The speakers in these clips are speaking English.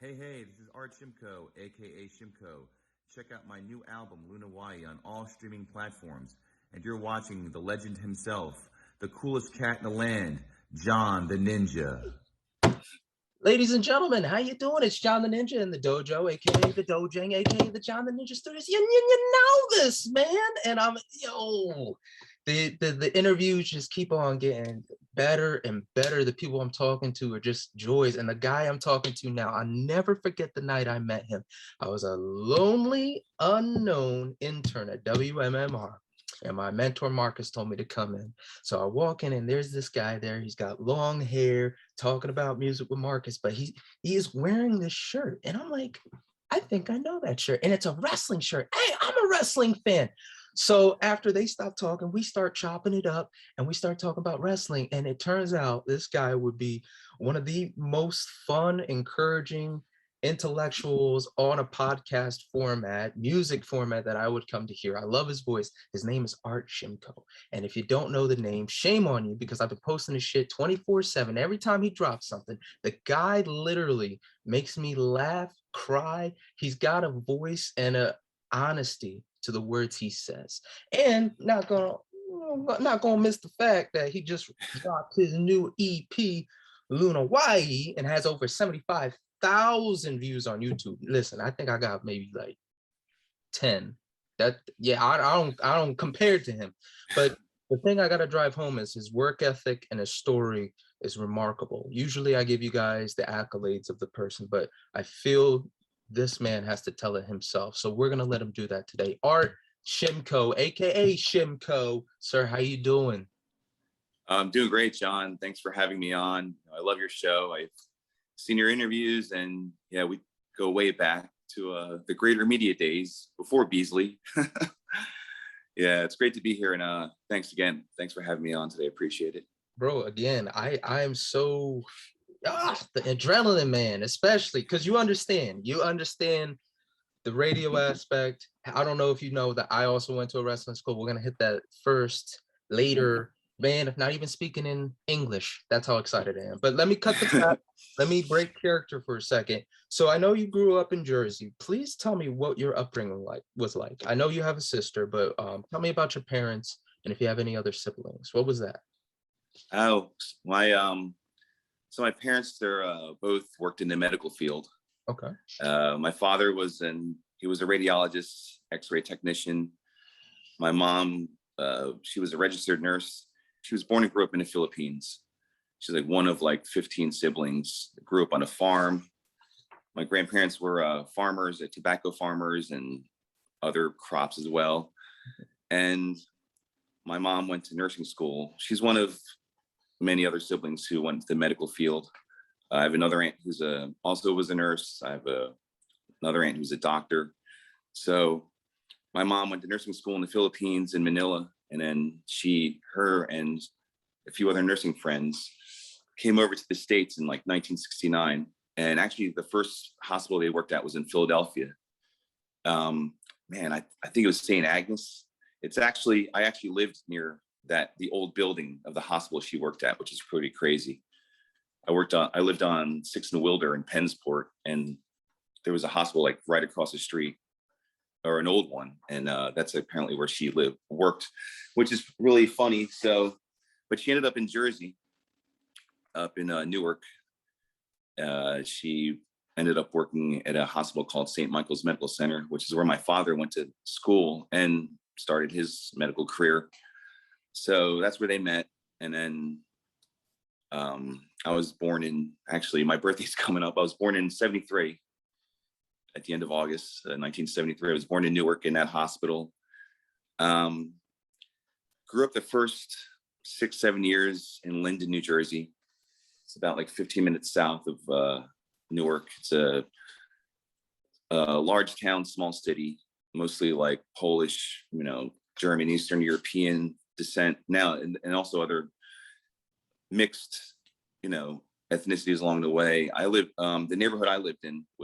Hey, this is Art Shimko, aka Shimko. Check out my new album, Lunawaii, on all streaming platforms. And you're watching the legend himself, the coolest cat in the land, John the Ninja. Ladies and gentlemen, how you doing? It's John the Ninja in the dojo, aka the dojang, aka the John the Ninja Studios. You know this, man. And the interviews just keep on getting better and better. The people I'm talking to are just joys. And the guy I'm talking to now, I'll never forget the night I met him. I was a lonely, unknown intern at WMMR. And my mentor, Marcus, told me to come in. So I walk in and there's this guy there. He's got long hair talking about music with Marcus, but he is wearing this shirt. And I'm like, I think I know that shirt. And it's a wrestling shirt. Hey, I'm a wrestling fan. So after they stop talking, we start chopping it up and we start talking about wrestling. And it turns out this guy would be one of the most fun, encouraging intellectuals on a podcast format, music format that I would come to hear. I love his voice. His name is Art Shimko. And if you don't know the name, shame on you, because I've been posting this shit 24/7. Every time he drops something, the guy literally makes me laugh, cry. He's got a voice and a honesty to the words he says. And not gonna miss the fact that he just dropped his new EP, Lunawaii, and has over 75,000 views on YouTube. Listen, I think I got maybe like 10. I don't compare to him. But the thing I gotta drive home is his work ethic and his story is remarkable. Usually I give you guys the accolades of the person, but I feel this man has to tell it himself. So we're gonna let him do that today. Art Shimko, aka Shimko. Sir, how you doing? I'm doing great, John. Thanks for having me on. I love your show. I've seen your interviews, and yeah, we go way back to the Greater Media days before Beasley. Yeah, it's great to be here, and thanks again. Thanks for having me on today. Appreciate it. Bro, again, I am so the adrenaline, man, especially because you understand the radio aspect. I don't know if you know that I also went to a wrestling school. We're gonna hit that first later. Man, not even speaking in English. That's how excited I am. But let me cut the crap. Let me break character for a second. So I know you grew up in Jersey. Please tell me what your upbringing was like. I know you have a sister, but tell me about your parents and if you have any other siblings. What was that? Oh, so my parents, they're both worked in the medical field. Okay. My father he was a radiologist, X-ray technician. My mom, she was a registered nurse. She was born and grew up in the Philippines. She's like one of like 15 siblings. Grew up on a farm. My grandparents were farmers, tobacco farmers, and other crops as well. And my mom went to nursing school. She's one of many other siblings who went to the medical field. I have another aunt who's also was a nurse. I have another aunt who's a doctor. So my mom went to nursing school in the Philippines in Manila, and then her and a few other nursing friends came over to the States in like 1969. And actually the first hospital they worked at was in Philadelphia. I think it was St. Agnes. I actually lived near the old building of the hospital she worked at, which is pretty crazy. I lived on 6th and Wilder in Pennsport, and there was a hospital like right across the street, or an old one. And that's apparently where she worked, which is really funny. So, but she ended up in Jersey, up in Newark. She ended up working at a hospital called St. Michael's Medical Center, which is where my father went to school and started his medical career. So that's where they met. And then I was born actually, my birthday's coming up. I was born in 73. At the end of August, 1973. I was born in Newark in that hospital. Grew up the first 6-7 years in Linden, New Jersey. It's about like 15 minutes south of Newark. It's a large town, small city, mostly like Polish, German, Eastern European descent now, and also other mixed, ethnicities along the way. The neighborhood I lived in it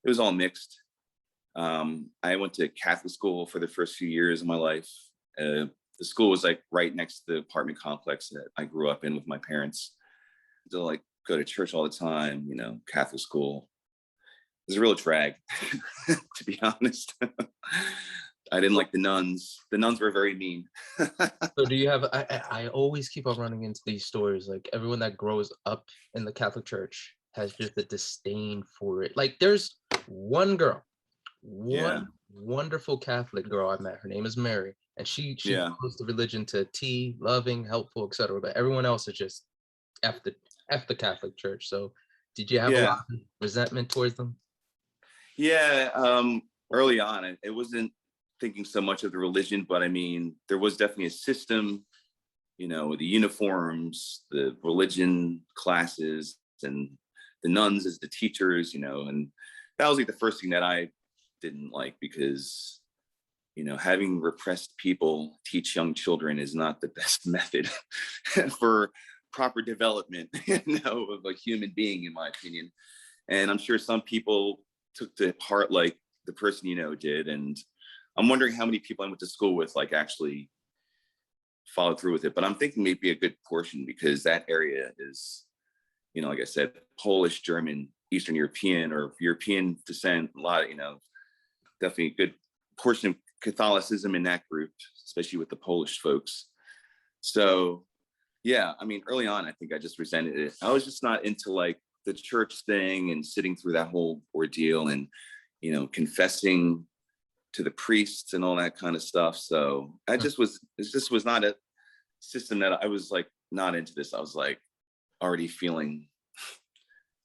was all mixed. I went to Catholic school for the first few years of my life. The school was like right next to the apartment complex that I grew up in with my parents. To like go to church all the time, Catholic school. was a real drag, to be honest. I didn't like the nuns. The nuns were very mean. So do you have, I always keep on running into these stories, like everyone that grows up in the Catholic Church has just a disdain for it. Like there's one girl, one wonderful Catholic girl I met. Her name is Mary, and she follows the religion to T, loving, helpful, etc. But everyone else is just F the Catholic Church. So did you have a lot of resentment towards them? Yeah, early on, it wasn't thinking so much of the religion, but I mean, there was definitely a system, you know, the uniforms, the religion classes, and the nuns as the teachers, you know, and that was like the first thing that I didn't like, because, you know, having repressed people teach young children is not the best method for proper development, you know, of a human being, in my opinion. And I'm sure some people took to heart like the person you know did, and I'm wondering how many people I went to school with like actually followed through with it. But I'm thinking maybe a good portion, because that area is, you know, like I said, Polish, German, Eastern European, or European descent. A lot, you know, definitely a good portion of Catholicism in that group, especially with the Polish folks. So yeah, I mean, early on, I think I just resented it. I was just not into like the church thing and sitting through that whole ordeal and, you know, confessing to the priests and all that kind of stuff. So I just was, it just was not a system that I was like, not into this. I was like already feeling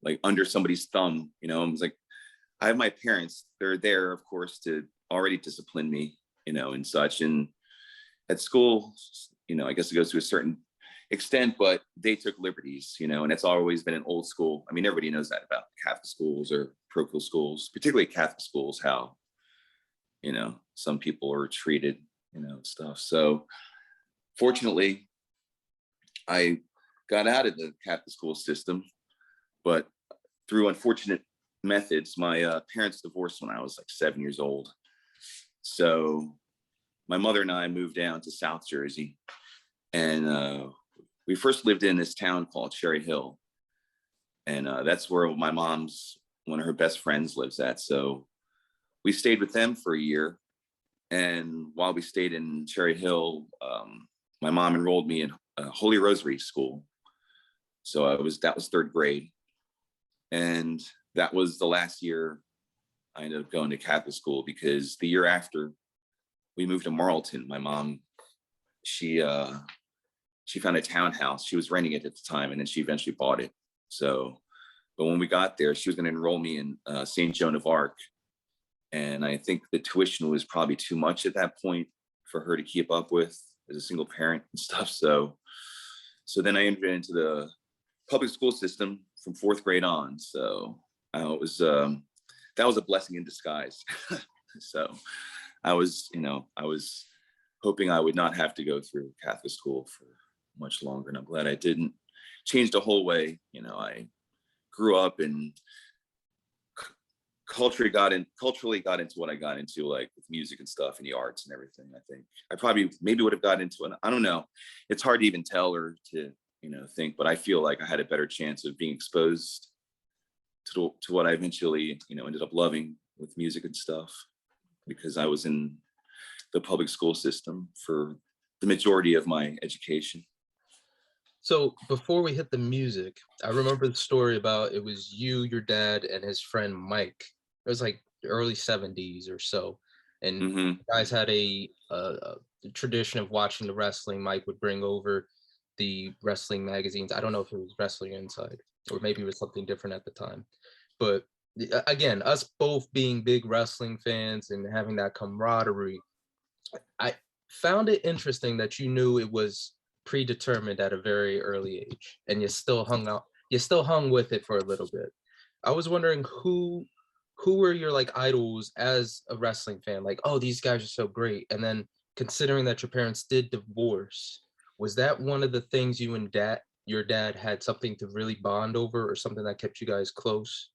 like under somebody's thumb, you know. I was like, I have my parents, they're there, of course, to already discipline me, you know, and such. And at school, you know, I guess it goes to a certain extent, but they took liberties, you know, and it's always been an old school. I mean, everybody knows that about Catholic schools or parochial schools, particularly Catholic schools, how, you know, some people are treated, you know, stuff. So fortunately, I got out of the Catholic school system, but through unfortunate methods, my parents divorced when I was like 7 years old. So my mother and I moved down to South Jersey, and we first lived in this town called Cherry Hill. And that's where my mom's, one of her best friends lives at. So we stayed with them for a year. And while we stayed in Cherry Hill, my mom enrolled me in Holy Rosary School. So that was third grade. And that was the last year I ended up going to Catholic school, because the year after we moved to Marlton, my mom, she found a townhouse. She was renting it at the time, and then she eventually bought it. So, but when we got there, she was going to enroll me in St. Joan of Arc. And I think the tuition was probably too much at that point for her to keep up with as a single parent and stuff. So then I entered into the public school system from fourth grade on. So it was, that was a blessing in disguise. So I was hoping I would not have to go through Catholic school for much longer. And I'm glad I didn't. Changed the whole way. You know, I grew up and culturally got into what I got into, like with music and stuff and the arts and everything. I think I probably maybe would have got into it. I don't know. It's hard to even tell or to, you know, think, but I feel like I had a better chance of being exposed to what I eventually, you know, ended up loving with music and stuff, because I was in the public school system for the majority of my education. So before we hit the music, I remember the story about, it was you, your dad, and his friend Mike. It was like the early 70s or so. And you guys had a tradition of watching the wrestling. Mike would bring over the wrestling magazines. I don't know if it was Wrestling Inside, or maybe it was something different at the time. But again, us both being big wrestling fans and having that camaraderie, I found it interesting that you knew it was predetermined at a very early age, and you still hung with it for a little bit. I was wondering who were your like idols as a wrestling fan? Like, oh, these guys are so great. And then considering that your parents did divorce, was that one of the things you and your dad had something to really bond over, or something that kept you guys close?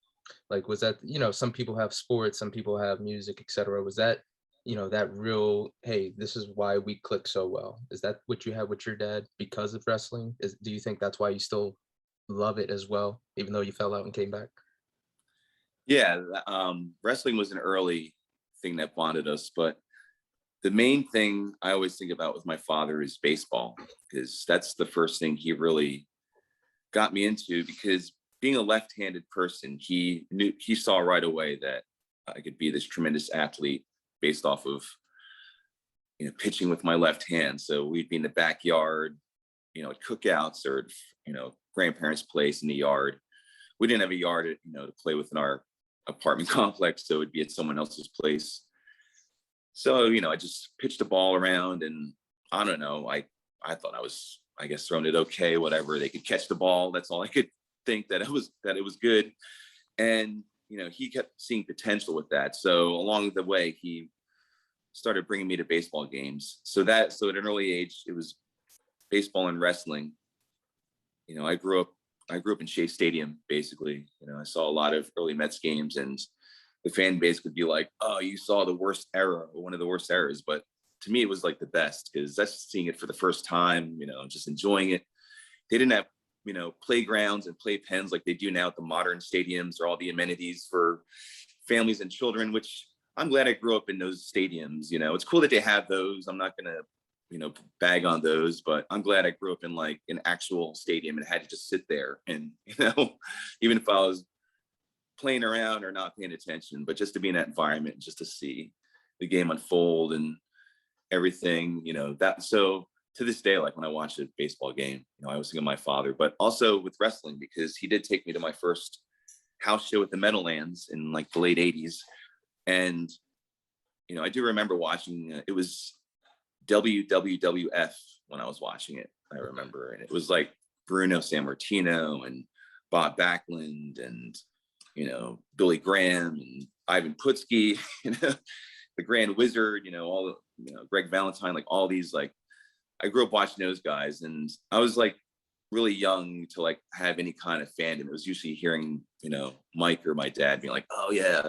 Like, was that, you know, some people have sports, some people have music, etc. Was that, you know, that real, hey, this is why we click so well? Is that what you had with your dad because of wrestling? Do you think that's why you still love it as well, even though you fell out and came back? Yeah, wrestling was an early thing that bonded us, but the main thing I always think about with my father is baseball, because that's the first thing he really got me into. Because being a left-handed person, he saw right away that I could be this tremendous athlete based off of pitching with my left hand. So we'd be in the backyard, at cookouts or grandparents' place in the yard. We didn't have a yard, to play with in our apartment complex, so it'd be at someone else's place. So, I just pitched the ball around, and I don't know, I thought I was, I guess, throwing it okay, whatever. They could catch the ball. That's all I could think, that it was good. And, he kept seeing potential with that. So along the way, he started bringing me to baseball games. So at an early age, it was baseball and wrestling. I grew up in Shea Stadium, basically. I saw a lot of early Mets games, and the fan base would be like, "Oh, you saw the worst era, or one of the worst eras." But to me, it was like the best, because that's seeing it for the first time, just enjoying it. They didn't have, playgrounds and playpens like they do now at the modern stadiums, or all the amenities for families and children, which I'm glad I grew up in those stadiums. It's cool that they have those. I'm not going to, bag on those, but I'm glad I grew up in like an actual stadium and had to just sit there and, even if I was playing around or not paying attention, but just to be in that environment, just to see the game unfold and everything, that. So to this day, like when I watch a baseball game, I always think of my father, but also with wrestling, because he did take me to my first house show at the Meadowlands in like the late 80s. And, I do remember watching, it was WWWF when I was watching it, I remember. And it was like Bruno Sammartino and Bob Backlund and, Billy Graham and Ivan Putski, the Grand Wizard, all Greg Valentine, like all these, like, I grew up watching those guys, and I was like really young to like have any kind of fandom. It was usually hearing, Mike or my dad being like, "Oh yeah,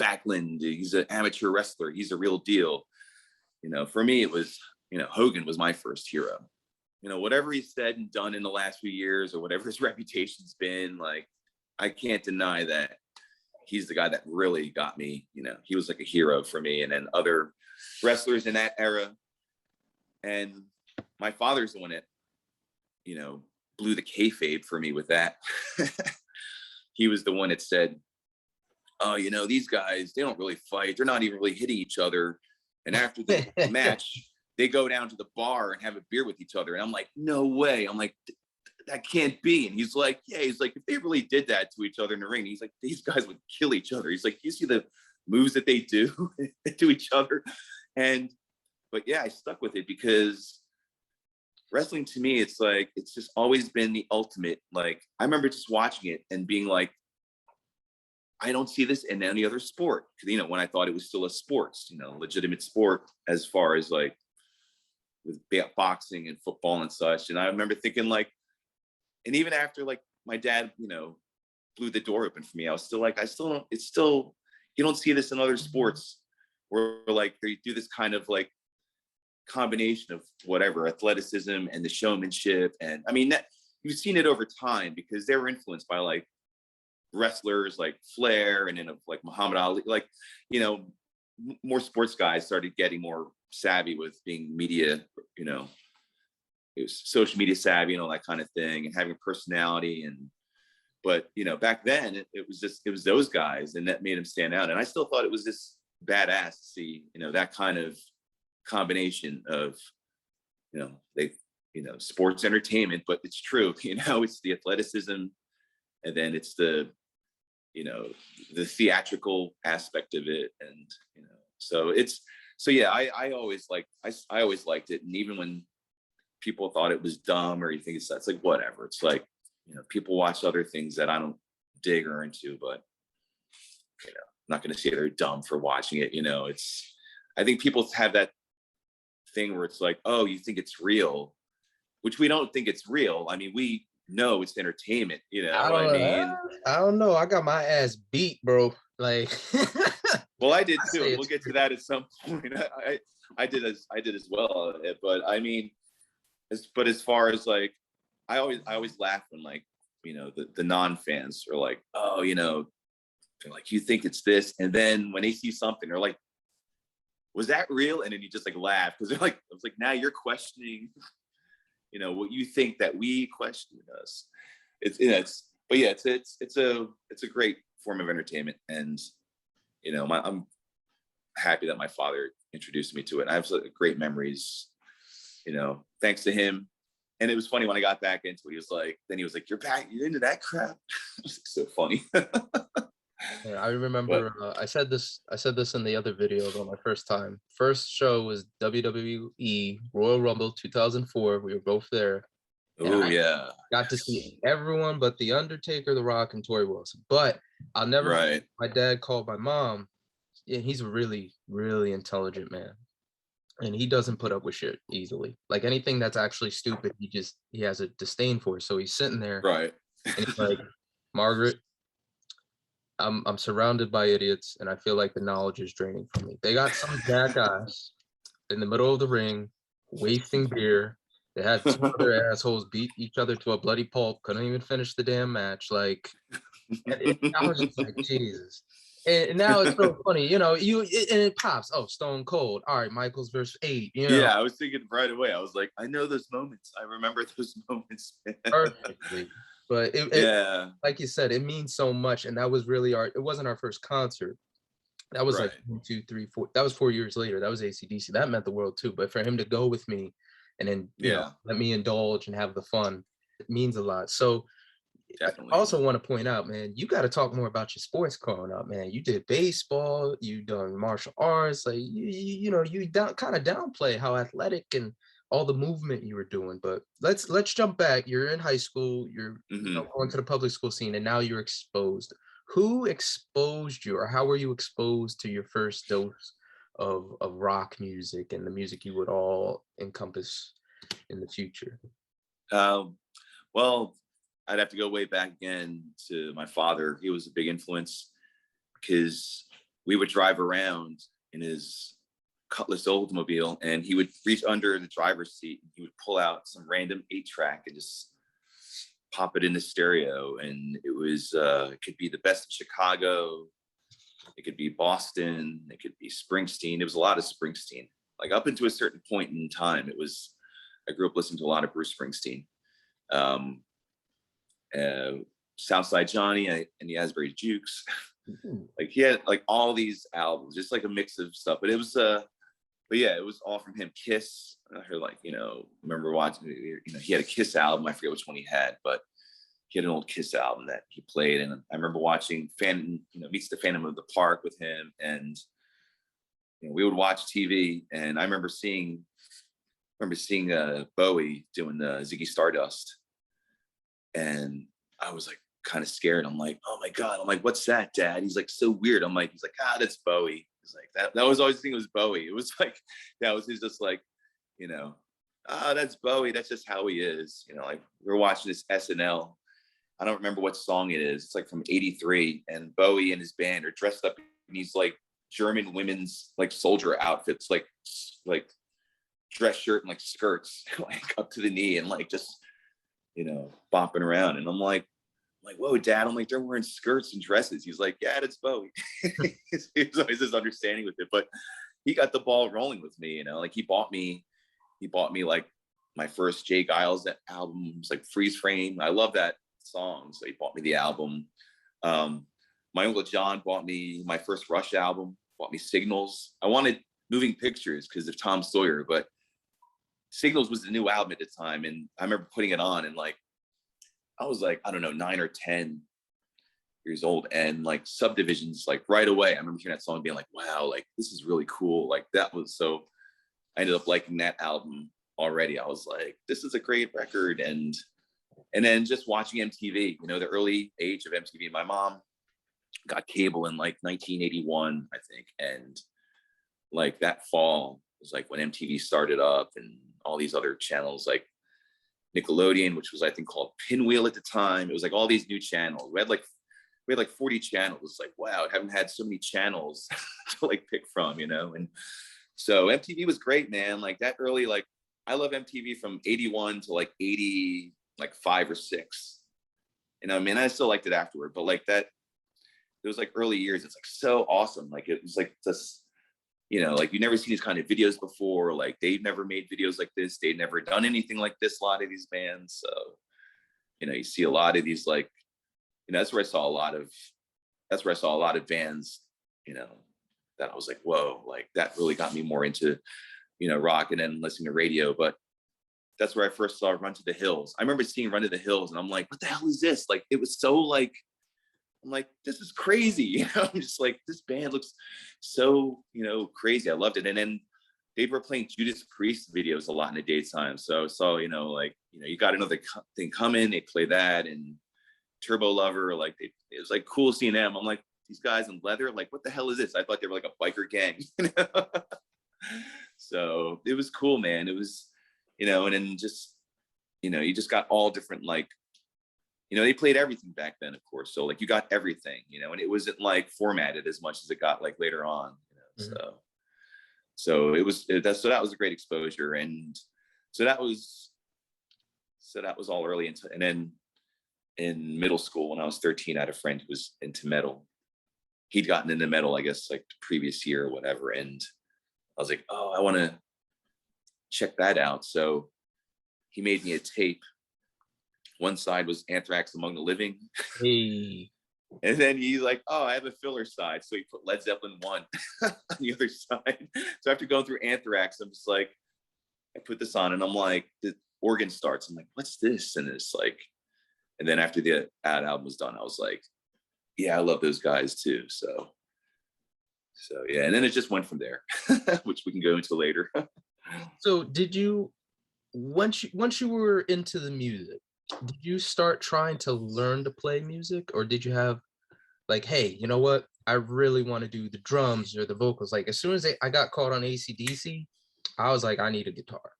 Backlund, he's an amateur wrestler, he's a real deal." For me, it was, Hogan was my first hero. Whatever he's said and done in the last few years, or whatever his reputation's been, like, I can't deny that he's the guy that really got me. He was like a hero for me, and then other wrestlers in that era. And my father's the one that, blew the kayfabe for me with that. He was the one that said, "Oh, these guys, they don't really fight. They're not even really hitting each other. And after the match, they go down to the bar and have a beer with each other." And I'm like, "No way." I'm like, "That can't be." And he's like, "Yeah." He's like, "If they really did that to each other in the ring," he's like, "these guys would kill each other." He's like, "You see the moves that they do to each other?" But yeah, I stuck with it, because wrestling to me, it's like, it's just always been the ultimate. Like, I remember just watching it and being like, I don't see this in any other sport. When I thought it was still a sport, legitimate sport, as far as like with boxing and football and such. And I remember thinking like, and even after like my dad, blew the door open for me, I was still like, you don't see this in other sports, where like they do this kind of like combination of whatever athleticism and the showmanship. And I mean, that you've seen it over time, because they were influenced by like wrestlers like Flair, and then of like Muhammad Ali, like, more sports guys started getting more savvy with being media, it was social media savvy and all that kind of thing, and having a personality. But back then it was those guys, and that made them stand out. And I still thought it was just badass to see, that kind of combination of, sports entertainment. But it's true, it's the athleticism, and then it's the theatrical aspect of it. And so yeah, I always liked it. And even when people thought it was dumb, or you think it's like whatever, it's like, people watch other things that I don't dig or into, but I'm not going to say they're dumb for watching it. I think people have that thing where it's like, "Oh, you think it's real," which we don't think it's real. I mean, we know it's entertainment, I don't know. I got my ass beat, bro. Like, well, I did too. We'll get to that at some point. I did as well. But I mean, as far as like, I always laugh when like, the non-fans are like, "Oh, They're like, you think it's this? And then when they see something, they're like, was that real? And then you just like laugh because they're like, I was like, now you're questioning, you know, what you think that we question us. But yeah, it's a great form of entertainment, and you know, I'm happy that my father introduced me to it. I have great memories, you know, thanks to him. And it was funny when I got back into it. He was like, "You're back? You're into that crap?" It was so funny. Yeah, I remember I said this in the other videos on my first time. First show was WWE Royal Rumble 2004. We were both there. Oh yeah. Got to see everyone but The Undertaker, The Rock, and Tori Wilson. But I'll never forget, my dad called my mom. Yeah, he's a really, really intelligent man. And he doesn't put up with shit easily. Like anything that's actually stupid, he has a disdain for. So he's sitting there. Right. And he's like, Margaret, I'm surrounded by idiots, and I feel like the knowledge is draining from me. They got some jackass in the middle of the ring, wasting beer. They had two other assholes beat each other to a bloody pulp, couldn't even finish the damn match. Like, I was just like, Jesus. And now it's so funny, you know, and it pops. Oh, Stone Cold. All right, Michaels versus 8. You know? Yeah, I was thinking right away. I was like, I know those moments. I remember those moments. Perfectly. But it, like you said, it means so much. And that was really it wasn't our first concert. That was like 1, 2, 3, 4. That was 4 years later. That was AC/DC. That meant the world too. But for him to go with me and then, you know, let me indulge and have the fun, it means a lot. So definitely. I also want to point out, man, you got to talk more about your sports growing up, man. You did baseball, you done martial arts, like you know, you kind of downplay how athletic and all the movement you were doing. But let's jump back. You're in high school, you're you know, going to the public school scene, and now you're exposed. Who exposed you, or how were you exposed to your first dose of rock music and the music you would all encompass in the future? Well, I'd have to go way back again to my father. He was a big influence because we would drive around in his Cutlass Oldsmobile, and he would reach under the driver's seat and he would pull out some random 8-track and just pop it in the stereo. And it was, it could be the best of Chicago. It could be Boston. It could be Springsteen. It was a lot of Springsteen. Like up into a certain point in time, I grew up listening to a lot of Bruce Springsteen. Southside Johnny and the Asbury Jukes. Like he had like all these albums, just like a mix of stuff. But it was but yeah, it was all from him. Kiss. I heard like, you know, remember watching, you know, he had a Kiss album. I forget which one he had, but he had an old Kiss album that he played. And I remember watching Meets the Phantom of the Park with him. And you know, we would watch TV, and I remember seeing Bowie doing the Ziggy Stardust. And I was like kind of scared. I'm like, oh my God. I'm like, what's that, Dad? He's like, so weird. He's like, that's Bowie. He's like, that was always the thing, it was Bowie. It was like, that was just like, you know, that's Bowie. That's just how he is. You know, like we're watching this SNL. I don't remember what song it is. It's like from '83, and Bowie and his band are dressed up in these like German women's like soldier outfits, like dress shirt and like skirts like up to the knee, and like just, you know, bopping around. And I'm like, whoa, Dad. I'm like, they're wearing skirts and dresses. He's like, yeah, that's Bowie. He's always this understanding with it, but he got the ball rolling with me, you know, like he bought me like my first Jay Giles album. It's like Freeze Frame. I love that song. So he bought me the album. My Uncle John bought me my first Rush album, bought me Signals. I wanted Moving Pictures because of Tom Sawyer, but Signals was the new album at the time. And I remember putting it on, and like, I was like, I don't know, 9 or 10 years old, and like Subdivisions, like right away, I remember hearing that song and being like, wow, like this is really cool. Like that was, so I ended up liking that album already. I was like, this is a great record. And then just watching MTV, you know, the early age of MTV. My mom got cable in like 1981, I think. And like that fall was like when MTV started up, and all these other channels like Nickelodeon, which was I think called Pinwheel at the time. It was like all these new channels. We had like 40 channels. It's like, wow, I haven't had so many channels to like pick from, you know? And so MTV was great, man. Like that early, like I love MTV from 81 to like 80, like 5 or 6. And I mean, I still liked it afterward, but like that those like early years, it's like so awesome. Like it was like this, you know, like you've never seen these kind of videos before. Like they've never made videos like this. They'd never done anything like this, a lot of these bands. So, you know, you see a lot of these, like, you know, that's where I saw a lot of bands, you know, that I was like, whoa, like that really got me more into, you know, rock and then listening to radio. But that's where I first saw Run to the Hills. I remember seeing Run to the Hills and I'm like, what the hell is this? Like, it was so like, I'm like, this is crazy. You know, I'm just like, this band looks so, you know, crazy. I loved it. And then they were playing Judas Priest videos a lot in the daytime. So I saw, you know, like, you know, you got another thing coming, they play that, and Turbo Lover, like it was like cool seeing them. I'm like, these guys in leather, like, what the hell is this? I thought they were like a biker gang. You know? So it was cool, man. It was, you know, and then just, you know, you just got all different, like, you know, they played everything back then, of course. So like you got everything, you know, and it wasn't like formatted as much as it got like later on, you know. Mm-hmm. So that was a great exposure. And so that was all early into, and then in middle school when I was 13, I had a friend who was into metal. He'd gotten into metal, I guess, like the previous year or whatever. And I was like, oh, I want to check that out. So he made me a tape. One side was Anthrax Among the Living. Hey. And then he's like, oh, I have a filler side. So he put Led Zeppelin 1 on the other side. So after going through Anthrax, I'm just like, I put this on and I'm like, the organ starts. I'm like, what's this? And it's like, and then after the ad album was done, I was like, yeah, I love those guys too. So yeah. And then it just went from there, which we can go into later. So did you, once you were into the music, did you start trying to learn to play music, or did you have like, hey, you know what, I really want to do the drums or the vocals? Like as soon as I got caught on AC/DC, I was like, I need a guitar.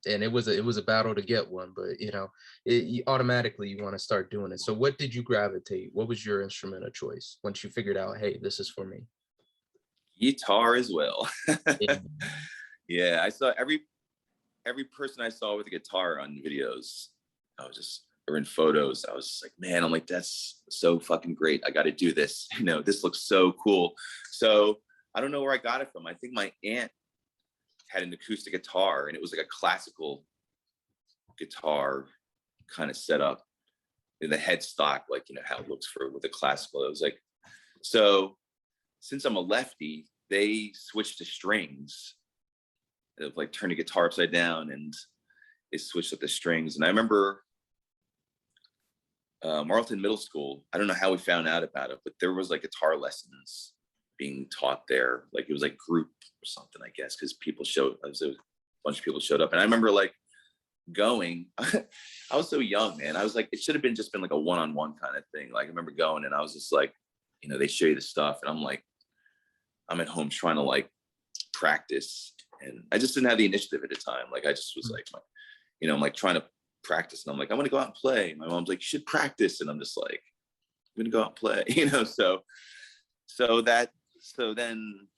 And it was a battle to get one, but you know, you automatically want to start doing it. So what did you gravitate? What was your instrument of choice once you figured out, hey, this is for me? Guitar as well. Yeah. Yeah, I saw every person I saw with a guitar on videos, or in photos, I was just like, man, I'm like, that's so fucking great. I got to do this. You know, this looks so cool. So I don't know where I got it from. I think my aunt had an acoustic guitar, and it was like a classical guitar kind of setup in the headstock, like, you know, how it looks with the classical. It was like, so since I'm a lefty, they switched to strings. Of like turn the guitar upside down, and they switched up the strings. And I remember Marlton Middle School, I don't know how we found out about it, but there was like guitar lessons being taught there. Like it was like group or something, I guess, because a bunch of people showed up. And I remember like going, I was so young, man. I was like, it should have just been like a one-on-one kind of thing. Like I remember going and I was just like, you know, they show you the stuff and I'm like, I'm at home trying to like practice. And I just didn't have the initiative at the time. Like I just was like, you know, I'm like trying to practice, and I'm like, I want to go out and play. My mom's like, you should practice, and I'm just like, I'm gonna go out and play, you know. So then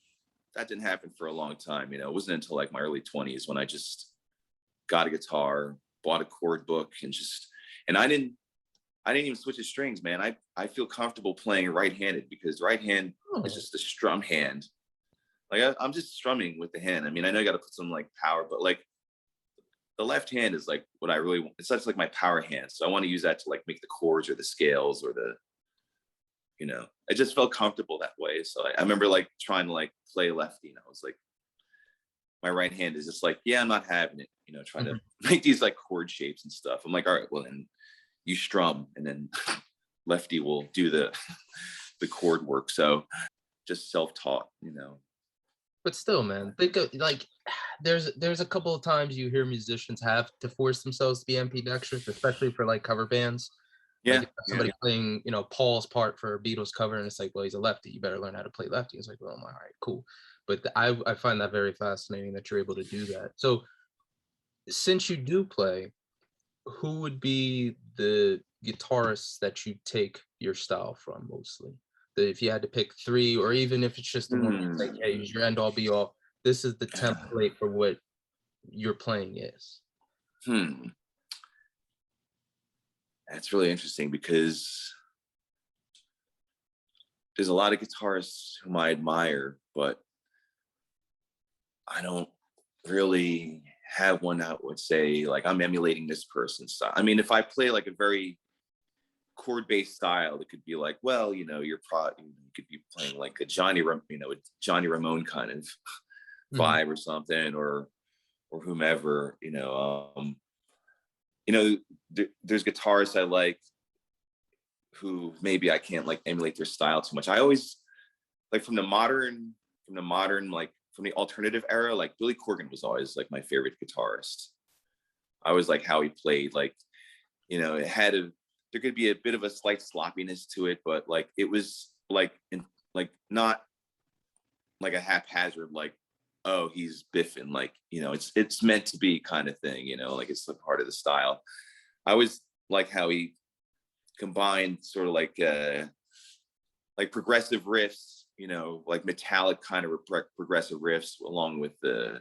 that didn't happen for a long time. You know, it wasn't until like my early 20s when I just got a guitar, bought a chord book, and I didn't even switch the strings, man. I feel comfortable playing right-handed because right hand is just a strum hand. Like I'm just strumming with the hand. I mean, I know you got to put some like power, but like the left hand is like what I really want. It's such like my power hand. So I want to use that to like make the chords or the scales or the, you know, I just felt comfortable that way. So I remember like trying to like play lefty, and I was like, my right hand is just like, yeah, I'm not having it, you know, trying to make these like chord shapes and stuff. I'm like, all right, well then you strum, and then lefty will do the chord work. So just self-taught, you know. But still, man, think of like there's a couple of times you hear musicians have to force themselves to be ambidextrous, especially for like cover bands. Yeah. Like somebody playing, you know, Paul's part for a Beatles cover, and it's like, well, he's a lefty, you better learn how to play lefty. It's like, well, all right, cool. But I find that very fascinating that you're able to do that. So since you do play, who would be the guitarists that you take your style from mostly? If you had to pick three, or even if it's just the one, like, hey, use your end all be all, this is the template for what your playing is. That's really interesting because there's a lot of guitarists whom I admire, but I don't really have one that would say like I'm emulating this person's style. I mean, if I play like a very chord-based style, it could be like, well, you could be playing like a Johnny Ramone kind of vibe or something, or whomever, there's guitarists I like who maybe I can't like emulate their style too much. I always like from the alternative era, like Billy Corgan was always like my favorite guitarist. I always like how he played, like, there could be a bit of a slight sloppiness to it, but like it was like not like a haphazard, like, oh, he's biffing, like, it's meant to be kind of thing, like it's the part of the style. I always like how he combined sort of like progressive riffs, like metallic kind of progressive riffs, along with the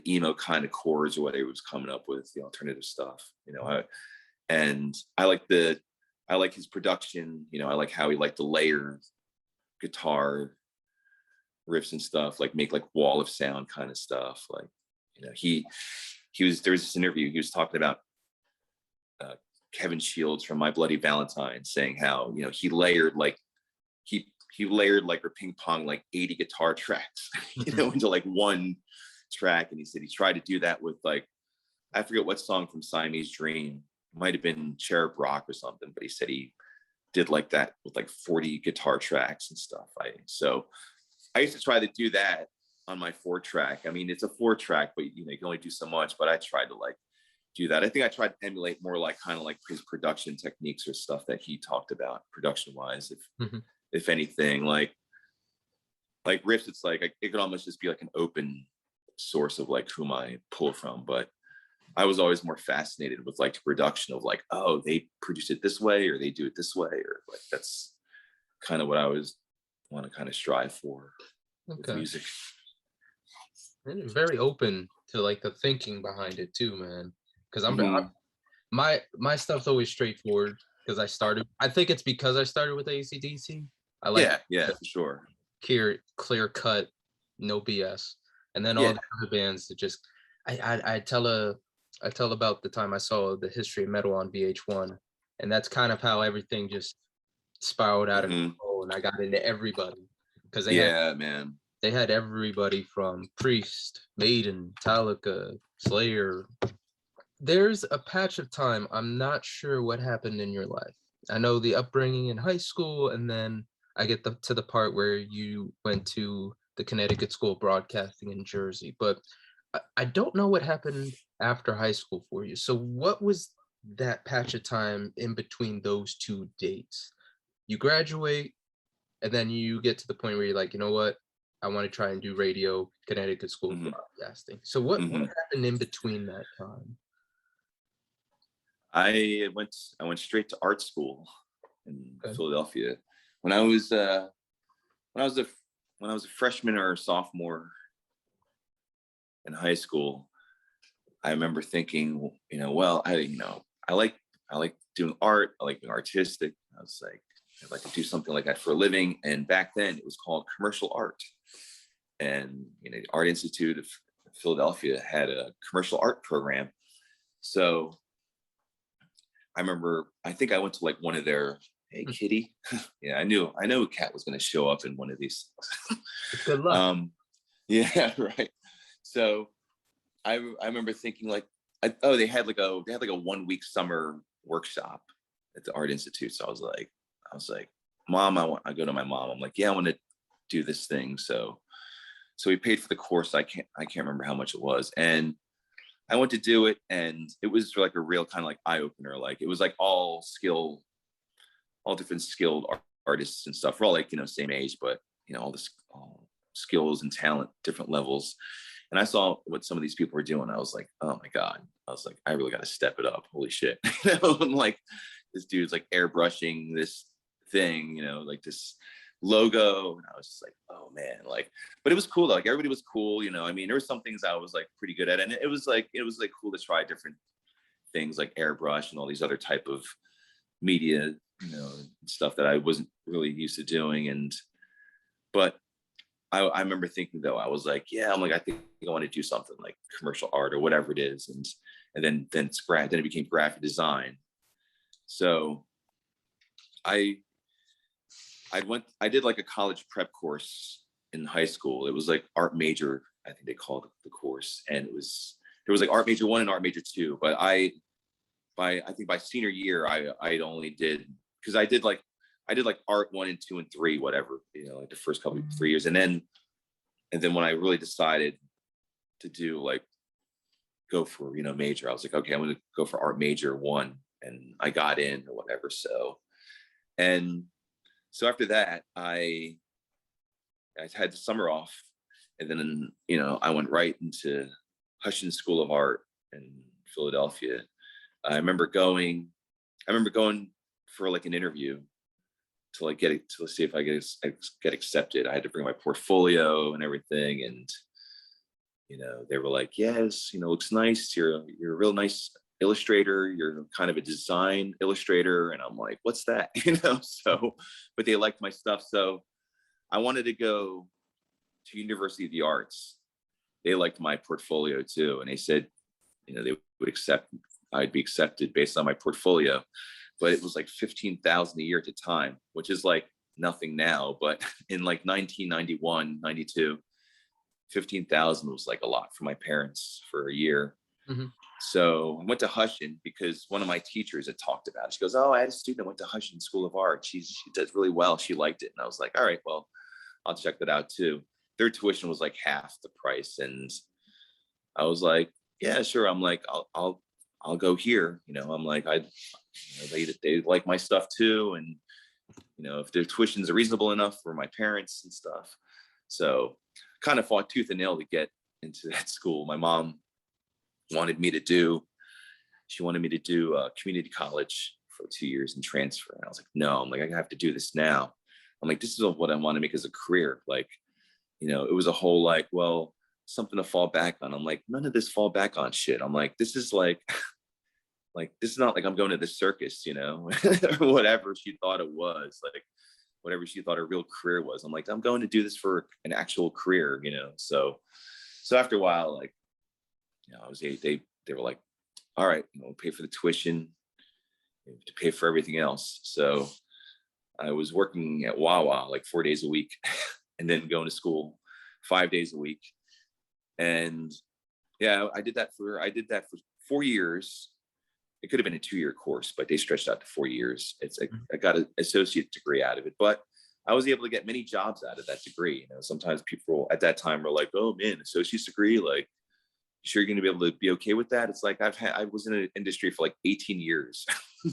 emo kind of chords or whatever he was coming up with, the alternative stuff. And I like his production. I like how he liked to layer guitar riffs and stuff, like make like wall of sound kind of stuff. Like, there was this interview he was talking about Kevin Shields from My Bloody Valentine, saying how he layered like or ping pong like 80 guitar tracks into like one track, and he said he tried to do that with like, I forget what song from Siamese Dream, it might have been Cherub Rock or something, but he said he did like that with like 40 guitar tracks and stuff. So I used to try to do that on my 4-track. I mean, it's a 4-track, but you can only do so much, but I tried to like do that. I think I tried to emulate more like kind of like his production techniques or stuff that he talked about production wise, if anything, like riffs, it's like it could almost just be like an open source of like whom I pull from. But I was always more fascinated with like the production of like, oh, they produce it this way, or they do it this way, or like that's kind of what I always want to kind of strive for with music. And very open to like the thinking behind it too, man. Because my stuff's always straightforward, because I think it's because I started with AC/DC. I like for sure, clear cut, no BS. And then all the other bands that just I tell about the time I saw the History of Metal on VH1, and that's kind of how everything just spiraled out of control, and I got into everybody, because they had everybody from Priest, Maiden, Metallica, Slayer. There's a patch of time, I'm not sure what happened in your life. I know the upbringing in high school, and then I get to the part where you went to the Connecticut School of Broadcasting in Jersey, but I don't know what happened after high school for you. So what was that patch of time in between those two dates? You graduate, and then you get to the point where you're like, you know what? I want to try and do radio, Connecticut School of Broadcasting. So what happened in between that time? I went straight to art school in Philadelphia. When I was a freshman or sophomore in high school, I remember thinking, I like doing art. I like being artistic. I was like, I'd like to do something like that for a living. And back then it was called commercial art. And, the Art Institute of Philadelphia had a commercial art program. So I think I went to like one of their, hey, kitty. Yeah, I knew a cat was going to show up in one of these. Good luck. Yeah, right. So I remember thinking like, they had like a 1-week summer workshop at the Art Institute. So I was like, Mom, I go to my mom. I'm like, yeah, I want to do this thing. So we paid for the course. I can't remember how much it was. And I went to do it, and it was like a real kind of like eye opener. Like it was like all different skilled artists and stuff. We're all like, same age, but all skills and talent, different levels. And I saw what some of these people were doing. I was like, oh my God. I was like, I really got to step it up. Holy shit. I'm like, this dude's like airbrushing this thing, like this logo. And I was just like, oh man, like, but it was cool though. Like everybody was cool. I mean, there were some things I was like pretty good at. And it was like cool to try different things like airbrush and all these other type of media stuff that I wasn't really used to doing. But I remember thinking though, I was like, yeah, I'm like, I think I want to do something like commercial art or whatever it is. And then it became graphic design. So I did like a college prep course in high school. It was like art major, I think they called the course. And there was like art major 1 and art major 2. But I think by senior year, I only did, because I did like art 1 and 2 and 3, whatever, like the first couple 3 years. And then when I really decided to do like, go for, major, I was like, okay, I'm going to go for art major 1, and I got in or whatever. So after that, I had the summer off, and then, I went right into Hushin School of Art in Philadelphia. I remember going for like an interview to like to see if I get accepted. I had to bring my portfolio and everything, and they were like, yes, looks nice. You're a real nice illustrator. You're kind of a design illustrator. And I'm like, what's that? So, but they liked my stuff. So I wanted to go to University of the Arts. They liked my portfolio too. And they said, they would I'd be accepted based on my portfolio. But it was like $15,000 a year at the time, which is like nothing now. But in like 1991, 92, 15,000 was like a lot for my parents for a year. Mm-hmm. So I went to Hushin because one of my teachers had talked about it. She goes, oh, I had a student that went to Hushin School of Art. She does really well. She liked it. And I was like, all right, well, I'll check that out too. Their tuition was like half the price. And I was like, yeah, sure. I'm like, I'll go here. I'm like, they like my stuff too. And, if their tuitions are reasonable enough for my parents and stuff. So kind of fought tooth and nail to get into that school. My mom wanted me to do community college for 2 years and transfer. And I was like, no, I'm like, I have to do this now. I'm like, this is what I want to make as a career. Like, it was a whole like, well, something to fall back on. I'm like, none of this fall back on shit. I'm like, this is like, this is not like I'm going to the circus, or whatever she thought it was, like whatever she thought her real career was. I'm like, I'm going to do this for an actual career, So after a while, like, they were like, all right, we'll pay for the tuition, to pay for everything else. So I was working at Wawa like 4 days a week and then going to school 5 days a week. And yeah, I did that for 4 years. It could have been a 2-year course, but they stretched out to 4 years. I got an associate degree out of it, but I was able to get many jobs out of that degree. Sometimes people at that time were like, oh man, associate's degree, like, you sure you're going to be able to be okay with that? It's like, I was in an industry for like 18 years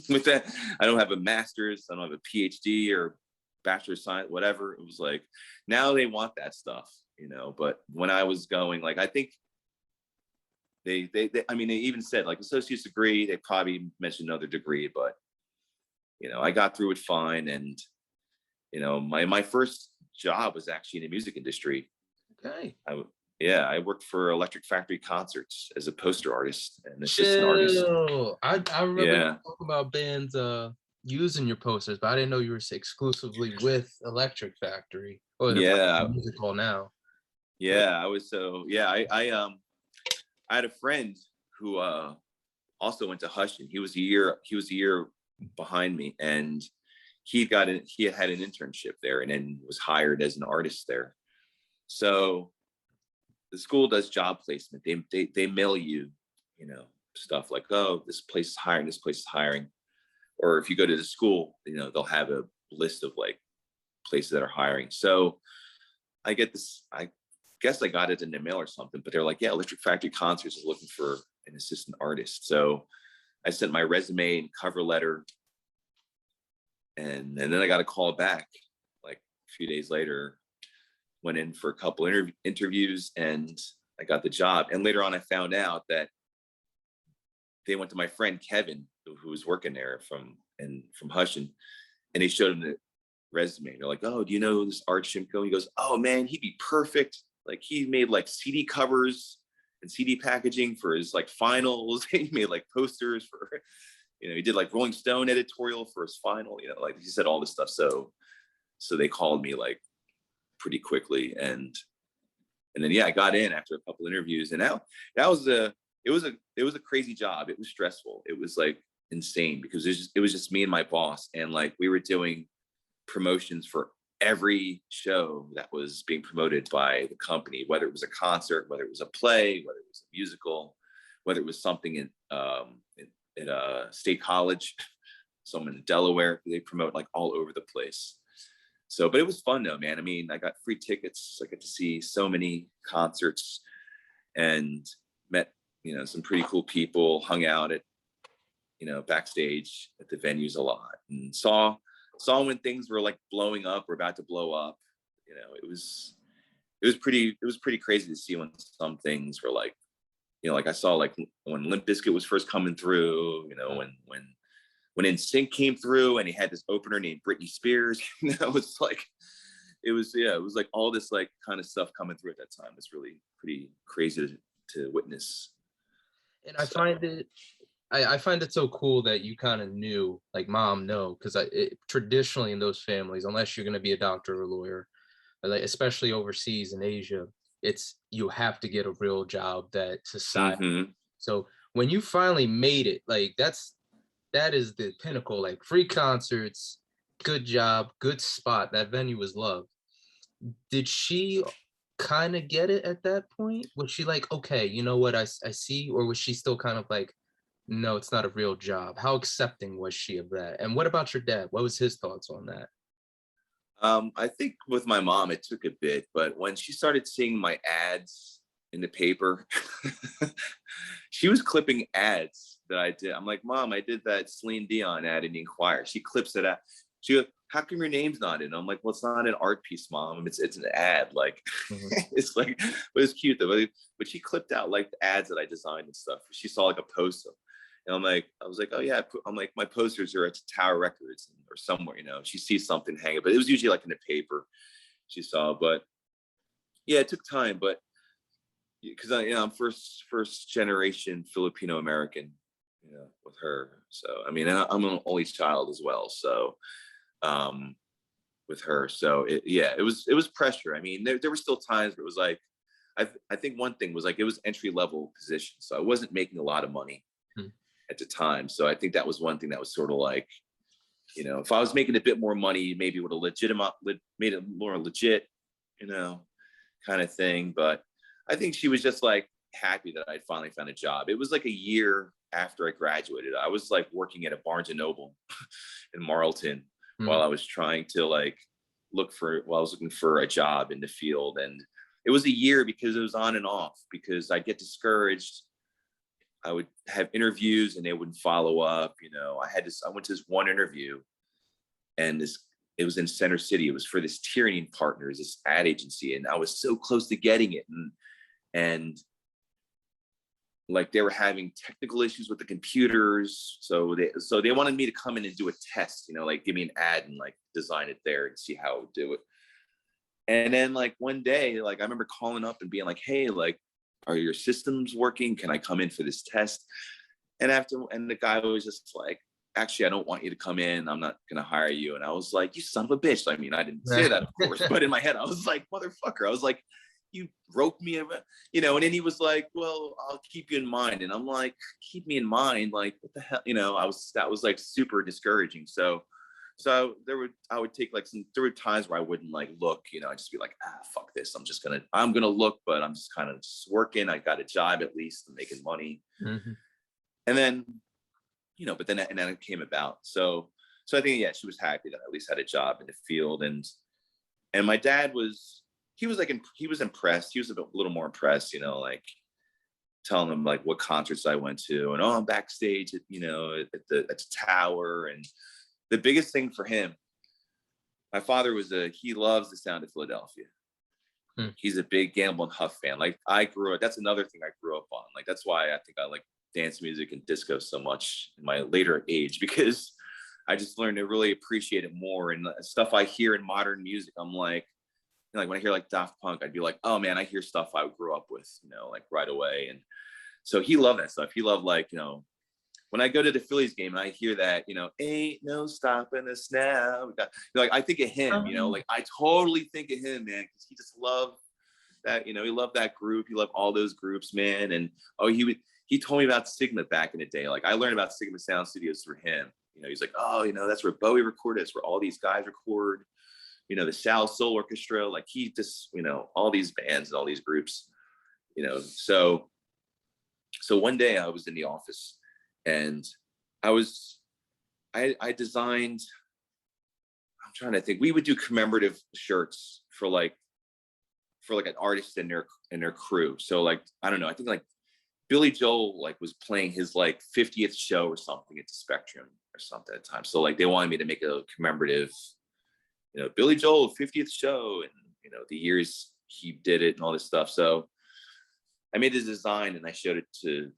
with that. I don't have a master's. I don't have a PhD or bachelor of science, whatever. It was like, now they want that stuff, but when I was going, like, I think they even said like associate's degree, they probably mentioned another degree, but, I got through it fine. And, my first job was actually in the music industry. Okay. I worked for Electric Factory Concerts as a poster artist and assistant artist. I remember talking about bands using your posters, but I didn't know you were exclusively with Electric Factory. Or the music hall now. Yeah, I was I had a friend who also went to Hushin. He was a year behind me, and he had an internship there and then was hired as an artist there. So the school does job placement. They mail you, stuff like, oh, this place is hiring, this place is hiring. Or if you go to the school, they'll have a list of like places that are hiring. So I get this, I guess I got it in the mail or something, but they're like, yeah, Electric Factory Concerts is looking for an assistant artist. So I sent my resume and cover letter. And then I got a call back like a few days later, went in for a couple interviews, and I got the job. And later on, I found out that they went to my friend Kevin, who was working there from Hushin, and they showed him the resume. They're like, oh, do you know this Art Shimko? He goes, oh man, he'd be perfect. Like, he made like CD covers and CD packaging for his like finals. He made like posters for, You know, he did like Rolling Stone editorial for his final, you know, like he said all this stuff. So they called me like pretty quickly. And then, yeah, I got in after a couple interviews, and that was it was a crazy job. It was stressful. It was like insane because it was just me and my boss. And like, we were doing promotions for every show that was being promoted by the company, whether it was a concert, whether it was a play, whether it was a musical, whether it was something in a state college, some in Delaware. They promote like all over the place. So, but it was fun though, man. I mean, I got free tickets. I got to see so many concerts and met, you know, some pretty cool people, hung out at, you know, backstage at the venues a lot, and saw when things were like blowing up or about to blow up. You know, it was pretty crazy to see when some things were like, you know, like I saw like when Limp Bizkit was first coming through, you know, when NSYNC came through and he had this opener named Britney Spears. You know, it was like all this like kind of stuff coming through at that time. It's really pretty crazy to witness. And I find it so cool that you kind of knew, like, mom, no, because traditionally in those families, unless you're going to be a doctor or a lawyer, like especially overseas in Asia, you have to get a real job that society. Mm-hmm. So when you finally made it, like that is the pinnacle, like free concerts, good job, good spot. That venue was loved. Did she kind of get it at that point? Was she like, okay, you know what, I see, or was she still kind of like, no, it's not a real job? How accepting was she of that? And what about your dad? What was his thoughts on that? I think with my mom, it took a bit, but when she started seeing my ads in the paper, she was clipping ads that I did. I'm like, Mom, I did that Celine Dion ad in the Inquirer. She clips it out. She goes, how come your name's not in? And I'm like, well, it's not an art piece, Mom. It's an ad. Like, mm-hmm. It's like, but it's cute though. But she clipped out like the ads that I designed and stuff. She saw like a poster. And I was like, oh yeah. I'm like, my posters are at Tower Records or somewhere, you know. She sees something hanging, but it was usually like in the paper she saw. But yeah, it took time, but because I'm first generation Filipino American, you know, with her. So I mean, I'm an only child as well. So with her, so it was pressure. I mean, there were still times where it was like, I think one thing was like, it was entry level position, so I wasn't making a lot of money at the time. So I think that was one thing that was sort of like, you know, if I was making a bit more money, maybe it would have made it more legit, you know, kind of thing. But I think she was just like happy that I'd finally found a job. It was like a year after I graduated. I was like working at a Barnes and Noble in Marlton while I was trying to like looking for a job in the field. And it was a year because it was on and off, because I'd get discouraged. I would have interviews and they wouldn't follow up. You know, I went to this one interview, and it was in Center City. It was for this Tyranny Partners, this ad agency. And I was so close to getting it. And like they were having technical issues with the computers. So they wanted me to come in and do a test, you know, like give me an ad and like design it there and see how it would do it. And then like one day, like I remember calling up and being like, hey, like, are your systems working? Can I come in for this test? And the guy was just like, actually, I don't want you to come in. I'm not going to hire you. And I was like, you son of a bitch. I mean, I didn't say that, of course, but in my head, I was like, motherfucker. I was like, you broke me, you know. And then he was like, well, I'll keep you in mind. And I'm like, keep me in mind? Like, what the hell? You know, that was like super discouraging. So I would take like there were times where I wouldn't like look, you know, I'd just be like, fuck this. I'm going to look, but I'm just kind of just working. I got a job at least, and making money. Mm-hmm. And then, you know, and then it came about. So I think, yeah, she was happy that I at least had a job in the field. And my dad he was impressed. He was a little more impressed, you know, like telling them like what concerts I went to, and I'm backstage at, you know, at the Tower. And the biggest thing for him, my father he loves the sound of Philadelphia. He's a big Gamble and Huff fan. Like that's another thing I grew up on. Like, that's why I think I like dance music and disco so much in my later age, because I just learned to really appreciate it more. And stuff I hear in modern music, I'm like, you know, like when I hear like Daft Punk, I'd be like, oh man, I hear stuff I grew up with, you know, like right away. And so he loved that stuff. He loved like, you know, when I go to the Phillies game and I hear that, you know, ain't no stopping us now. Like, I think of him, you know, like I totally think of him, man, because he just loved that, you know, he loved that group. He loved all those groups, man. And he told me about Sigma back in the day. Like I learned about Sigma Sound Studios through him. You know, he's like, oh, you know, that's where Bowie recorded. That's where all these guys record. You know, the Sal Soul Orchestra. Like he just, you know, all these bands and all these groups. You know, so one day I was in the office and I designed. I'm trying to think. We would do commemorative shirts for like an artist and their crew. So like, I don't know, I think like Billy Joel like was playing his like 50th show or something at the Spectrum or something at the time. So like they wanted me to make a commemorative, you know, Billy Joel 50th show and, you know, the years he did it and all this stuff. So I made this design and I showed it to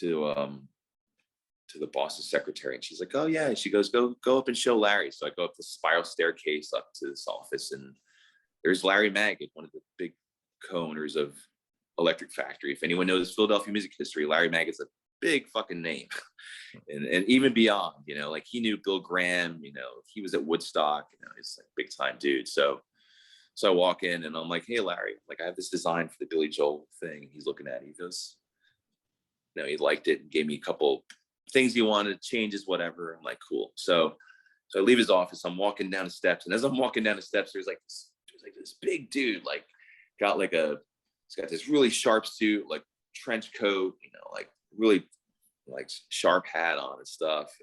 the boss's secretary, and she's like, oh yeah. And she goes, go up and show Larry. So I go up the spiral staircase up to this office, and there's Larry Magid, one of the big co-owners of Electric Factory. If anyone knows Philadelphia music history, Larry Magid's a big fucking name. and even beyond, you know, like he knew Bill Graham, you know, he was at Woodstock, you know, he's like big time dude. So I walk in and I'm like, hey Larry, like I have this design for the Billy Joel thing. He's looking at it, he goes, you know, he liked it and gave me a couple things he wanted, changes, whatever. I'm like, cool. So I leave his office, I'm walking down the steps, and as I'm walking down the steps, there's this big dude, like he's got this really sharp suit, like trench coat, you know, like really like sharp hat on and stuff.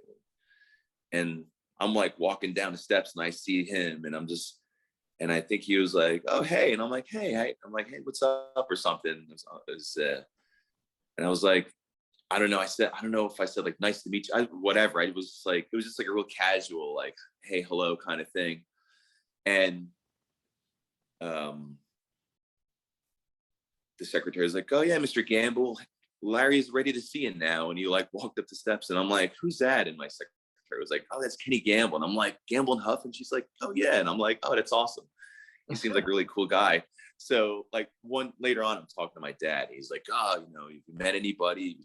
And I'm like walking down the steps and I see him, and I think he was like, oh, hey. And I'm like, hey, what's up or something. And I was like, I don't know. I don't know if I said like, nice to meet you, whatever. It was just like a real casual, like, hey, hello kind of thing. And the secretary is like, oh yeah, Mr. Gamble, Larry's ready to see you now. And he like walked up the steps, and I'm like, who's that? And my secretary was like, oh, that's Kenny Gamble. And I'm like, Gamble and Huff? And she's like, oh yeah. And I'm like, oh, that's awesome. He seems like a really cool guy. So like later on, I'm talking to my dad. He's like, oh, you know, you met anybody?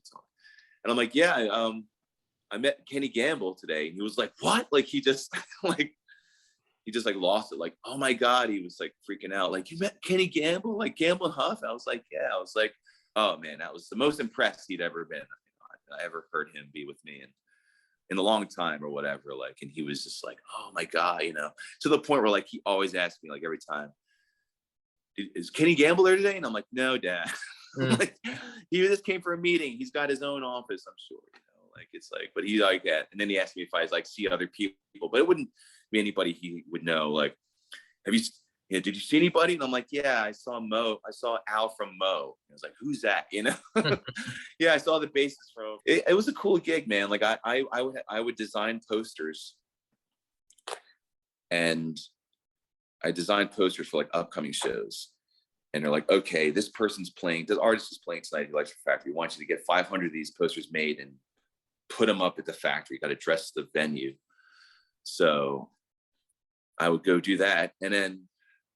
And I'm like, yeah, I met Kenny Gamble today. And he was like, what? Like he just like lost it. Like, oh my God, he was like freaking out. Like, you met Kenny Gamble? Like Gamble and Huff? I was like, yeah. I was like, oh man, that was the most impressed he'd ever been. I ever heard him be with me in a long time or whatever. Like, and he was just like, oh my God, you know, to the point where like he always asked me like every time, is Kenny Gamble there today? And I'm like, no, Dad. Like, he just came for a meeting. He's got his own office, I'm sure. You know, like it's like, but he's like that. And then he asked me if I like see other people, but it wouldn't be anybody he would know. Like, did you see anybody? And I'm like, yeah, I saw Mo. I saw Al from Mo. I was like, who's that? You know? Yeah, I saw the bassist from. It was a cool gig, man. Like I would design posters, and I designed posters for like upcoming shows. And they're like, okay, this artist is playing tonight. He likes your factory. We want you to get 500 of these posters made and put them up at the factory. Got to dress the venue. So I would go do that. And then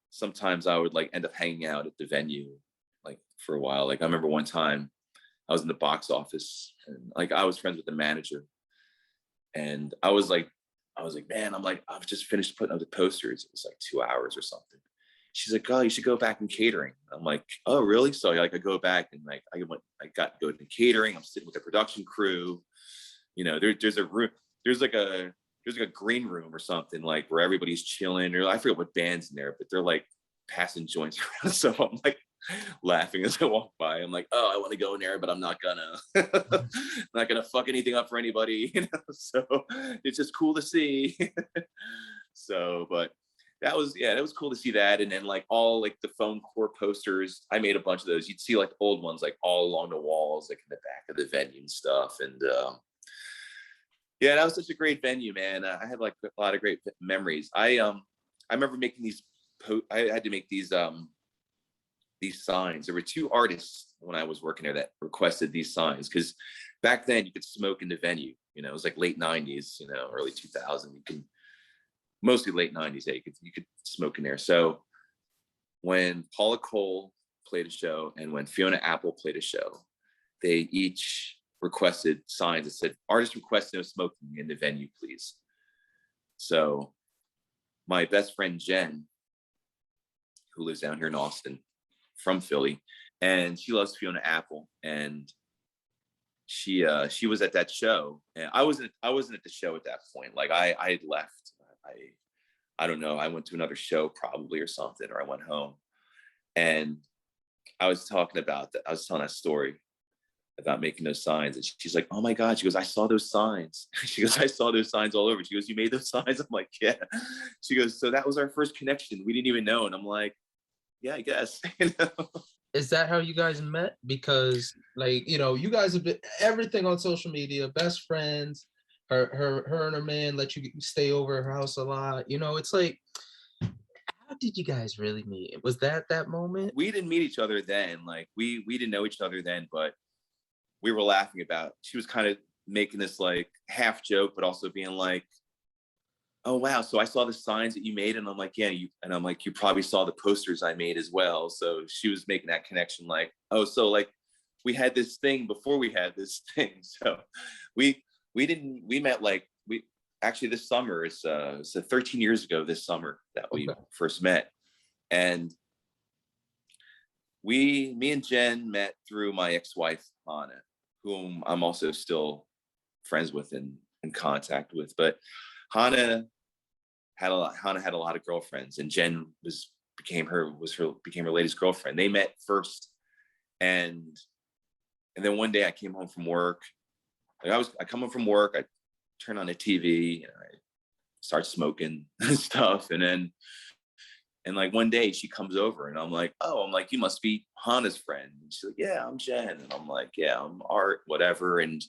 sometimes I would like end up hanging out at the venue like for a while. Like I remember one time I was in the box office and like I was friends with the manager. And I was like, man, I've just finished putting up the posters. It was like 2 hours or something. She's like, oh, you should go back in catering. I'm like, oh, really? So like I go back and like I got to go to catering. I'm sitting with the production crew. You know, there's like a green room or something like where everybody's chilling. Or I forget what band's in there, but they're like passing joints around. So I'm like laughing as I walk by. I'm like, oh, I want to go in there, but I'm not gonna fuck anything up for anybody. You know, so it's just cool to see. So, but that was cool to see that. And then like all like the phone core posters, I made a bunch of those. You'd see like old ones like all along the walls, like in the back of the venue and stuff. And yeah, that was such a great venue, man. I had like a lot of great memories. I remember making these. I had to make these signs. There were two artists when I was working there that requested these signs because back then you could smoke in the venue. You know, it was like late '90s, you know, early 2000. You can mostly late '90s. Yeah, you could smoke in there. So when Paula Cole played a show and when Fiona Apple played a show, they each requested signs that said, "Artist request no smoking in the venue, please." So my best friend Jen, who lives down here in Austin, from Philly, and she loves Fiona Apple, and she was at that show, and I wasn't at the show at that point. Like I had left. I don't know. I went to another show probably or something, or I went home, and I was talking about that. I was telling that story about making those signs, and she's like, "Oh my God," she goes, "I saw those signs." She goes, "I saw those signs all over." She goes, "You made those signs?" I'm like, "Yeah." She goes, "So that was our first connection. We didn't even know." And I'm like, "Yeah, I guess." You know? Is that how you guys met? Because like, you know, you guys have been everything on social media, best friends. Her and her man let you stay over her house a lot. You know, it's like, how did you guys really meet? Was that moment? We didn't meet each other then. Like we didn't know each other then, but we were laughing about. She was kind of making this like half joke, but also being like, "Oh wow, so I saw the signs that you made," and I'm like, "Yeah," and I'm like, "You probably saw the posters I made as well." So she was making that connection, like, "Oh, so like we had this thing before we had this thing." So we met like we actually this summer. It's 13 years ago this summer that we first met, and me and Jen met through my ex-wife Hanna, whom I'm also still friends with and in contact with, but Hanna had a lot of girlfriends, and Jen became her latest girlfriend. They met first, and then one day I came home from work. Like I come home from work, I turn on the TV, and I start smoking and stuff, and like one day she comes over, and I'm like, "You must be Hanna's friend." And she's like, "Yeah, I'm Jen." And I'm like, "Yeah, I'm Art, whatever." And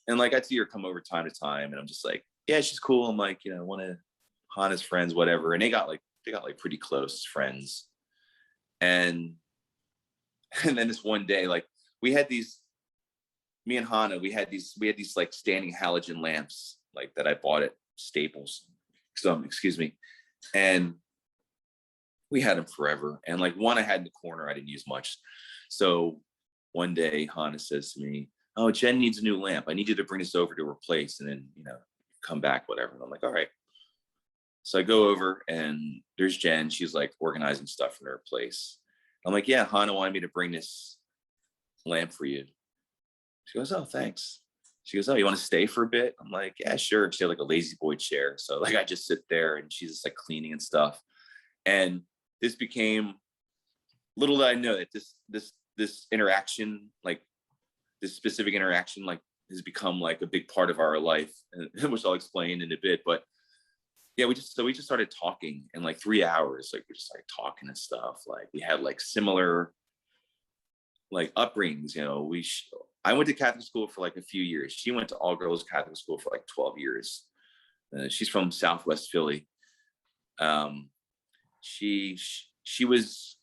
like I see her come over time to time, and I'm just like, "Yeah, she's cool." I'm like, one of Hanna's friends, whatever. And they got like pretty close friends. And then this one day, like me and Hanna, we had these like standing halogen lamps, like that I bought at Staples. Excuse me. And we had them forever. And like one I had in the corner, I didn't use much. So one day Hanna says to me, "Oh, Jen needs a new lamp. I need you to bring this over to her place, and then, come back, whatever." And I'm like, "All right." So I go over, and there's Jen. She's like organizing stuff in her place. I'm like, "Yeah, Hanna wanted me to bring this lamp for you." She goes, "Oh, thanks." She goes, "Oh, you want to stay for a bit?" I'm like, "Yeah, sure." She had like a lazy boy chair. So like I just sit there, and she's just like cleaning and stuff. And this became, little did I know that this interaction, like this specific interaction, like has become like a big part of our life, which I'll explain in a bit. But yeah, we just started talking in like 3 hours. Like we just started talking and stuff. Like we had like similar like upbringings. I went to Catholic school for like a few years. She went to all girls Catholic school for like 12 years. She's from Southwest Philly. She was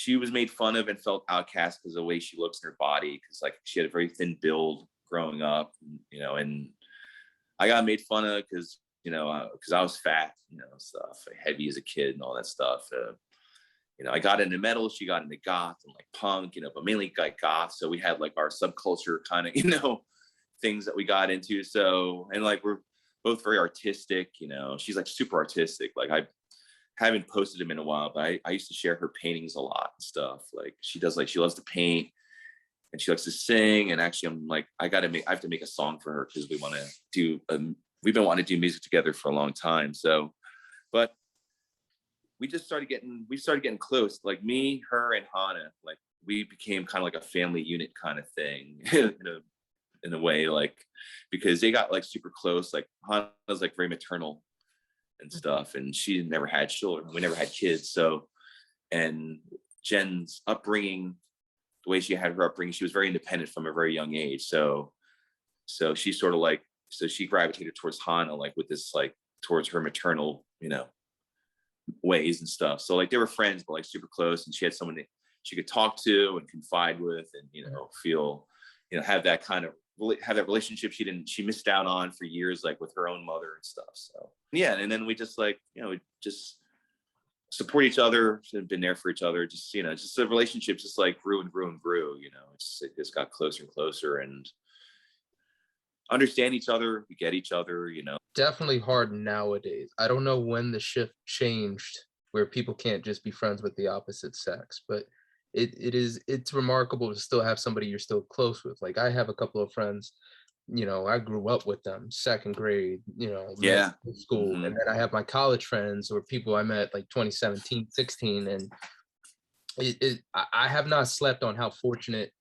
made fun of and felt outcast because of the way she looks in her body, because like she had a very thin build growing up, and I got made fun of because I was fat, stuff, heavy as a kid and all that stuff. I got into metal, she got into goth and like punk, but mainly like goth. So we had like our subculture kind of, things that we got into. So, and like we're both very artistic, she's like super artistic. Like I haven't posted them in a while, but I used to share her paintings a lot and stuff. Like she loves to paint and she likes to sing. And actually I'm like, I have to make a song for her because we've been wanting to do music together for a long time. So, but we started getting close. Like me, her, and Hanna, like we became kind of like a family unit kind of thing in a way, like, because they got like super close. Like Hanna's like very maternal and stuff, and she never had children. We never had kids. So, and Jen's upbringing, the way she had her upbringing, she was very independent from a very young age. So she sort of like, she gravitated towards Hanna, like with this, like towards her maternal, ways and stuff. So like they were friends, but like super close, and she had someone that she could talk to and confide with, and feel, have that relationship she missed out on for years, like with her own mother and stuff. So yeah, and then we just like, we just support each other, been there for each other, just just the relationship just like grew and grew and grew. It just got closer and closer, and understand each other, we get each other, you know. Definitely hard nowadays. I don't know when the shift changed where people can't just be friends with the opposite sex, but it's remarkable to still have somebody you're still close with. Like I have a couple of friends, you know, I grew up with them, second grade, you know, Yeah. school. And then I have my college friends or people I met like 2017, 16. And I have not slept on how fortunate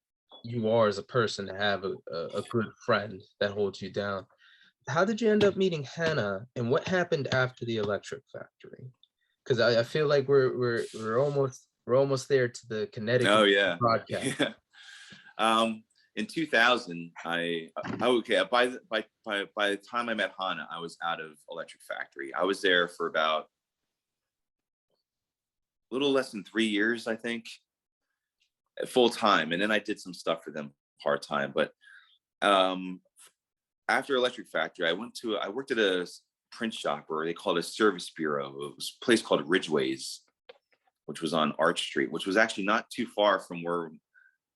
you are as a person to have a good friend that holds you down. How did you end up meeting Hanna, and what happened after the Electric Factory? Because I feel like we're almost there to the Connecticut Oh yeah. broadcast. Yeah. In 2000, okay. By the time I met Hanna, I was out of Electric Factory. I was there for about a little less than 3 years, I think, full time, and then I did some stuff for them part time. But after Electric Factory, I worked at a print shop, or they called it a service bureau. It was a place called Ridgway's, which was on Arch Street, which was actually not too far from where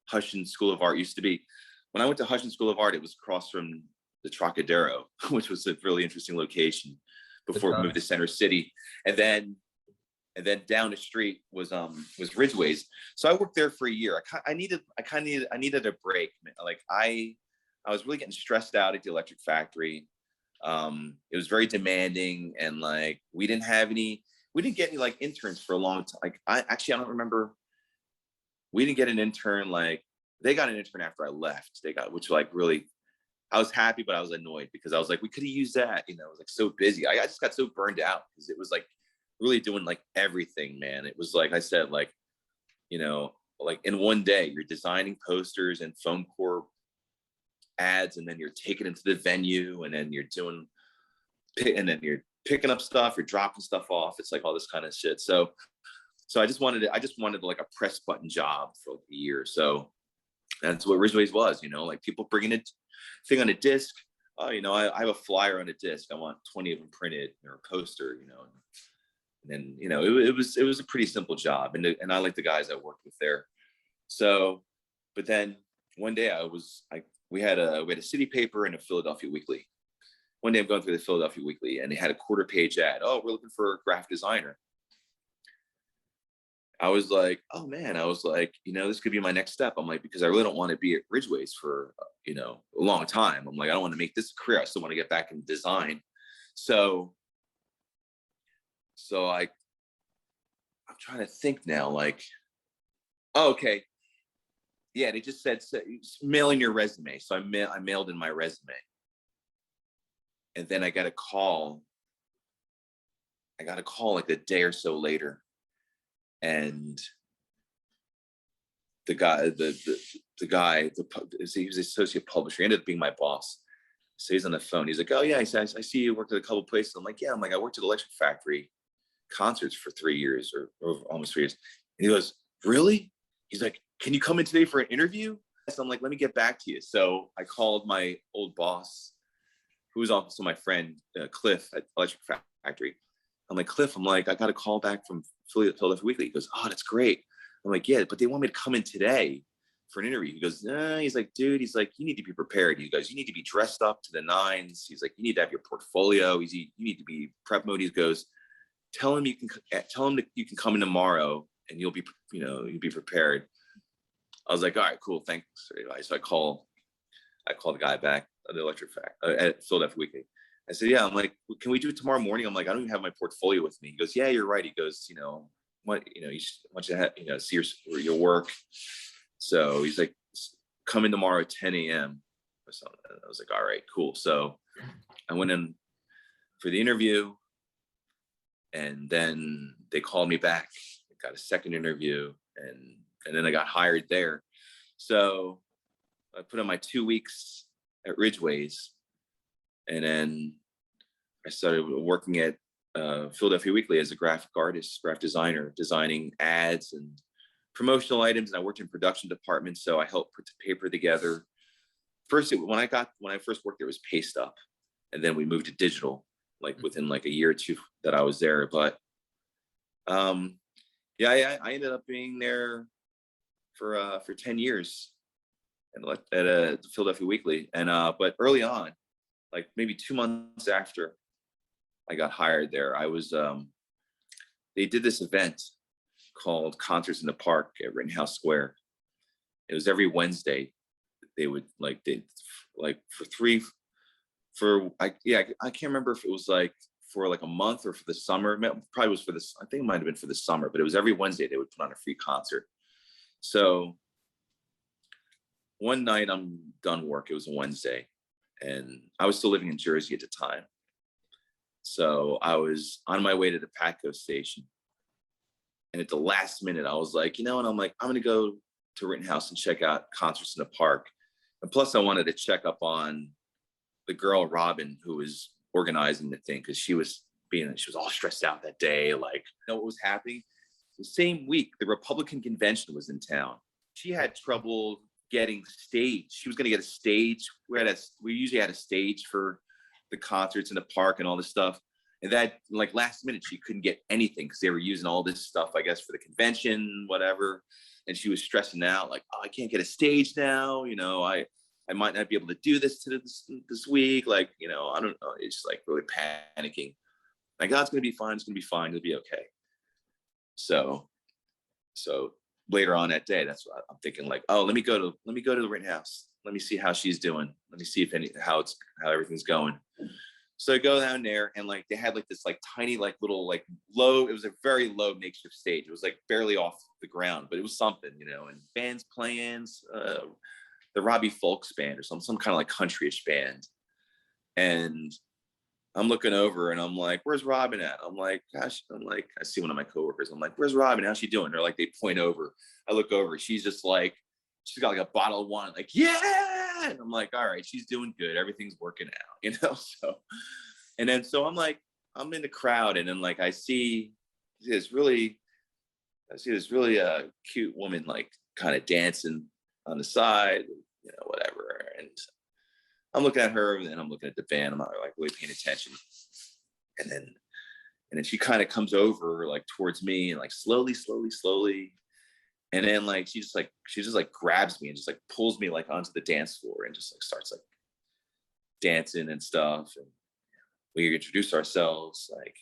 Huston School of Art used to be. When I went to Huston School of Art, it was across from the Trocadero, which was a really interesting location before we moved to Center City. And then down the street was Ridgway's. So I worked there for a year. I needed a break. Like I was really getting stressed out at the Electric Factory. It was very demanding, and like we didn't get any like interns for a long time. Like I don't remember. We didn't get an intern. Like they got an intern after I left. Which like really, I was happy, but I was annoyed because I was like, we could have used that. You know, I was like so busy. I just got so burned out because it was like really doing like everything, man. It was like I said, like, you know, like in one day you're designing posters and foam core ads, and then you're taking it to the venue, and then you're picking up stuff, you're dropping stuff off. It's like all this kind of shit. So I just wanted like a press button job for like a year. So that's what Ridgway's was, you know, like people bringing a thing on a disc. Oh, you know, I have a flyer on a disc. I want 20 of them printed, or a poster, you know. And then, you know, it was a pretty simple job, and I like the guys I worked with there. So, but then one day we had a city paper and a Philadelphia weekly. One day I'm going through the Philadelphia Weekly, and they had a quarter-page ad. Oh, we're looking for a graphic designer. I was like, oh man, you know, this could be my next step. I'm like, because I really don't want to be at Ridgway's for, you know, a long time. I'm like, I don't want to make this a career. I still want to get back in design. So I'm trying to think now, like, oh, okay. Yeah, they just said mail in your resume. So I mailed in my resume. And then I got a call like a day or so later. And the guy, he was associate publisher. He ended up being my boss. So he's on the phone. He's like, oh yeah, I see you worked at a couple of places. I'm like, yeah. I'm like, I worked at Electric Factory concerts for 3 years or almost 3 years. And he goes, really? He's like, can you come in today for an interview? So I'm like, let me get back to you. So I called my old boss, who was also my friend, Cliff at Electric Factory. I'm like, Cliff, I got a call back from Philadelphia Weekly. He goes, oh, that's great. I'm like, yeah, but they want me to come in today for an interview. He goes, nah. He's like, dude, he's like, you need to be prepared. He goes, you need to be dressed up to the nines. He's like, you need to have your portfolio. You need to be prep mode. He goes, tell him that you can come in tomorrow and you'll be prepared. I was like, all right, cool, thanks. So I call the guy back at the Electric Factory at Philadelphia Weekly. I said, yeah. I'm like, can we do it tomorrow morning? I'm like, I don't even have my portfolio with me. He goes, yeah, you're right. He goes, you know, what, you know, you want you to have, you know, see your work. So he's like, come in tomorrow at 10 a.m. or something. I was like, all right, cool. So I went in for the interview, and then they called me back. I got a second interview, and then I got hired there. So I put in my 2 weeks at Ridgway's, and then I started working at Philadelphia Weekly as a graphic designer, designing ads and promotional items. And I worked in production department, so I helped put the paper together. First, when I first worked there, it was paste up, and then we moved to digital, like within like a year or two that I was there. But yeah, I ended up being there for 10 years at Philadelphia Weekly. And but early on, like maybe 2 months after I got hired there, I was, they did this event called Concerts in the Park at Rittenhouse Square. It was every Wednesday. They would I can't remember if it was like for like a month or for the summer. Probably was for this. I think it might have been for the summer, but it was every Wednesday they would put on a free concert. So one night I'm done work. It was a Wednesday, and I was still living in Jersey at the time. So I was on my way to the Patco station, and at the last minute, I was like, and I'm like, I'm gonna go to Rittenhouse and check out Concerts in the Park. And plus I wanted to check up on the girl, Robin, who was organizing the thing, because she was all stressed out that day. Like, what was happening? The same week, the Republican convention was in town. She had trouble getting stage. She was gonna get a stage. We usually had a stage for the concerts in the park and all this stuff. And that, like, last minute, she couldn't get anything because they were using all this stuff, I guess, for the convention, whatever. And she was stressing out, like, oh, I can't get a stage now. I might not be able to do this this week. Like, I don't know. It's just like really panicking. Like, oh, it's going to be fine. It's going to be fine. It'll be okay. So later on that day, that's what I'm thinking, like, oh, let me go to the Rittenhouse. Let me see how she's doing. Let me see how everything's going. So I go down there, and like they had like this like tiny like little like low. It was a very low makeshift stage. It was like barely off the ground, but it was something, and bands playing, the Robbie Folks band or some kind of like countryish band. And I'm looking over, and I'm like, "Where's Robin at?" I'm like, "Gosh," I see one of my coworkers. I'm like, "Where's Robin? How's she doing?" They're like, they point over. I look over. She's just like, she's got like a bottle of wine. Like, yeah. And I'm like, all right, she's doing good. Everything's working out, So, and then so I'm like, I'm in the crowd, and then like I see this really cute woman like kind of dancing on the side, whatever. And I'm looking at her, and then I'm looking at the band. I'm not like really paying attention. And then she kind of comes over like towards me, and like slowly. And then like she just like grabs me and just like pulls me like onto the dance floor and just like starts like dancing and stuff. And we introduce ourselves, like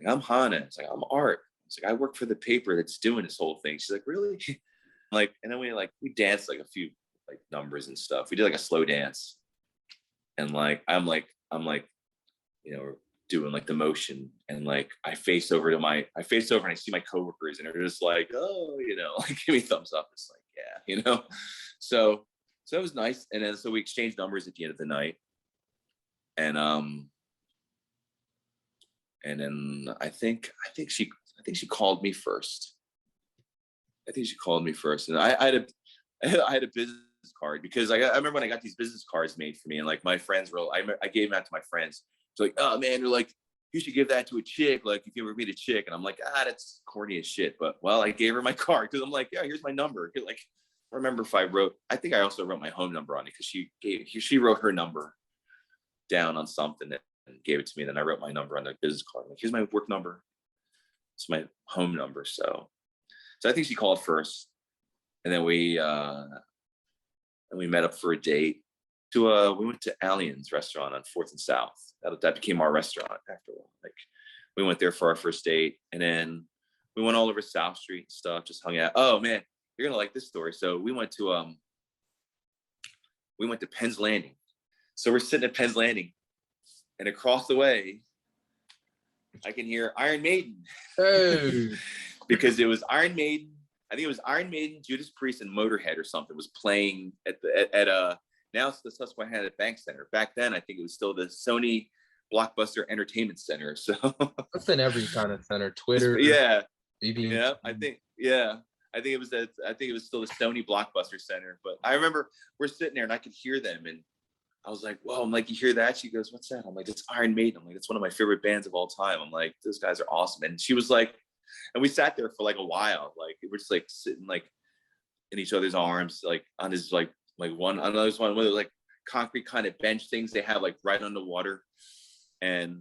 I'm Hanna. It's like, I'm Art. It's like, I work for the paper that's doing this whole thing. She's like, really? Like, and then we danced like a few like numbers and stuff. We did like a slow dance. And like I'm doing like the motion, and like I face over and I see my coworkers, and they're just like, oh, like give me thumbs up. It's like, yeah, so it was nice. And then so we exchanged numbers at the end of the night, and then I think she called me first. And I had a business card, because I remember when I got these business cards made for me, and like my friends I gave them out to my friends. It's like, oh man, they're like, you should give that to a chick, like if you ever meet a chick. And I'm like, that's corny as shit. But well, I gave her my card, because I'm like, yeah, here's my number. Like, I remember I think I also wrote my home number on it, because she wrote her number down on something and gave it to me. Then I wrote my number on the business card. I'm like, here's my work number. It's my home number. So I think she called first, and then we met up for a date. We went to Alien's restaurant on 4th and South. That became our restaurant after a while. Like, we went there for our first date, and then we went all over South Street and stuff, just hung out. Oh man, you're gonna like this story. So we went to Penn's Landing. So we're sitting at Penn's Landing, and across the way, I can hear Iron Maiden. Hey. Because it was Iron Maiden. I think it was Iron Maiden, Judas Priest, and Motorhead or something was playing at now it's the Susquehanna Bank Center. Back then, I think it was still the Sony Blockbuster Entertainment Center. So that's in every kind of center. Twitter. Yeah. BB. Yeah. I think it was still the Sony Blockbuster Center. But I remember we're sitting there, and I could hear them, and I was like, whoa, I'm like, you hear that? She goes, what's that? I'm like, it's Iron Maiden. I'm like, it's one of my favorite bands of all time. I'm like, those guys are awesome. And she was like, and we sat there for like a while. Like, we were just like sitting like in each other's arms, like on this like one of those like concrete kind of bench things they have like right on the water. And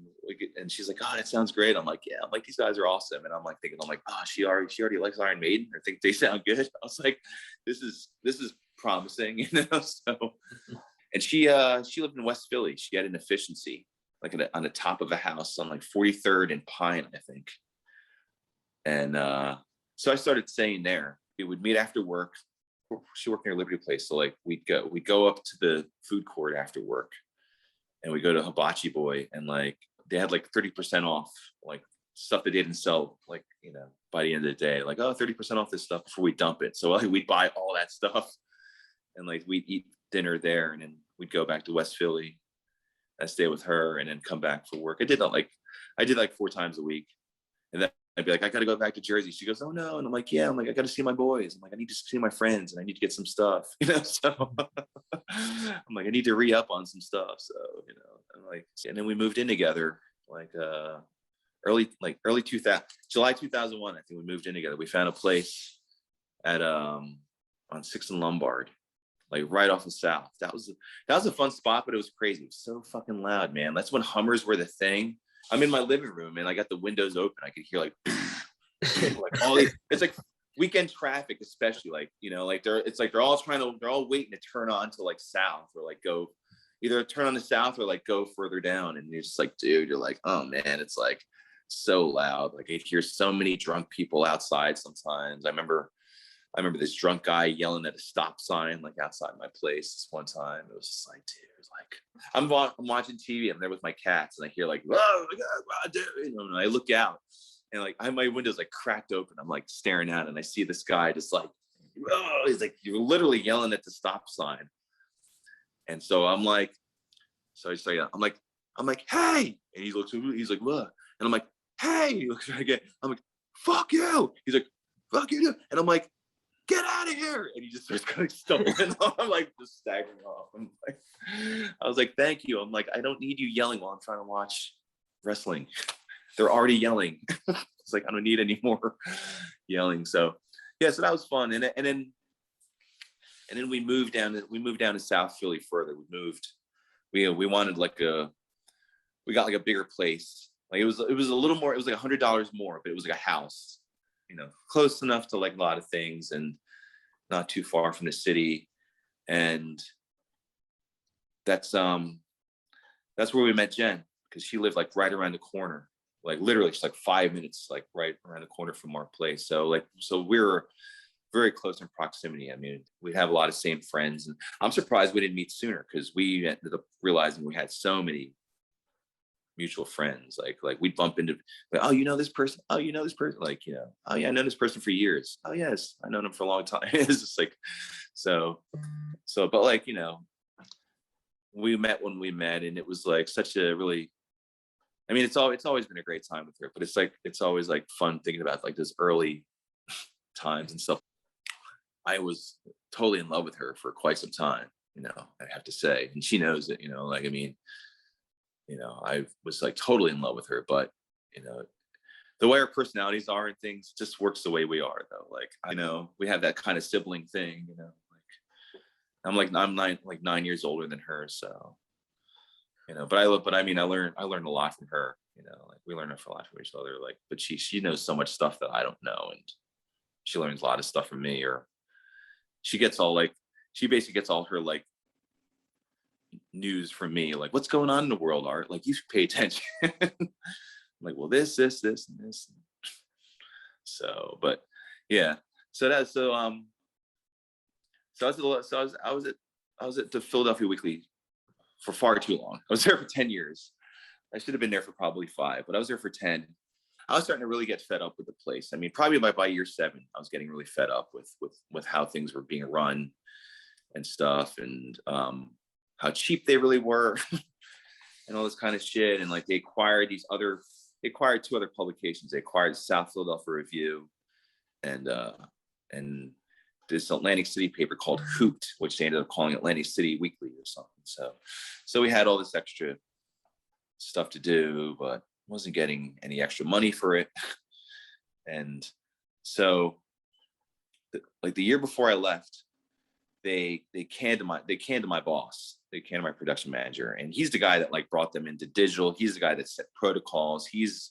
she's like, oh, that sounds great. I'm like, yeah. I'm like, these guys are awesome. And I'm like thinking, oh, she already likes Iron Maiden, or think they sound good. I was like, this is promising, So And she lived in West Philly. She had an efficiency, like on the top of a house on like 43rd and Pine, I think. And so I started staying there. We would meet after work. She worked near Liberty Place, so like we'd go up to the food court after work, and we go to Hibachi Boy, and like they had like 30% off, like stuff that they didn't sell, like, you know, by the end of the day, like, oh, 30% off this stuff before we dump it. So like, we'd buy all that stuff, and like we'd eat dinner there, and then we'd go back to West Philly. I'd stay with her, and then come back for work. I did like 4 times a week, and then I'd be like, I got to go back to Jersey. She goes, oh no. And I'm like, yeah. I'm like, I got to see my boys. I'm like, I need to see my friends, and I need to get some stuff, you know? So I'm like, I need to re-up on some stuff. So, you know, I'm like, and then we moved in together, like early 2000, July 2001, I think we moved in together. We found a place at, on 6th and Lombard, like right off of South. That was a fun spot, but it was crazy. It was so fucking loud, man. That's when Hummers were the thing. I'm in my living room and I got the windows open. I could hear like, like all these, it's like weekend traffic, especially, like, you know, like they're all waiting to turn on to like South, or like go either turn on to South or like go further down. And you're just like, dude, you're like, oh man, it's like so loud. Like I'd hear so many drunk people outside sometimes. I remember this drunk guy yelling at a stop sign, like outside my place this one time. It was just like, dude, like I'm watching TV. I'm there with my cats, and I hear like, oh my God, dude. You know, and I look out, and like I have my windows like cracked open. I'm like staring out, and I see this guy just like, oh, he's like, you're literally yelling at the stop sign. And so I'm like, I'm like, hey, and he looks at me, he's like, what? And I'm like, hey, he looks at me again. I'm like, fuck you. He's like, fuck you, and I'm like, get out of here. And he just starts kind of stumbling off. I'm like just staggering off. I was like, thank you. I'm like, I don't need you yelling while I'm trying to watch wrestling. They're already yelling. It's like, I don't need any more yelling. So yeah, so that was fun. And then we moved down to South Philly further. We wanted we got like a bigger place. Like it was a little more, it was like $100 more, but it was like a house, you know, close enough to like a lot of things and not too far from the city. And that's where we met Jen, because she lived like right around the corner, like literally just like 5 minutes, like right around the corner from our place. So we were very close in proximity. I mean, we have a lot of same friends, and I'm surprised we didn't meet sooner, because we ended up realizing we had so many mutual friends. Like we'd bump into, like, oh, you know this person? Oh, you know this person? Like, you know, oh yeah, I know this person for years. Oh yes, I known him for a long time. It's just like, so, but like, you know, we met when we met, and it was like such a really, I mean, it's always been a great time with her, but it's like, it's always like fun thinking about like those early times and stuff. I was totally in love with her for quite some time, you know, I have to say, and she knows it, you know, like, I mean, you know, I was like totally in love with her, but, you know, the way our personalities are and things just works the way we are, though. Like, I know we have that kind of sibling thing, you know, like I'm 9 years older than her. So, you know, but I learned a lot from her, you know, like we learned a lot from each other, like, but she knows so much stuff that I don't know. And she learns a lot of stuff from me, or she basically gets all her like news from me, like what's going on in the world, Art, like you should pay attention. I'm like, well, this and this. So, but yeah, I was at the Philadelphia Weekly for far too long. I was there for 10 years. I should have been there for probably 5, but I was there for 10. I was starting to really get fed up with the place. I mean, probably by year 7, I was getting really fed up with how things were being run and stuff, and how cheap they really were and all this kind of shit. And like they acquired 2 other publications. They acquired South Philadelphia Review and this Atlantic City paper called Hoot, which they ended up calling Atlantic City Weekly or something. So we had all this extra stuff to do, but wasn't getting any extra money for it. And so like the year before I left, they canned to my boss. They canned to my production manager, and he's the guy that like brought them into digital. He's the guy that set protocols. He's,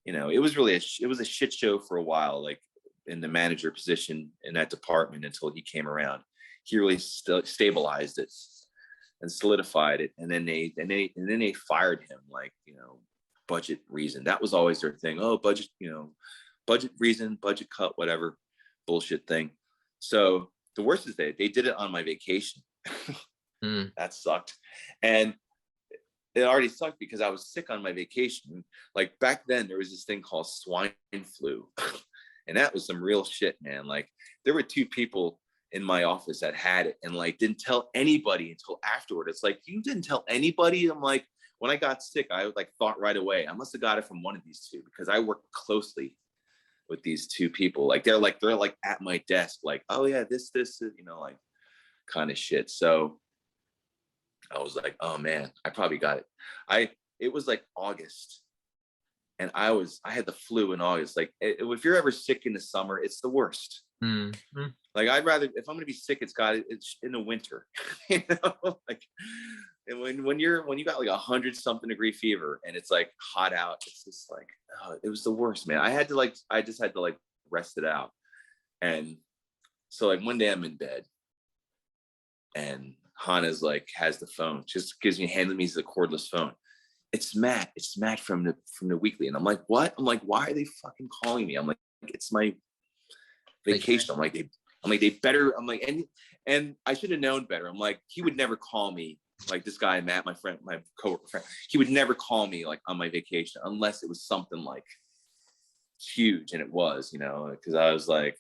you know, it was a shit show for a while, like in the manager position in that department until he came around. He really stabilized it. and solidified it. And then they fired him, like, budget reason. That was always their thing. Oh, budget, budget reason, budget cut, whatever bullshit thing. So the worst is they did it on my vacation. That sucked. And it already sucked because I was sick on my vacation. Like back then there was this thing called swine flu. And that was some real shit, man. Like there were 2 people in my office that had it and like didn't tell anybody until afterward. It's like, you didn't tell anybody? I'm like, when I got sick, I like thought right away, I must have got it from one of these 2 because I worked closely with these 2 people. Like they're like at my desk, like, oh yeah, this, like kind of shit. So I was like, oh man, I probably got it. It was like August. And I had the flu in August. Like if you're ever sick in the summer, it's the worst. Mm-hmm. Like I'd rather, if I'm gonna be sick, it's in the winter. Like, and when you got like 100-something degree fever and it's like hot out, it's just like, oh, it was the worst, man. I just had to rest it out. And so like one day I'm in bed and Hanna's like has the phone, just handed me the cordless phone. It's Matt from the weekly. And I'm like, what? I'm like, why are they fucking calling me? I'm like, it's my vacation. I'm like, they better. I'm like, and I should have known better. I'm like, he would never call me. Like this guy, Matt, my friend, my coworker friend, he would never call me like on my vacation unless it was something like huge. And it was, because I was like,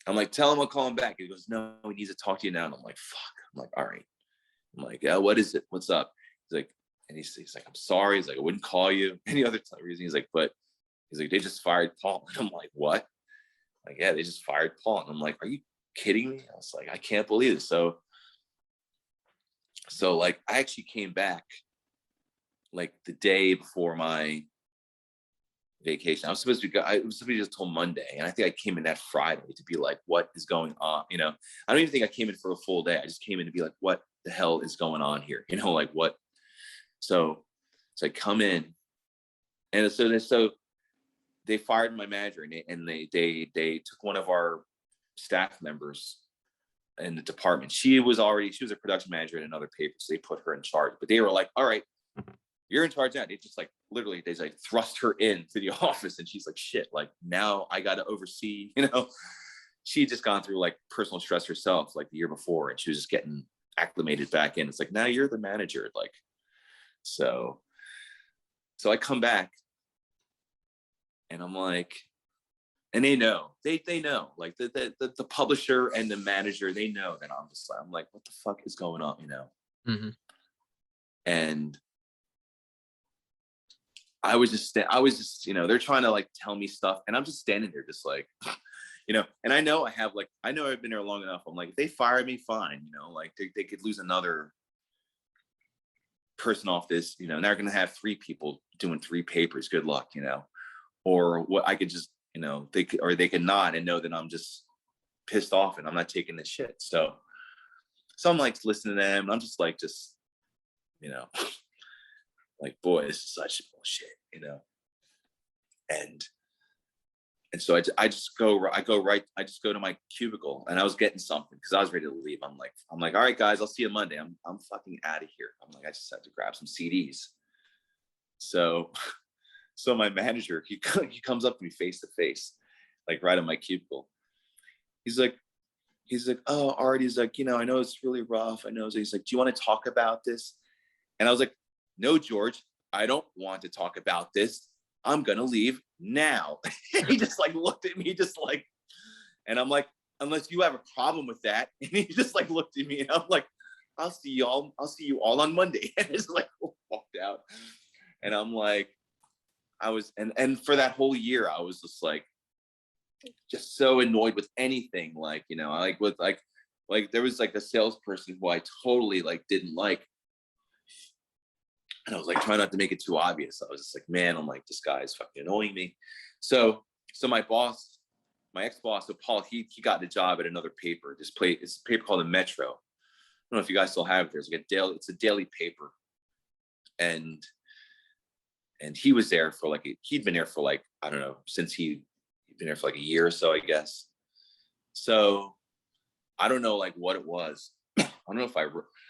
I'm like, tell him I'll call him back. He goes, no, he needs to talk to you now. And I'm like, fuck. I'm like, all right. I'm like, yeah, what is it? What's up? He's like, and he's like, I'm sorry. He's like, I wouldn't call you any other reason. He's like, they just fired Paul. And I'm like, what? Like, yeah, they just fired Paul. And I'm like, are you kidding me? I was like, I can't believe it. So like, I actually came back like the day before my vacation. I was supposed to go, I was supposed to be just till Monday. And I think I came in that Friday to be like, what is going on? I don't even think I came in for a full day. I just came in to be like, what the hell is going on here? Like what? So I come in and so they fired my manager and they took one of our staff members in the department. She was a production manager in another paper. So they put her in charge, but they were like, all right, you're in charge now. They just like, literally, they like thrust her into the office and she's like, shit, like now I got to oversee, she had just gone through like personal stress herself, like the year before. And she was just getting acclimated back in. It's like, now you're the manager. Like, so I come back and I'm like, and they know, they know, like the publisher and the manager, they know that I'm like, what the fuck is going on, Mm-hmm. And I was just, they're trying to like tell me stuff and I'm just standing there just like, and I know I've been there long enough. I'm like, if they fire me, fine, like they could lose another person off this, and they're going to have 3 people doing 3 papers. Good luck, or what I could just, they could nod and know that I'm just pissed off and I'm not taking this shit. So I'm like listening to them and I'm just like, like, boy, this is such bullshit, and so I just go to my cubicle and I was getting something because I was ready to leave. I'm like, all right, guys, I'll see you Monday. I'm fucking out of here. I'm like, I just had to grab some CDs. So my manager, he comes up to me face to face, like right in my cubicle. He's like, oh, Art, he's like, I know it's really rough. I know. He's like, do you want to talk about this? And I was like, no, George, I don't want to talk about this. I'm going to leave now. He just like looked at me just like, and I'm like, unless you have a problem with that. And he just like looked at me and I'm like, I'll see you all on Monday. And it's like walked out. And I'm like, and for that whole year, I was just like, just so annoyed with anything. Like, I like there was like a salesperson who I totally like didn't like. And I was like, trying not to make it too obvious. I was just like, man, I'm like, this guy is fucking annoying me. So my boss, my ex-boss, so Paul, he got a job at another paper. It's a paper called the Metro. I don't know if you guys still have it. There's like it's a daily paper. And he was there for like, he'd been there for like, I don't know, since he'd been there for like a year or so, I guess. So I don't know like what it was. I don't know if I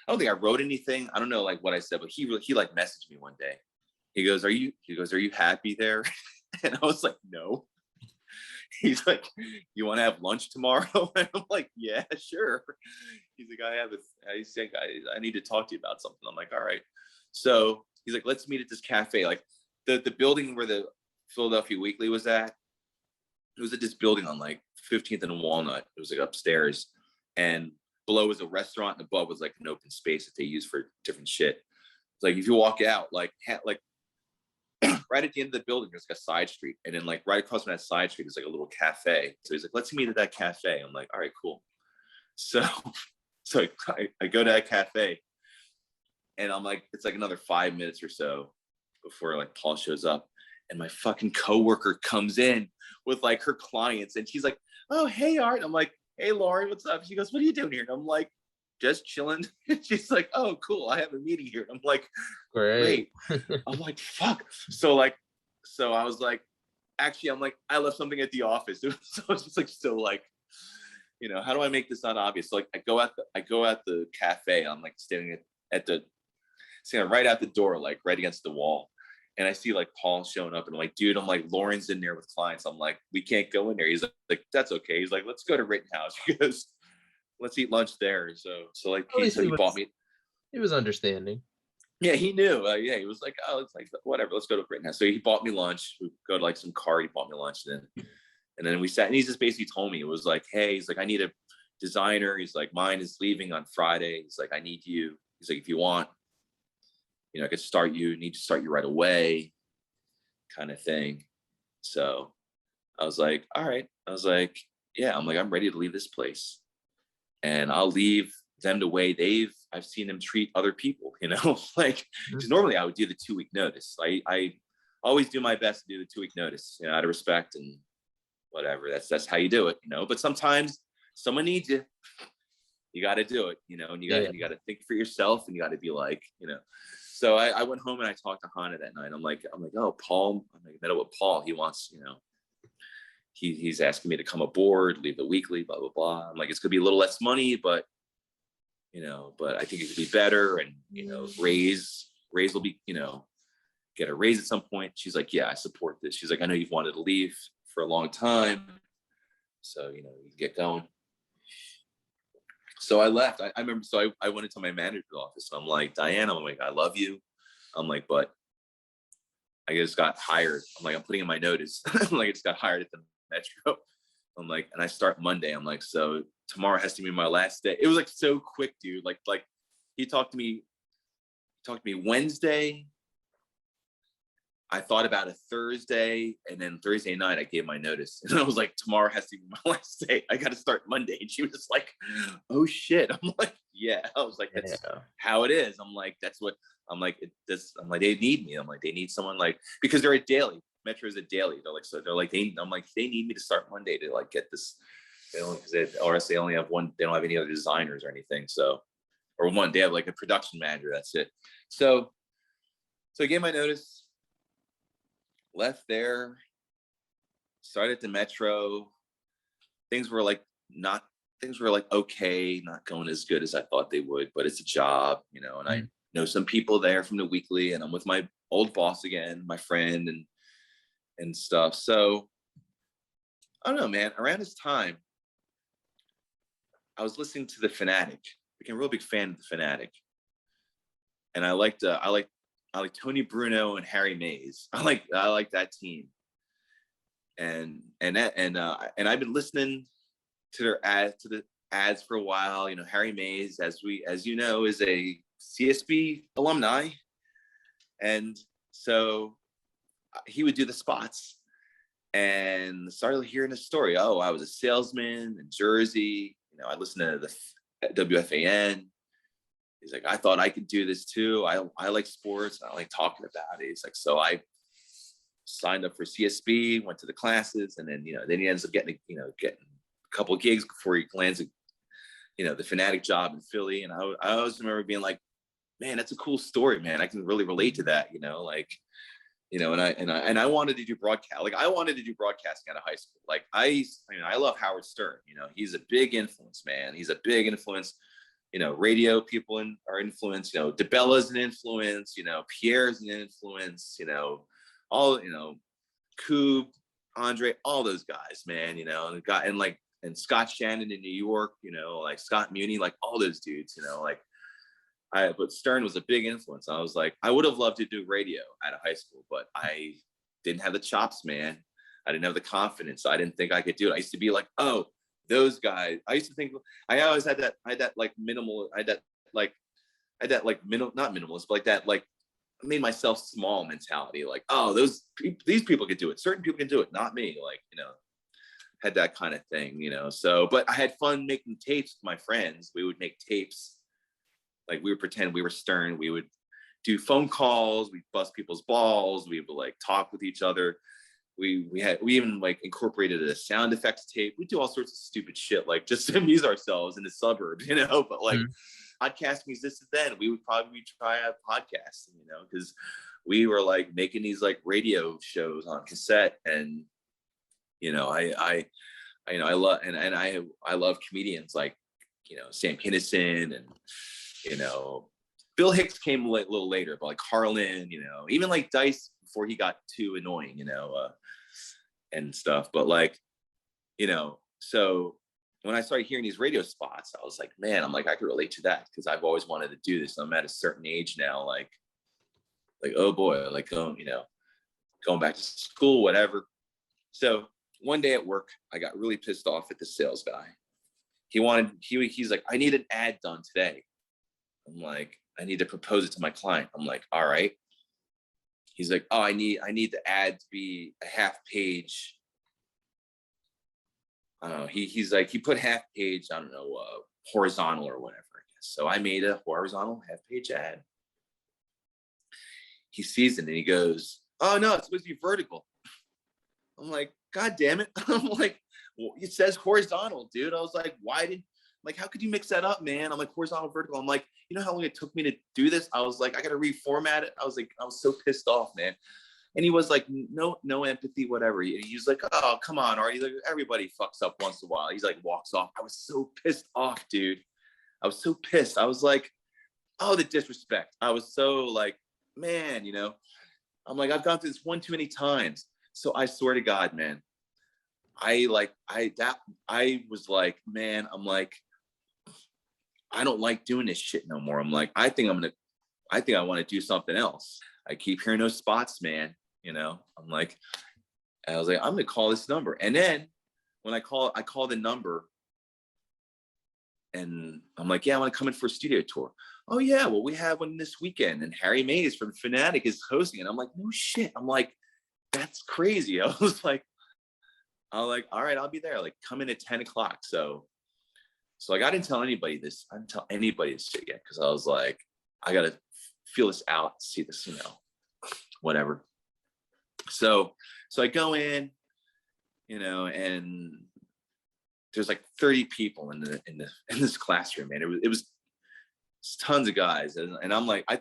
don't think I wrote anything. I don't know like what I said, but he like messaged me one day. He goes, are you happy there? And I was like, no. He's like, you want to have lunch tomorrow? And I'm like, yeah, sure. He's like, I need to talk to you about something. I'm like, all right. So he's like, let's meet at this cafe. Like the building where the Philadelphia Weekly was at, it was at this building on like 15th and Walnut. It was like upstairs, and below was a restaurant, and above was like an open space that they use for different shit. It's like if you walk out, like right at the end of the building, there's like a side street, and then like right across from that side street is like a little cafe. So he's like, let's meet at that cafe. I'm like, all right, cool. So I go to that cafe, and I'm like, it's like another 5 minutes or so before like Paul shows up, and my fucking coworker comes in with like her clients, and she's like, oh, hey, Art. I'm like, hey, Lauren, what's up? She goes, what are you doing here? And I'm like, just chilling. She's like, oh, cool, I have a meeting here. I'm like, great. I'm like, fuck. So I was like, actually, I'm like, I left something at the office. So it's just like, so like, you know, how do I make this not obvious? So like I go at the cafe. I'm like standing right out the door, like right against the wall. And I see like Paul showing up, and I'm like, dude, I'm like, Lauren's in there with clients. I'm like, we can't go in there. He's like, that's okay. He's like, let's go to Rittenhouse. He goes, let's eat lunch there. So like, he bought me. He was understanding. Yeah, he knew. Yeah, he was like, oh, it's like, whatever, let's go to Rittenhouse. So he bought me lunch. We go to like some car. He bought me lunch. And then we sat, and he just basically told me, it was like, hey, he's like, I need a designer. He's like, mine is leaving on Friday. He's like, I need you. He's like, if you want, you know, I could need to start you right away, kind of thing. So I was like, all right. I was like, yeah, I'm like, I'm ready to leave this place, and I'll leave them the way I've seen them treat other people, you know, like, because normally I would do the 2-week notice. I always do my best to do the 2-week notice, you know, out of respect and whatever. That's how you do it, you know, but sometimes someone needs you. You got to do it, you know, and you got to think for yourself, and you got to be like, you know. So I went home and I talked to Hanna that night. I'm like, oh, Paul, I met up with Paul. He wants, you know, he's asking me to come aboard, leave the weekly, blah, blah, blah. I'm like, it's gonna be a little less money, but, you know, but I think it could be better. And, you know, raise will be, you know, get a raise at some point. She's like, yeah, I support this. She's like, I know you've wanted to leave for a long time, so, you know, you can get going. So I left. I remember, so I went into my manager's office, and I'm like, Diane, I'm like, I love you. I'm like, but I just got hired. I'm like, I'm putting in my notice. I'm like, I just got hired at the Metro. I'm like, and I start Monday. I'm like, so tomorrow has to be my last day. It was like so quick, dude. Like he talked to me Wednesday. I thought about it Thursday, and then Thursday night I gave my notice, and I was like, tomorrow has to be my last day. I got to start Monday. And she was just like, oh shit. I'm like, yeah. I was like, that's how it is. I'm like, that's what I'm like. I'm like, they need me. I'm like, they need someone, like, because they're a daily. Metro is a daily. I'm like, they need me to start Monday to like get this. Or else they only have one. They don't have any other designers or anything. So, or one. They have like a production manager. That's it. So I gave my notice. Left there, started at the Metro. Things were like okay, not going as good as I thought they would, but it's a job, you know, and I know some people there from the weekly, and I'm with my old boss again, my friend and stuff. So I don't know, man, around this time, I was listening to The Fanatic. Became a real big fan of The Fanatic. And I liked Tony Bruno and Harry Mays. I like that team. And I've been listening to the ads for a while. You know, Harry Mays, as you know, is a CSB alumni. And so he would do the spots, and started hearing the story. Oh, I was a salesman in Jersey. You know, I listened to the WFAN. He's like, I thought I could do this too. I like sports. I like talking about it. He's like, so I signed up for CSB, went to the classes, and then, you know, then he ends up getting a couple of gigs before he lands the Fanatic job in Philly. And I always remember being like, man, that's a cool story, man. I can really relate to that, you know, like, you know, and I wanted to do broadcast. Like, I wanted to do broadcasting out of high school. Like, I love Howard Stern. You know, he's a big influence, man. He's a big influence. radio people are influenced, DeBella's an influence, Pierre's an influence, all, Coob, Andre, all those guys, man, and Scott Shannon in New York, like Scott Muni, like all those dudes, but Stern was a big influence. I was like, I would have loved to do radio out of high school, but I didn't have the chops, man. I didn't have the confidence. I didn't think I could do it. I used to be like, oh, those guys. I used to think, I always had that minimal, not minimalist, but like that, like, made myself small mentality. Like, oh, these people could do it. Certain people can do it, not me. Like, had that kind of thing, so, but I had fun making tapes with my friends. We would make tapes. Like, we would pretend we were Stern. We would do phone calls. We'd bust people's balls. We would like talk with each other. We even like incorporated a sound effects tape. We do all sorts of stupid shit, like just to amuse ourselves in the suburbs, but like podcast musicians then, we would probably try a podcast, because we were like making these like radio shows on cassette. And, I love comedians like, Sam Kinison and, Bill Hicks came a little later, but like Carlin, even like Dice before he got too annoying, and stuff. But like, so when I started hearing these radio spots, I was like, man, I could relate to that, because I've always wanted to do this. I'm at a certain age now, like, oh boy, like, going back to school, whatever. So one day at work, I got really pissed off at the sales guy. He's like, I need an ad done today. I'm like, I need to propose it to my client. I'm like, all right. He's like, oh, I need the ad to be a half page. I don't know. He's like, he put half page, I don't know, horizontal or whatever, I guess. So I made a horizontal half page ad. He sees it and he goes, oh no, it's supposed to be vertical. I'm like, God damn it. I'm like, well, it says horizontal, dude. I was like, how could you mix that up, man? I'm like, horizontal, vertical. I'm like, you know how long it took me to do this? I was like, I got to reformat it. I was so pissed off, man. And he was like, no empathy, whatever. He's like, oh, come on, Artie. Like, everybody fucks up once in a while. He's like, walks off. I was so pissed off, dude. I was so pissed. I was like, oh, the disrespect. I was so like, man, I'm like, I've gone through this one too many times. So I swear to God, man, I was like, man, I'm like, I don't like doing this shit no more. I'm like, I think I want to do something else. I keep hearing those spots, man. I'm like, I was like, I'm gonna call this number. And then when I call the number, and I'm like, yeah, I want to come in for a studio tour. Oh yeah, well, we have one this weekend, and Harry Mays from Fanatic is hosting it. I'm like, no shit. I'm like, that's crazy. I was like, all right, I'll be there. Like, come in at 10 o'clock. So like, I didn't tell anybody this. I didn't tell anybody this shit yet, because I was like, I gotta feel this out, see this, whatever. So I go in, and there's like 30 people in this classroom, man. It was tons of guys, and I'm like, I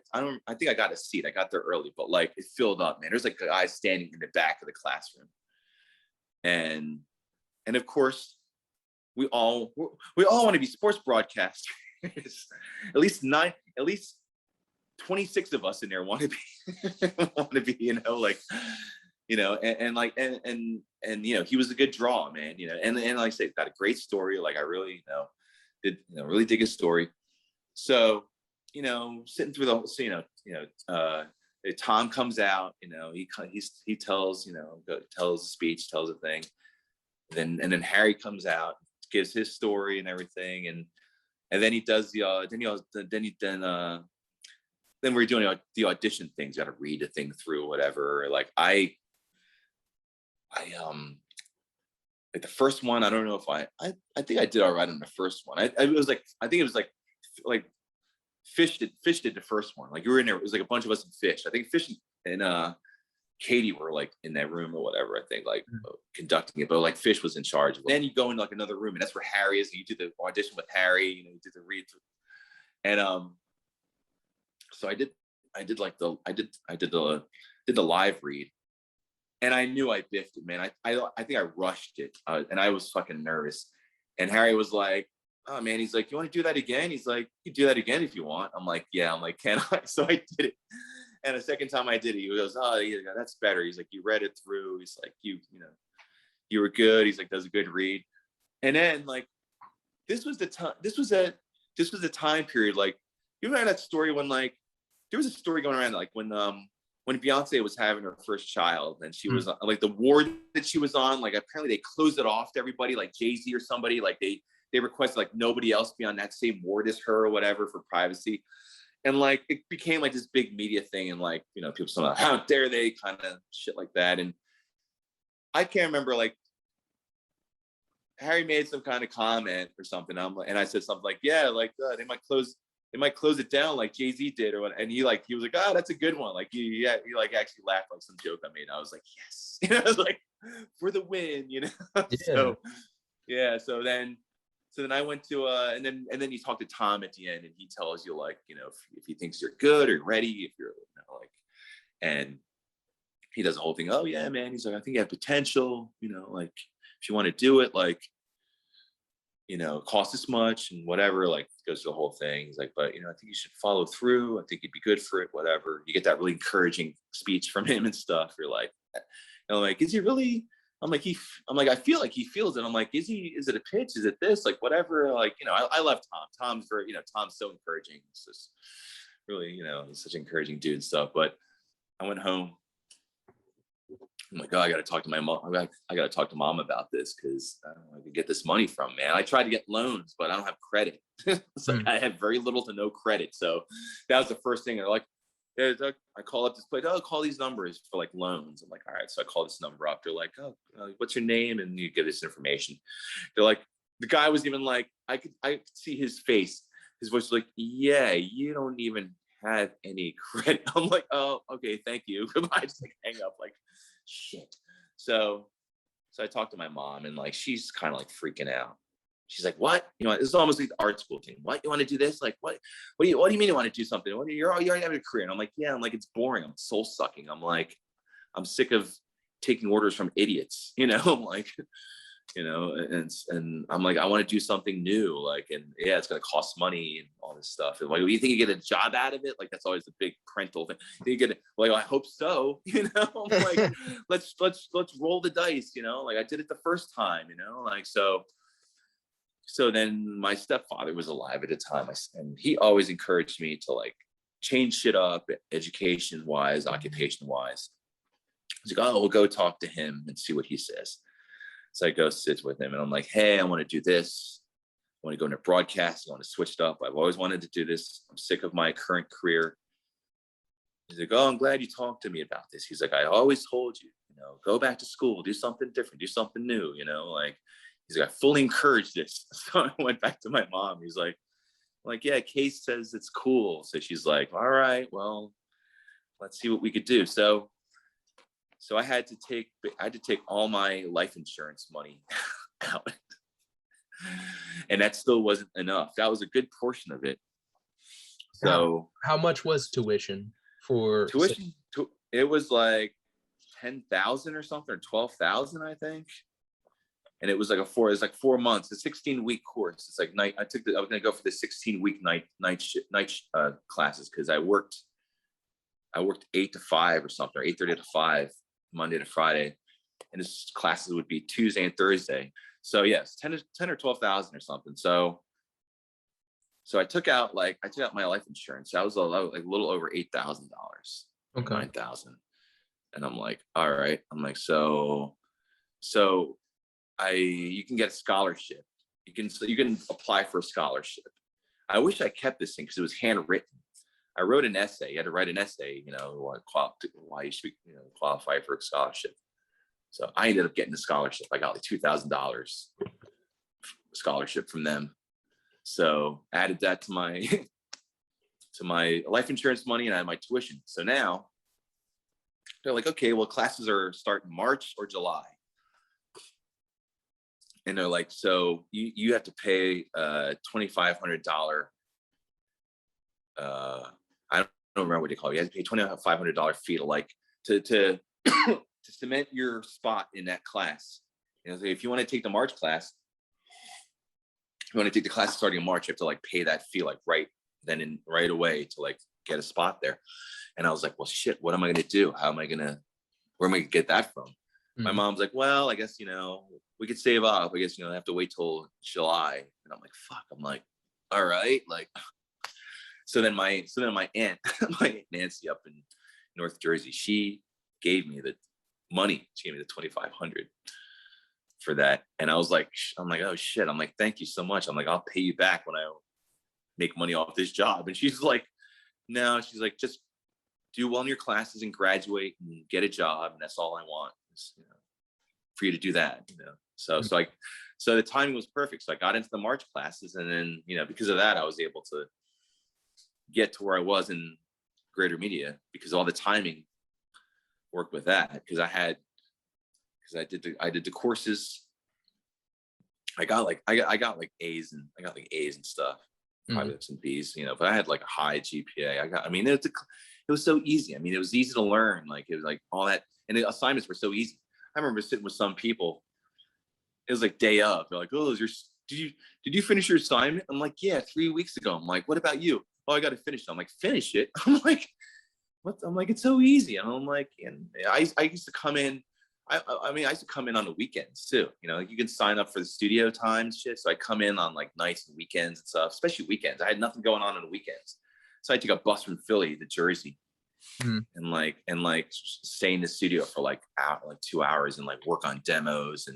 think I got a seat. I got there early, but like, it filled up, man. There's like guys standing in the back of the classroom, and of course, we all want to be sports broadcasters. at least 26 of us in there want to be and he was a good draw, man, and like I say, got a great story. Like, I really really dig his story. So sitting through the whole, Tom comes out, he tells tells a speech, tells a thing, and then Harry comes out, gives his story and everything, and then he does then we're doing the audition things. You got to read the thing through, whatever. Like, I like the first one, I don't know if I think I did all right on the first one. I think it was like Fish did the first one. Like, you were in there, it was like a bunch of us and Fish. I think Fish and Katie were like in that room or whatever, I think, like conducting it, but like Fish was in charge of it. Then you go into like another room, and that's where Harry is, and you do the audition with Harry, you did the read through. And so I did the live read, and I knew I biffed it, man. I think I rushed it, and I was fucking nervous. And Harry was like, oh man, he's like, you want to do that again? He's like, you do that again if you want. I'm like, yeah. I'm like, can I? So I did it. And the second time I did it, he goes, oh, yeah, that's better. He's like, you read it through. He's like, you know, you were good. He's like, that was a good read. And then like, this was the time period. Like, you remember that story when like, there was a story going around, like when Beyonce was having her first child and she was like the ward that she was on, like apparently they closed it off to everybody, like Jay-Z or somebody, like they requested like nobody else be on that same ward as her or whatever for privacy. And like, it became like this big media thing. And like, you know, people saying, like, how dare they, kind of shit like that. And I can't remember, like, Harry made some kind of comment or something. And I said something like, yeah, like they might close it down like Jay-Z did or what. And he was like, oh, that's a good one. Like he like actually laughed like some joke I made. I was like, yes, you know, I was like, for the win, you know. Yeah. So yeah. So then I went to and then you talk to Tom at the end and he tells you like, you know, if he thinks you're good or ready, if you're, you know, like, and he does the whole thing. Oh yeah, man. He's like, I think you have potential, you know, like if you want to do it, like, you know, it costs this much and whatever, like goes through the whole thing. He's like, but you know, I think you should follow through. I think you'd be good for it, whatever. You get that really encouraging speech from him and stuff. You're like, and I'm like, is he really? I'm like, I feel like he feels it. I'm like, is it a pitch? Is it this? Like, whatever. Like, you know, I love Tom. Tom's very, you know, Tom's so encouraging. It's just really, you know, he's such an encouraging dude and stuff. But I went home. I'm like, oh, I got to talk to my mom. I got to talk to mom about this because I don't know where I can get this money from, man. I tried to get loans, but I don't have credit. So I have very little to no credit. So that was the first thing. They're like, I call up this place. Oh, call these numbers for like loans. I'm like, all right. So I call this number up. They're like, oh, what's your name? And you get this information. They're like, the guy was even like, I could see his face. His voice was like, yeah, you don't even have any credit. I'm like, oh, okay, thank you. I just like hang up like, shit. So I talked to my mom and like she's kind of like freaking out. She's like, what? You know, this is almost like the art school thing. What, you want to do this? Like, what do you mean you want to do something? You're already having a career. And I'm like, yeah. I'm like, it's boring. I'm soul sucking. I'm like, I'm sick of taking orders from idiots. You know, I'm like, you know, and I'm like, I want to do something new. Like, and yeah, it's going to cost money and all this stuff. And like, you think you get a job out of it? Like, that's always the big parental thing. You get it? Like, I hope so. You know, I'm like, let's roll the dice. You know, like I did it the first time. You know, like so then my stepfather was alive at the time, and he always encouraged me to like change shit up, education wise, occupation wise. He's like, oh, we'll go talk to him and see what he says. So I go sit with him and I'm like, hey, I want to do this. I want to go into broadcasting. I want to switch it up. I've always wanted to do this. I'm sick of my current career. He's like, oh, I'm glad you talked to me about this. He's like, I always told you, you know, go back to school, do something different, do something new, you know, like, he's like, I fully encourage this. So I went back to my mom. He's like, yeah, Case says it's cool. So she's like, all right, well, let's see what we could do. So I had to take all my life insurance money out. And that still wasn't enough. That was a good portion of it. So how much was tuition for tuition? It was like 10,000 or something, or 12,000, I think. And it was like 4 months, a 16-week course. It's like night. I was going to go for the 16-week night classes because I worked 8 to 5 or something, or 8:30 to 5, Monday to Friday, and his classes would be Tuesday and Thursday. So yes, 10 or 12,000 or something. So I took out my life insurance. That was a little over $8,000, okay, 9,000. And I'm like, all right. I'm like, so you can get a scholarship. You can apply for a scholarship. I wish I kept this thing because it was handwritten. I wrote an essay. You had to write an essay, you know, why you should, you know, qualify for a scholarship. So I ended up getting a scholarship. I got like $2,000 scholarship from them. So I added that to my life insurance money, and I had my tuition. So now they're like, okay, well, classes are starting March or July. And they're like, so you have to pay $2,500. I don't remember what they call it. You have to pay $2,500 fee to to cement your spot in that class. You know, so if you want to take the March class, when I take the class starting in March, you have to like pay that fee like right then and right away to like get a spot there. And I was like, well, shit, what am I going to do? Where am I going to get that from? My mom's like, well, I guess, we could save up. I guess, I have to wait till July. And I'm like, fuck. I'm like, all right. Like, so then my aunt, my aunt Nancy up in North Jersey, she gave me the money. She gave me the 2,500 for that. And I was like, I'm like, oh shit. I'm like, thank you so much. I'm like, I'll pay you back when I make money off this job. And she's like, no, she's like, just do well in your classes and graduate and get a job. And that's all I want is, for you to do that, So the timing was perfect. So I got into the March classes, and then, because of that, I was able to get to where I was in greater media because all the timing worked with that. Because I did the courses. I got like A's and stuff, pilots and B's, but I had like a high GPA. It was so easy. I mean, it was easy to learn. Like it was like all that, and the assignments were so easy. I remember sitting with some people. It was like day of. They're like, "Oh, did you finish your assignment?" I'm like, "Yeah, 3 weeks ago." I'm like, "What about you?" "Oh, I got to finish it." I'm like, "Finish it?" I'm like, "What?" I'm like, "It's so easy." And I'm like, and I used to come in. I used to come in on the weekends too. Like you can sign up for the studio time shit. So I come in on like nights and weekends and stuff, especially weekends. I had nothing going on the weekends. So I take a bus from Philly to Jersey and stay in the studio for like 2 hours and like work on demos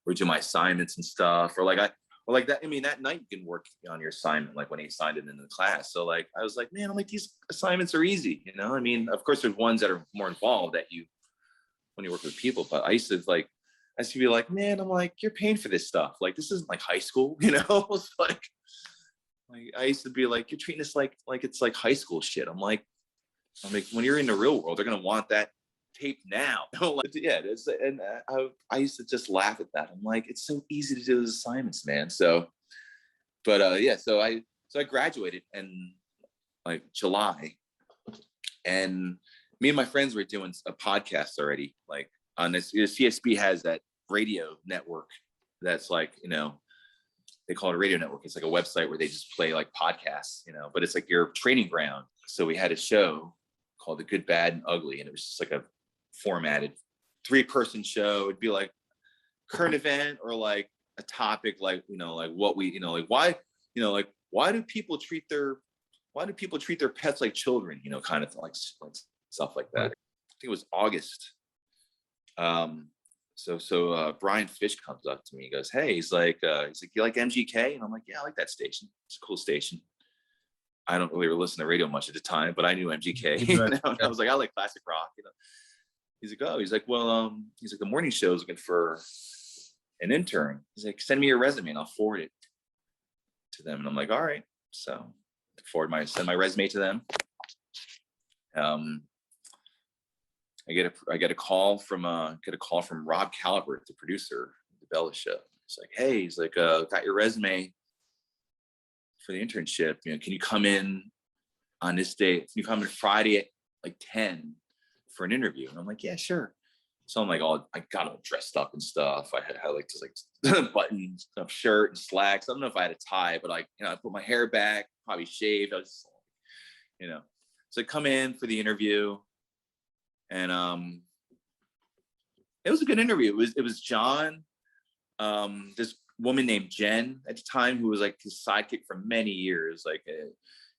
or do my assignments and stuff. Or that. I mean, that night you can work on your assignment, like when he signed it into the class. So like, I was like, man, I'm like, these assignments are easy. I mean, of course there's ones that are more involved when you work with people, but I used to be like, man, I'm like, you're paying for this stuff. Like, this isn't like high school, It's like I used to be like, you're treating this like it's like high school shit. I'm like, when you're in the real world, they're going to want that tape now. Yeah. I used to just laugh at that. I'm like, it's so easy to do those assignments, man. So, but yeah, so I graduated in like July, and me and my friends were doing a podcast already, like on this. CSB has that radio network that's like, they call it a radio network. It's like a website where they just play like podcasts, but it's like your training ground. So we had a show called The Good, Bad, and Ugly. And it was just like a formatted 3-person show. It'd be like current event or like a topic, like, like what we, like why, why do people treat their pets like children, kind of like stuff like that. I think it was August. So Brian Fish comes up to me. He goes, "Hey," he's like, "You like MGK?" And I'm like, "Yeah, I like that station. It's a cool station." I don't really listen to radio much at the time, but I knew MGK. And I was like, "I like classic rock." He's like, "Oh," he's like, "Well, the morning show is looking for an intern." He's like, "Send me your resume and I'll forward it to them." And I'm like, "All right." So send my resume to them. I get a call from Rob Calvert, the producer of the Bella Show. He's like, "Hey," he's like, "Got your resume for the internship. Can you come in on this day? Can you come in Friday at like 10 for an interview?" And I'm like, "Yeah, sure." So I'm like, I got all dressed up and stuff. I had like this like buttons, shirt and slacks. I don't know if I had a tie, but I put my hair back, probably shaved. I was, so I come in for the interview. And it was a good interview. It was John, this woman named Jen at the time, who was like his sidekick for many years, like,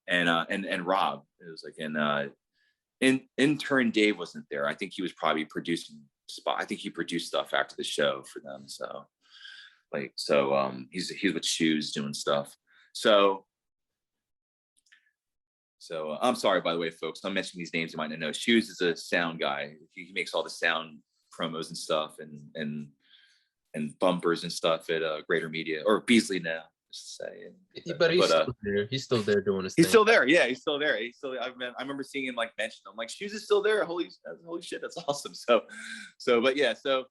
and Rob. It was like, intern Dave wasn't there. I think he was probably producing I think he produced stuff after the show for them. So he's with Shoes doing stuff. So I'm sorry, by the way, folks, I'm mentioning these names you might not know. Shoes is a sound guy. He makes all the sound promos and stuff and bumpers and stuff at Greater Media, or Beasley now, just to say. But he's still there. He's still there doing his thing. He's still there. Yeah, he's still there. I remember seeing him like mentioned. I'm like, Shoes is still there. Holy shit, that's awesome. But yeah, so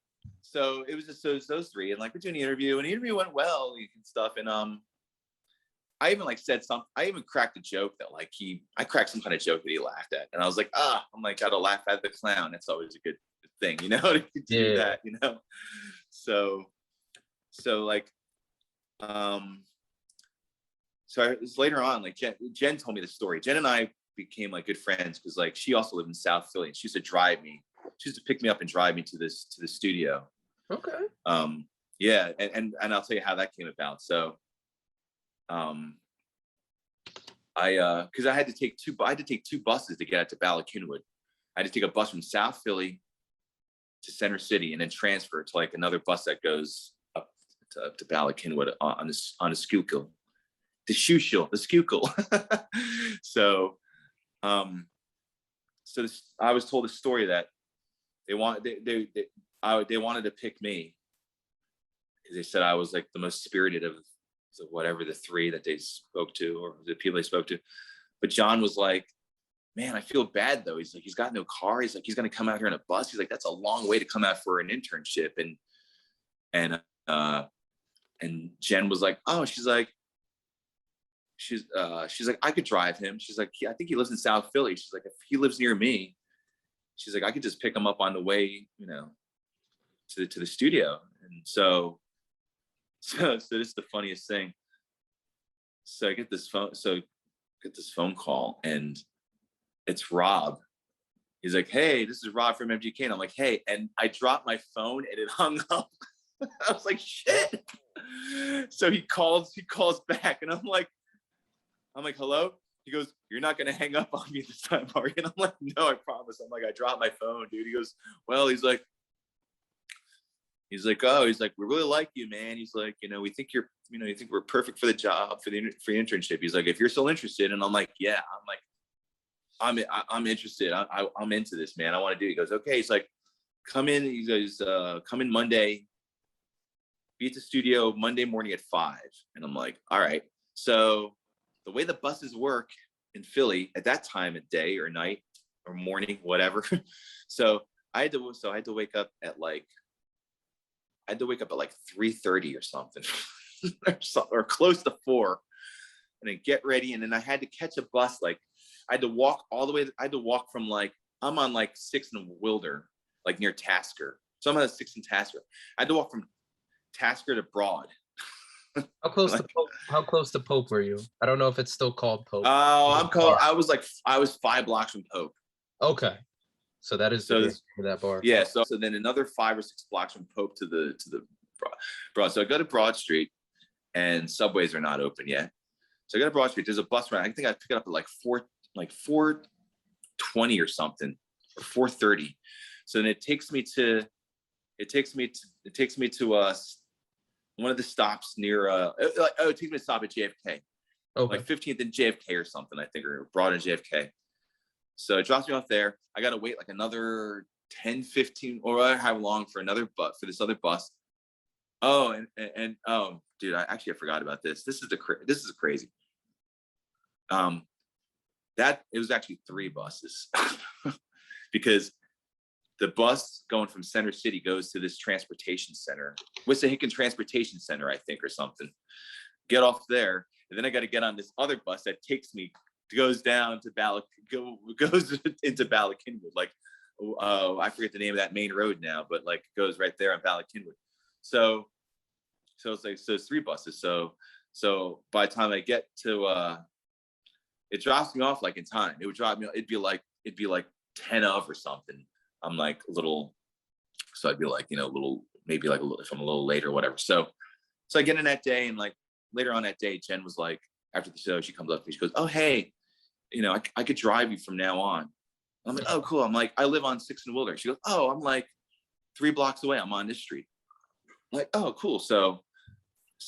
it was just those three, and like we're doing the interview, and the interview went well and stuff, and I even like said something. I even cracked a joke that like I cracked some kind of joke that he laughed at, and I was like, I'm like, gotta laugh at the clown. That's always a good thing, to do that, So like it was later on, like Jen told me the story. Jen and I became like good friends because like she also lived in South Philly and she used to drive me. She used to pick me up and drive me to the studio. Okay. Yeah, and I'll tell you how that came about. So because I had to take two buses to get out to Bala Cynwyd. I had to take a bus from South Philly to Center City and then transfer to like another bus that goes up to Bala Cynwyd on a Schuylkill. The Schuylkill. So I was told a story that they wanted to pick me because they said I was like the most spirited of whatever the three that they spoke to or the people they spoke to. But John was like, man, I feel bad though. He's like, he's got no car. He's like, he's going to come out here in a bus. He's like, that's a long way to come out for an internship. And Jen was like, oh, she's like, I could drive him. She's like, I think he lives in South Philly. She's like, if he lives near me, she's like, I could just pick him up on the way, to the studio. And so this is the funniest thing. So I get this phone call and it's Rob. He's like, hey, this is Rob from MGK. And I'm like, hey, and I dropped my phone and it hung up. I was like, shit. So he calls back and I'm like, hello? He goes, you're not going to hang up on me this time, are you? And I'm like, no, I promise. I'm like, I dropped my phone, dude. He goes, well, he's like, we really like you, man. He's like, we think you think we're perfect for the job, for the internship. He's like, if you're still interested. And I'm like, yeah, I'm interested. I'm into this, man. I want to do it. He goes, okay. He's like, come in. He goes, come in Monday, be at the studio Monday morning at 5. And I'm like, all right. So the way the buses work in Philly at that time of day or night or morning, whatever. So I had to wake up at like 3:30 or something, or close to 4, and then get ready. And then I had to catch a bus. Like I had to walk all the way. I had to walk from like, I'm on like 6th and Wilder, like near Tasker. So I'm on 6th and Tasker. I had to walk from Tasker to Broad. How close to Pope? How close to Pope were you? I don't know if it's still called Pope. Oh, I was 5 blocks from Pope. Okay. So that is that bar. Yeah. So then another 5 or 6 blocks from Pope to the Broad. So I go to Broad Street, and subways are not open yet. So I go to Broad Street. There's a bus ride. I think I pick it up at like 4:20 or something, or 4:30. So then it takes me to one of the stops near. It takes me to stop at JFK. Okay. Like 15th and JFK or something, I think, or Broad and JFK. So it drops me off there. I got to wait like another 10, 15, or however long for this other bus. Oh, and dude, I forgot about this. This is crazy. That it was actually 3 buses because the bus going from Center City goes to this transportation center, Wissahickon Transportation Center, I think, or something. Get off there, and then I got to get on this other bus that takes me. Goes down to goes into Bala Cynwyd. Like, I forget the name of that main road now, but like goes right there on Bala Cynwyd. So it's like, so it's 3 buses. So by the time I get to, it drops me off like in time. It would drop me. It'd be like 10 of or something. I'm like a little, so I'd be like, maybe like if I'm a little late or whatever. So I get in that day, and like later on that day, Jen was like, after the show, she comes up to me. She goes, "Oh, hey, I could drive you from now on." I'm like, "Oh, cool." I'm like, "I live on 6th and Wilder." She goes, "Oh, I'm like 3 blocks away. I'm on this street." I'm like, "Oh, cool." So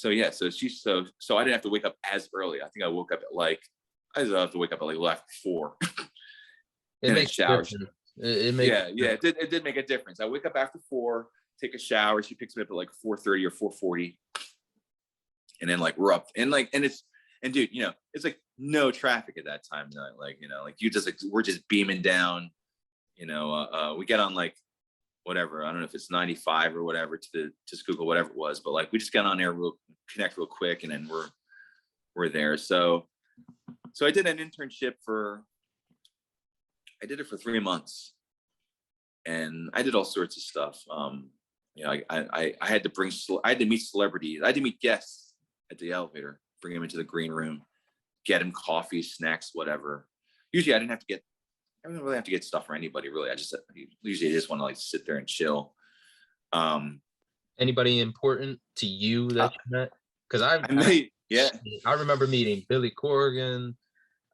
yeah. So I didn't have to wake up as early. I think I woke up at like, I didn't have to wake up at like after 4. It makes a difference. It did make a difference. I wake up after 4, take a shower. She picks me up at like 4:30 or 4:40, and then like we're up, and dude, it's like no traffic at that time. Like you just like, we're just beaming down. We get on like whatever, I don't know if it's 95 or whatever to Schuylkill, whatever it was, but like we just got on there, we'll connect real quick, and then we're there. So I did an internship for 3 months, and I did all sorts of stuff. I had to meet celebrities. I had to meet guests at the elevator, bring him into the green room, get him coffee, snacks, whatever. Usually I didn't really have to get stuff for anybody really. Usually I just want to like sit there and chill. Anybody important to you that you met? Because I remember meeting Billy Corrigan,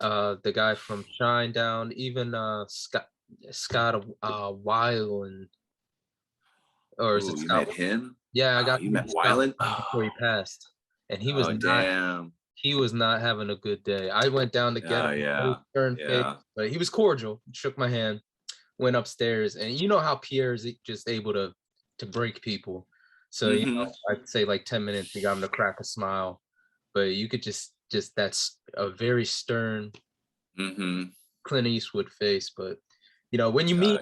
the guy from Shinedown, even Scott Weiland, or is it you Scott? met him? Yeah, I got you met Weiland before he passed, and he was damn. He was not having a good day. I went down to get him. But he was cordial. Shook my hand, went upstairs, and you know how Pierre is just able to break people. So you know, I'd say like 10 minutes, he got him to crack a smile, but you could just that's a very stern Clint Eastwood face. But you know, when you meet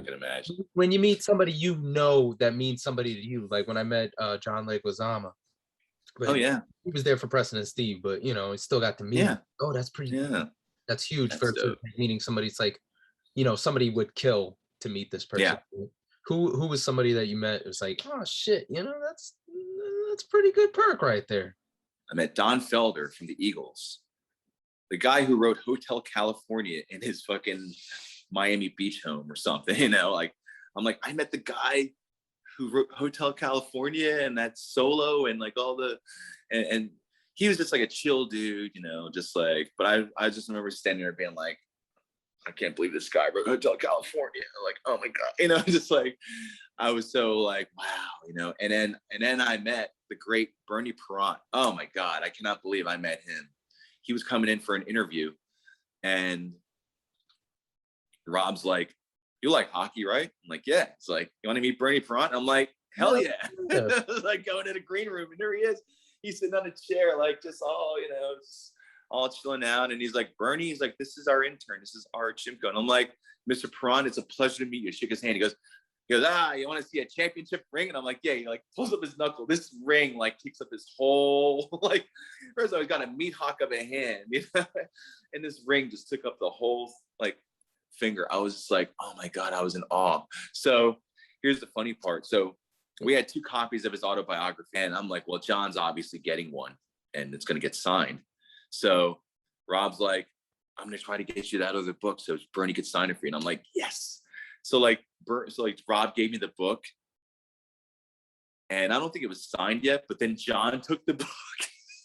somebody, you know that means somebody to you. Like when I met John Leguizamo. But he was there for Preston and Steve, but you know, he still got to meet. Yeah. Oh, that's pretty. Yeah. That's huge for meeting somebody. It's like, you know, somebody would kill to meet this person. Yeah. Who was somebody that you met? It was like, oh shit, you know, that's pretty good perk right there. I met Don Felder from the Eagles, the guy who wrote Hotel California in his fucking Miami Beach home or something. You know, like I'm like, I met the guy who wrote Hotel California and that Solo and like all the, and he was just like a chill dude, you know, just like, but I just remember standing there being like, I can't believe this guy wrote Hotel California. Like, oh my God, you know, just like, I was so like, wow, you know, and then I met the great Bernie Perrant. Oh my God, I cannot believe I met him. He was coming in for an interview and Rob's like, you like hockey, right? I'm like, yeah. It's like, you want to meet Bernie Perrant? I'm like, hell yeah. Like going in a green room and there he is. He's sitting on a chair, like just all, you know, just all chilling out. And he's like, Bernie, he's like, this is our intern. This is our Shimko. And I'm like, Mr. Perrant, it's a pleasure to meet you. Shake his hand. He goes, you want to see a championship ring? And I'm like, yeah. He like pulls up his knuckle. This ring like takes up his whole, like, first of all, he's got a meat hock of a hand, you know? And this ring just took up the whole like finger. I was just like, oh my God, I was in awe. So here's the funny part. So we had 2 copies of his autobiography and I'm like, well, John's obviously getting one and it's going to get signed. So Rob's like, I'm going to try to get you that other book so Bernie could sign it for you. And I'm like, yes. So like Rob gave me the book and I don't think it was signed yet, but then John took the book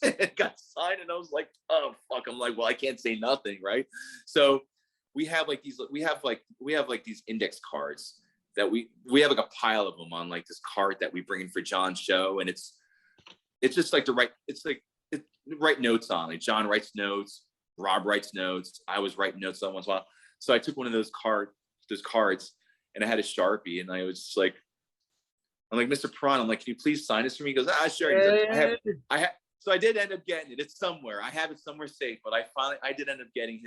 and it got signed and I was like, oh fuck. I'm like, well, I can't say nothing. Right. So we have like these index cards that we have like a pile of them on like this card that we bring in for John's show. And it's just like write notes on. Like John writes notes, Rob writes notes. I was writing notes on once in a while. So I took one of those cards and I had a Sharpie and I was just like, I'm like, Mr. Perrant, I'm like, can you please sign this for me? He goes, sure. He's like, so I did end up getting it. It's somewhere. I have it somewhere safe, but I did end up getting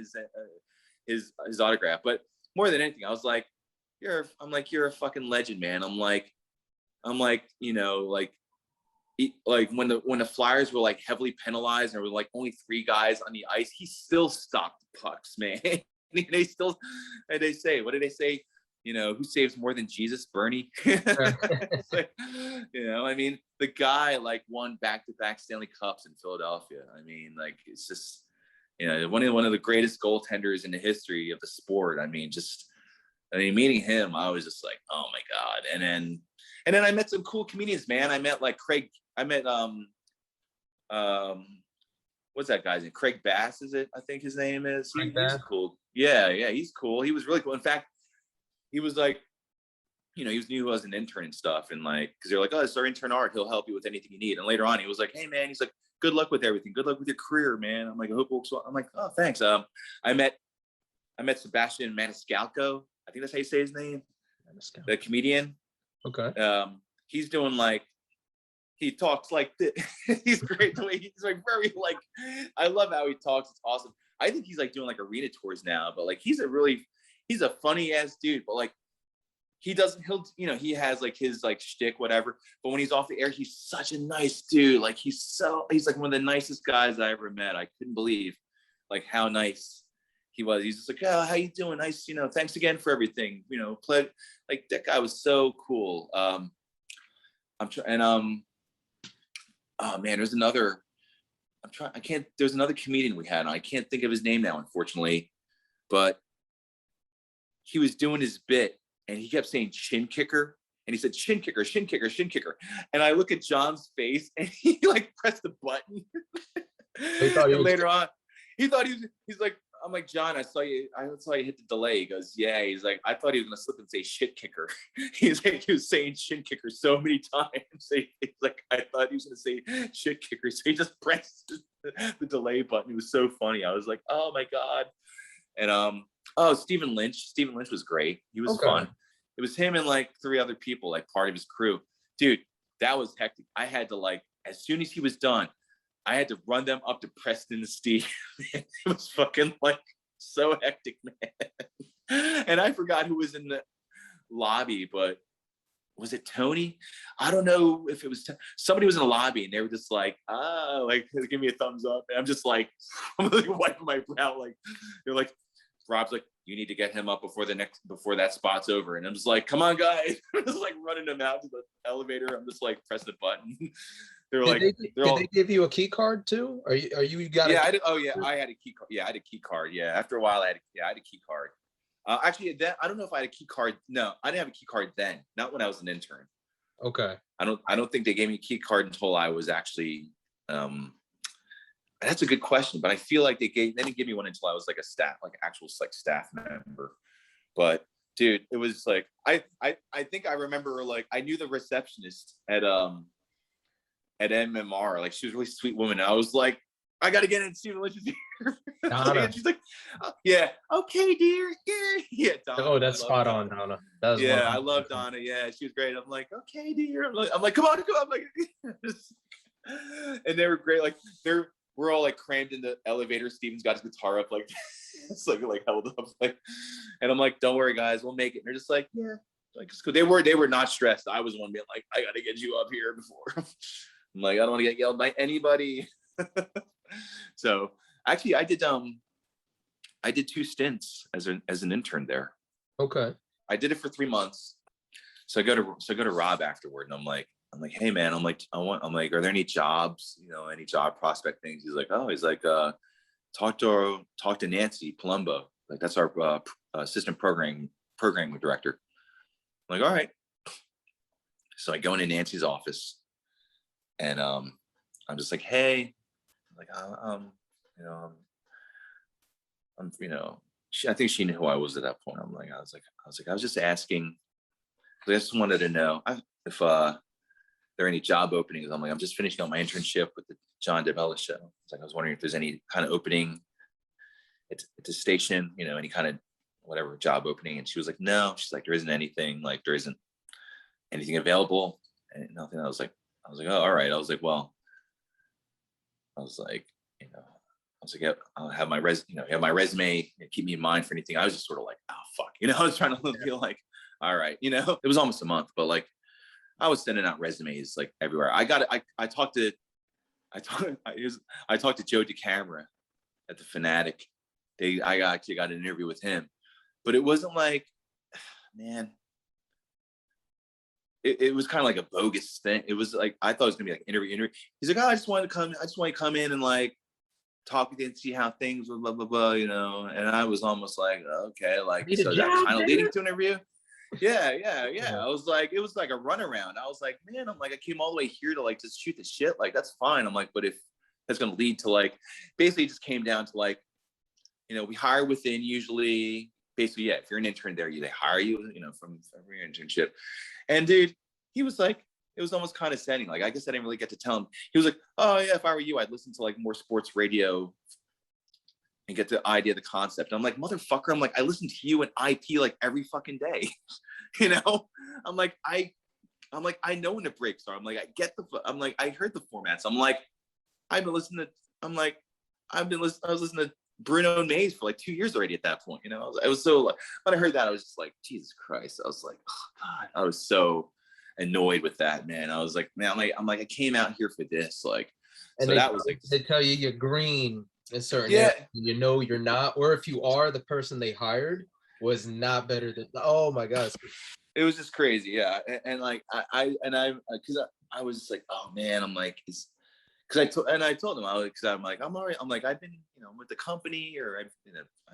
his autograph. But more than anything, I was like, you're a fucking legend, man. I'm like, you know, like when the Flyers were like heavily penalized and there were like only 3 guys on the ice, he still stopped pucks, man. They say, what did they say? You know, who saves more than Jesus? Bernie. Like, you know, I mean, the guy like won back-to-back Stanley Cups in Philadelphia. I mean, like, it's just, you know, one of the greatest goaltenders in the history of the sport. I mean, meeting him, I was just like, oh my God. And then I met some cool comedians, man. I met like Craig. I met what's that guy's name? Craig Bass, is it? I think his name is. He's cool. Yeah, he's cool. He was really cool. In fact, he was like, you know, he knew as an intern and stuff, and like, because they're like, oh, it's our intern Art. He'll help you with anything you need. And later on, he was like, hey man, he's like, good luck with everything. Good luck with your career, man. I'm like, I hope it works well. I'm like, oh, thanks. I met Sebastian Maniscalco. I think that's how you say his name. The comedian. Okay. He's doing like, he talks like this. He's great the way he's like very like, I love how he talks. It's awesome. I think he's like doing like arena tours now, but like he's a funny ass dude, but like he has like his like shtick, whatever. But when he's off the air, he's such a nice dude. Like he's like one of the nicest guys I ever met. I couldn't believe like how nice he was. He's just like, oh, how you doing? Nice, you know, thanks again for everything. You know, like that guy was so cool. Oh man, there's another I can't, there's another comedian we had. I can't think of his name now, unfortunately, but he was doing his bit and he kept saying shin kicker. And he said, shin kicker, shin kicker, shin kicker. And I look at John's face and he like pressed the button. And later on, he thought he's like, I'm like, John, I saw you hit the delay. He goes, yeah. He's like, I thought he was gonna slip and say shit kicker. He's like, he was saying shin kicker so many times. He's like, I thought he was gonna say shit kicker. So he just pressed the delay button. It was so funny. I was like, oh my God. And Stephen Lynch. Stephen Lynch was great. He was fun. It was him and like 3 other people, like part of his crew. Dude, that was hectic. I had to like, as soon as he was done, I had to run them up to Preston and Steve. It was fucking like so hectic, man. And I forgot who was in the lobby, but was it Tony? I don't know if it was somebody was in the lobby and they were just like, like give me a thumbs up. And I'm just like, I'm like wiping my brow. Like they're like, Rob's like, you need to get him up before that spot's over. And I'm just like, come on, guys. I'm just like running him out to the elevator. I'm just like pressing the button. They're like, did they give you a key card too? You got? Yeah, I did. Oh yeah, I had a key card. Yeah, I had a key card. Yeah, after a while, I had a key card. Actually, then I don't know if I had a key card. No, I didn't have a key card then. Not when I was an intern. Okay. I don't think they gave me a key card until I was actually. That's a good question, but I feel like they didn't give me one until I was like actual staff member. But dude, it was like I think I remember like I knew the receptionist at WMMR, like she was a really sweet woman. And I was like, I gotta get in, Stephen Lynch is here. And she's like, oh, yeah, okay, dear, yeah. Donna, oh, that's spot on, Donna. That was I love Donna. Yeah, she was great. I'm like, okay, dear. I'm like, come on. I'm like, and they were great. Like we're all like crammed in the elevator. Steven's got his guitar up, like it's like held up, like, and I'm like, don't worry, guys, we'll make it. And they're just like, yeah, like it's cool. They were not stressed. I was one being like, I gotta get you up here before. I'm like, I don't want to get yelled by anybody. So actually, I did 2 stints as an intern there. Okay. I did it for 3 months. So I go to Rob afterward, and I'm like, hey man, I'm like, are there any jobs, any job prospect things? He's like, talk to Nancy Palumbo. Like that's our assistant programming director. I'm like, all right. So I go into Nancy's office, and I'm just like, hey, like, I think she knew who I was at that point. I was just asking. I just wanted to know if there are any job openings. I'm like, I'm just finishing up my internship with the John DeBella show. It's like, I was wondering if there's any kind of opening at the station, any kind of whatever job opening. And she was like, no, she's like, there isn't anything, like there isn't anything available and nothing. I was like, oh, all right. I was like, yeah, I'll have my resume, keep me in mind for anything. I was just sort of like, oh, fuck. I was trying to feel like, all right, it was almost a month, but like I was sending out resumes like everywhere. I talked to Joe DeCamera at the Fanatic. I actually got an interview with him, but it wasn't like, man, it was kind of like a bogus thing. It was like, I thought it was gonna be like interview. He's like, oh, I just want to come in and like talk with you and see how things were, blah, blah, blah, and I was almost like, okay, like, so that kind of leading to an interview. Yeah. I was like, it was like a runaround. I was like, man, I'm like, I came all the way here to like just shoot the shit. Like, that's fine. I'm like, but if that's going to lead to like, basically it just came down to like, we hire within usually, basically, yeah, if you're an intern there, they hire you, from every internship. And dude, he was like, it was almost condescending. Like, I guess I didn't really get to tell him. He was like, oh yeah, if I were you, I'd listen to like more sports radio and get the idea, the concept. And I'm like, motherfucker, I'm like, I listen to you and IP like every fucking day. I'm like, I know when the breaks are. I'm like, I heard the formats. I'm like, I was listening to Bruno and Mays for like 2 years already at that point. I was so like, when I heard that, I was just like, Jesus Christ. I was like, oh God, I was so annoyed with that, man. I was like, man, I'm like, I came out here for this. Like, and so that was like, they tell you you're green in certain areas, you're not, or if you are, the person they hired was not better than, oh my gosh. It was just crazy. Yeah. And like, I was just like, oh man, I'm like, because I told him, I'm like, I'm already, I'm like, I've been, with the company, or I've,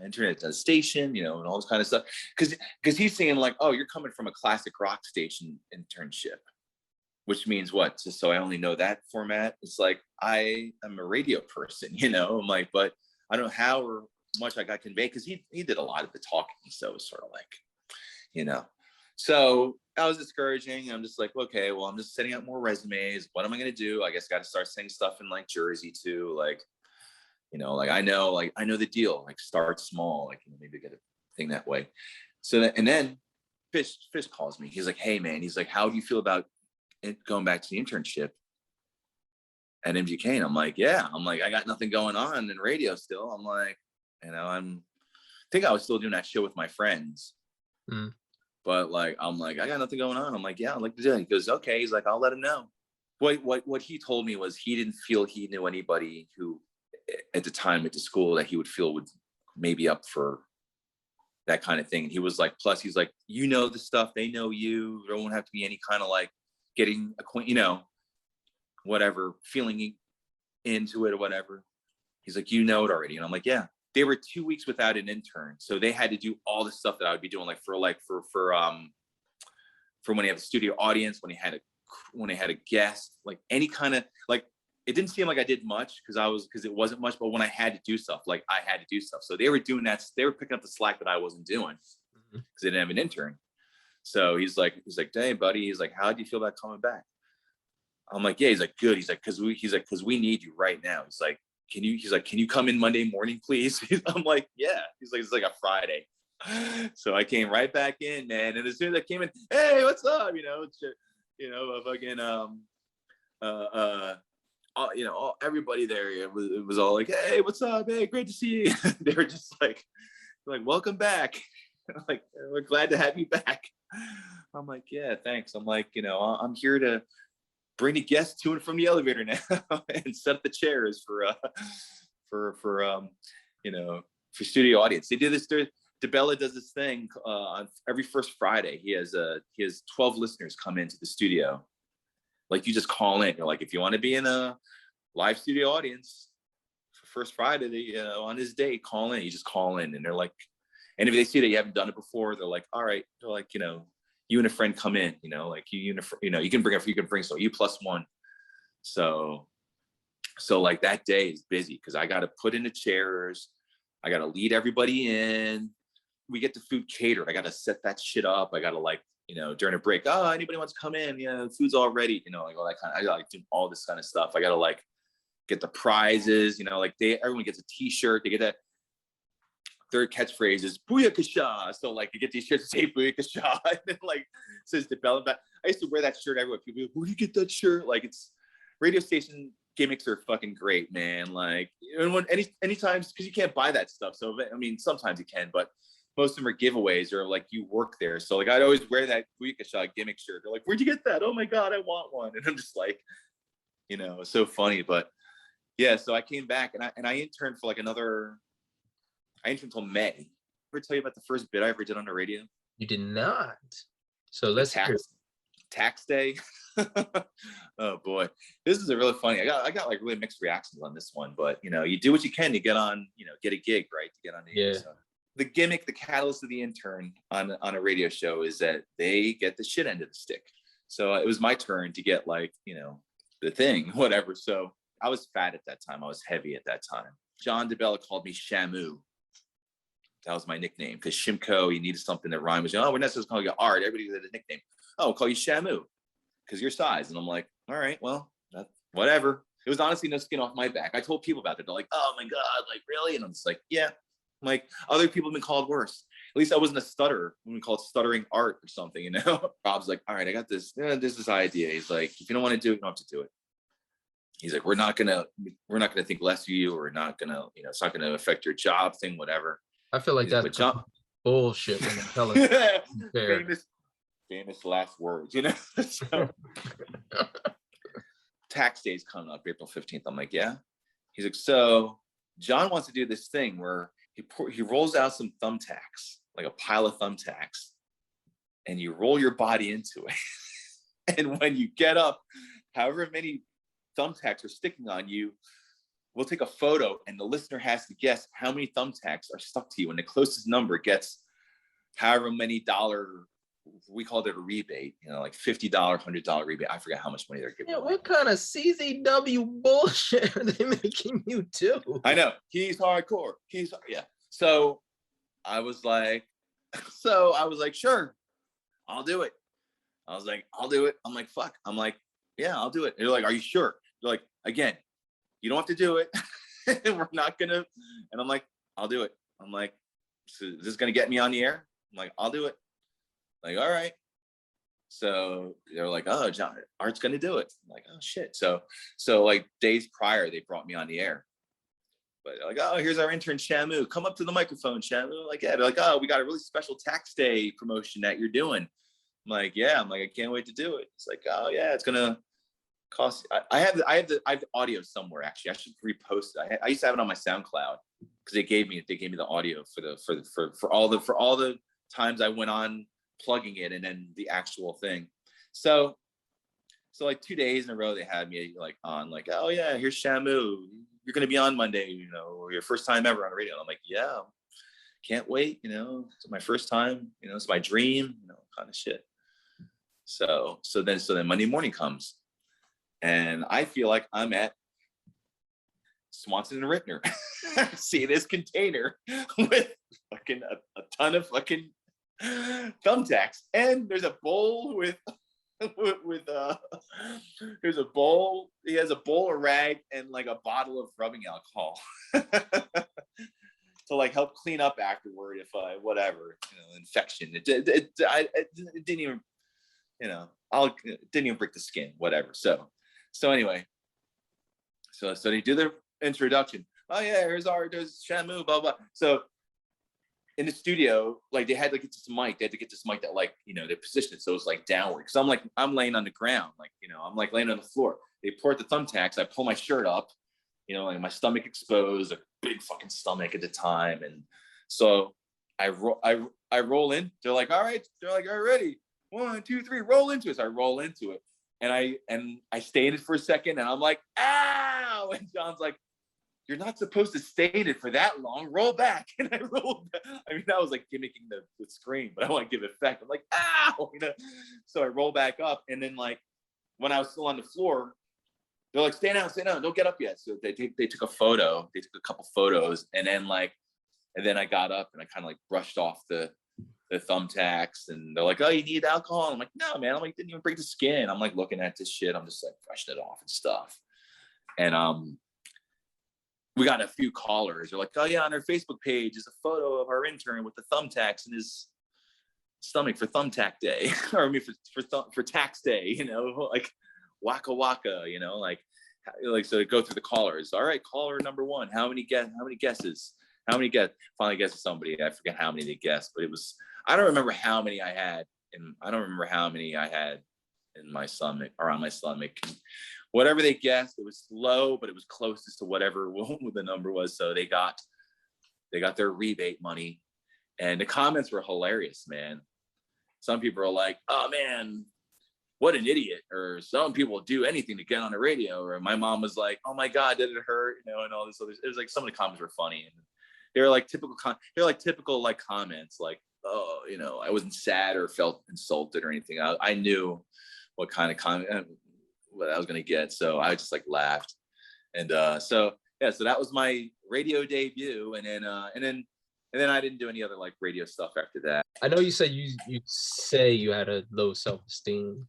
I interned at the station, and all this kind of stuff. Cause he's saying like, oh, you're coming from a classic rock station internship, which means what? So I only know that format. It's like, I am a radio person, I'm like, but I don't know how or much I got conveyed, because he did a lot of the talking. So it was sort of like, so I was discouraging. I'm just like, okay, well, I'm just setting up more resumes. What am I going to do? I guess got to start saying stuff in like Jersey too. Like, like I know the deal, like start small, like, maybe get a thing that way. So and then Fish calls me. He's like, hey man, he's like, how do you feel about going back to the internship at MGK? And I'm like, yeah, I got nothing going on in radio still. I'm like, I think I was still doing that show with my friends. But like, I'm like, I got nothing going on. I'm like, yeah, I'd like to do it. He goes, okay. He's like, I'll let him know. What he told me was he didn't feel he knew anybody who at the time at the school that he would feel would maybe up for that kind of thing. And he was like, plus he's like, the stuff, they know you. There won't have to be any kind of like getting acquainted, whatever, feeling into it or whatever. He's like, it already. And I'm like, yeah. They were 2 weeks without an intern, so they had to do all the stuff that I would be doing, like for when they have a studio audience, when they had a guest, like any kind of, like, it didn't seem like I did much because it wasn't much, but when I had to do stuff, like I had to do stuff. So they were doing that. They were picking up the slack that I wasn't doing because they didn't have an intern. So he's like, hey buddy, he's like, how do you feel about coming back? I'm like, yeah. He's like, good. He's like, because we need you right now. He's like, can you come in Monday morning, please? I'm like, yeah. He's like, it's like a Friday. So I came right back in, man. And as soon as I came in, hey, what's up? Everybody there, it was all like, hey, what's up? Hey, great to see you. They were just like, welcome back. Like, we're glad to have you back. I'm like, yeah, thanks. I'm like, I'm here to bring the guests to and from the elevator now and set up the chairs for studio audience. They do this. DeBella does this thing on every first Friday. He has 12 listeners come into the studio. Like, you just call in. You're like, if you want to be in a live studio audience for first Friday, on his day, call in. You just call in, and they're like, and if they see that you haven't done it before, they're like, all right. They're like, you and a friend come in, like you can bring so you plus one. So like that day is busy because I got to put in the chairs. I got to lead everybody in. We get the food catered. I got to set that shit up. I got to during a break, anybody wants to come in, food's all ready, like all that kind of, I got to do all this kind of stuff. I got to get the prizes, everyone gets a t-shirt. They get that. Third catchphrase is Booyakasha. So like, you get these shirts that say Booyakasha, and then like says development. I used to wear that shirt everywhere. People go, where do you get that shirt? Like, it's radio station gimmicks are fucking great, man. Like, anytime, because you can't buy that stuff. So I mean, sometimes you can, but most of them are giveaways or like you work there. So like, I'd always wear that Booyakasha gimmick shirt. They're like, where'd you get that? Oh my God, I want one. And I'm just like, it's so funny. But yeah, so I came back and I interned for like I interned until May. Ever tell you about the first bit I ever did on the radio? You did not. So let's hear it. Tax day. Oh boy, this is a really funny. I got like really mixed reactions on this one, but you do what you can to get on, get a gig, right? To get on the air. So the gimmick, the catalyst of the intern on a radio show is that they get the shit end of the stick. So it was my turn to get like, the thing, whatever. So I was fat at that time. I was heavy at that time. John DeBella called me Shamu. That was my nickname because Shimko, he needed something that rhymed. We're not supposed to call you Art. Everybody had a nickname. Oh, we'll call you Shamu because your size. And I'm like, all right, well, whatever. It was honestly no skin off my back. I told people about it. They're like, oh my God, like really? And I'm just like, yeah. I'm like, other people have been called worse. At least I wasn't a stutterer. We call it stuttering art or something, Rob's like, all right, I got this. There's this idea. He's like, if you don't want to do it, you don't have to do it. He's like, we're not gonna think less of you. We're not gonna, it's not gonna affect your job thing, whatever. I feel like that's bullshit when they tell us. famous last words, So, tax day's coming up, April 15th. I'm like, yeah. He's like, so John wants to do this thing where he rolls out some thumbtacks, like a pile of thumbtacks, and you roll your body into it. And when you get up, however many thumbtacks are sticking on you, we'll take a photo and the listener has to guess how many thumbtacks are stuck to you. And the closest number gets however many dollar, we called it a rebate, you know, like $50, $100 rebate. I forget how much money they're giving. Yeah, what kind of CZW bullshit are they making you do? I know. He's hardcore. Yeah. So I was like, sure, I'll do it. I was like, I'll do it. I'm like, fuck. I'm like, yeah, I'll do it. And they're like, are you sure? They're like, again, you don't have to do it. We're not gonna. And I'm like, I'll do it. I'm like, so is this gonna get me on the air? I'm like, I'll do it. Like, all right. So they're like, oh, John, Art's gonna do it. I'm like, oh shit. So like days prior, they brought me on the air. But they're like, oh, here's our intern Shamu. Come up to the microphone, Shamu. Like, yeah. They're like, oh, we got a really special tax day promotion that you're doing. I'm like, yeah. I'm like, I can't wait to do it. It's like, oh yeah, it's gonna cost. I have the audio somewhere actually. I should repost it. I used to have it on my SoundCloud because they gave me the audio for all the times I went on plugging it and then the actual thing. So like 2 days in a row they had me like on like, oh yeah, here's Shamu. You're gonna be on Monday, you know, or your first time ever on radio. And I'm like, yeah, can't wait, you know, it's my first time, you know, it's my dream, you know, kind of shit. So then Monday morning comes and I feel like I'm at Swanson and Rittner. See this container with fucking a ton of fucking thumbtacks, and there's a bowl with there's a bowl. He has a bowl, a rag, and like a bottle of rubbing alcohol to like help clean up afterward if whatever, you know, infection. It didn't even, you know, didn't even break the skin, whatever. So anyway, so they do their introduction. Oh yeah, there's Shamu, blah blah. So in the studio, like they had to get this mic. They had to get this mic that, like, you know, they positioned it so it's like downward. Because I'm laying on the ground, like, you know, I'm like laying on the floor. They pour out the thumbtacks. I pull my shirt up, you know, like my stomach exposed, a big fucking stomach at the time. And so I roll in. They're like, all right. They're like, all right, ready. 1, 2, 3, roll into it. So I roll into it. And I stay in it for a second. And I'm like, ow. And John's like, you're not supposed to stay in it for that long. Roll back. And I rolled back. I mean, that was like gimmicking the scream, but I want to give it effect. I'm like, ow. You know? So I roll back up. And then, like, when I was still on the floor, they're like, stay down, don't get up yet. So they took a photo. They took a couple photos. And then I got up and I kind of like brushed off the thumbtacks. And they're like, oh, you need alcohol? I'm like, no, man. I'm like, didn't even break the skin. I'm like looking at this shit. I'm just like brushing it off and stuff. And we got a few callers. They're like, oh yeah, on our Facebook page is a photo of our intern with the thumbtacks in his stomach for thumbtack day, or I mean for tax day, you know, like waka waka, you know, like so to go through the callers. All right, caller number 1. How many guesses? Finally guessed somebody. I forget how many they guessed, but I don't remember how many I had, and I don't remember how many I had in my stomach or on my stomach. Whatever they guessed, it was low, but it was closest to whatever the number was. So they got their rebate money, and the comments were hilarious, man. Some people are like, "Oh man, what an idiot!" Or some people do anything to get on the radio. Or my mom was like, "Oh my God, did it hurt?" You know, and all this other. It was like some of the comments were funny, and they were like typical like comments, like, "Oh, you know, I wasn't sad or felt insulted or anything." I knew what kind of comment. What I was gonna get, so I just like laughed, and so that was my radio debut, and then I didn't do any other like radio stuff after that. I know you said you say you had a low self-esteem,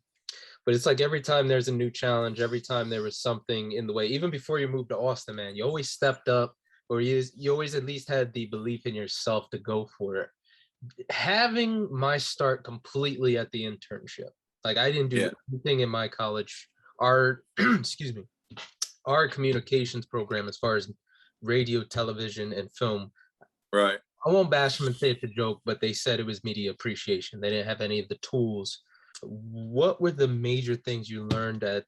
but it's like every time there's a new challenge, every time there was something in the way, even before you moved to Austin, man, you always stepped up, or you always at least had the belief in yourself to go for it. Having my start completely at the internship, like I didn't do anything in my college. Our excuse me, our communications program, as far as radio, television, and film, right? I won't bash them and say it's a joke, but they said it was media appreciation. They didn't have any of the tools. What were the major things you learned at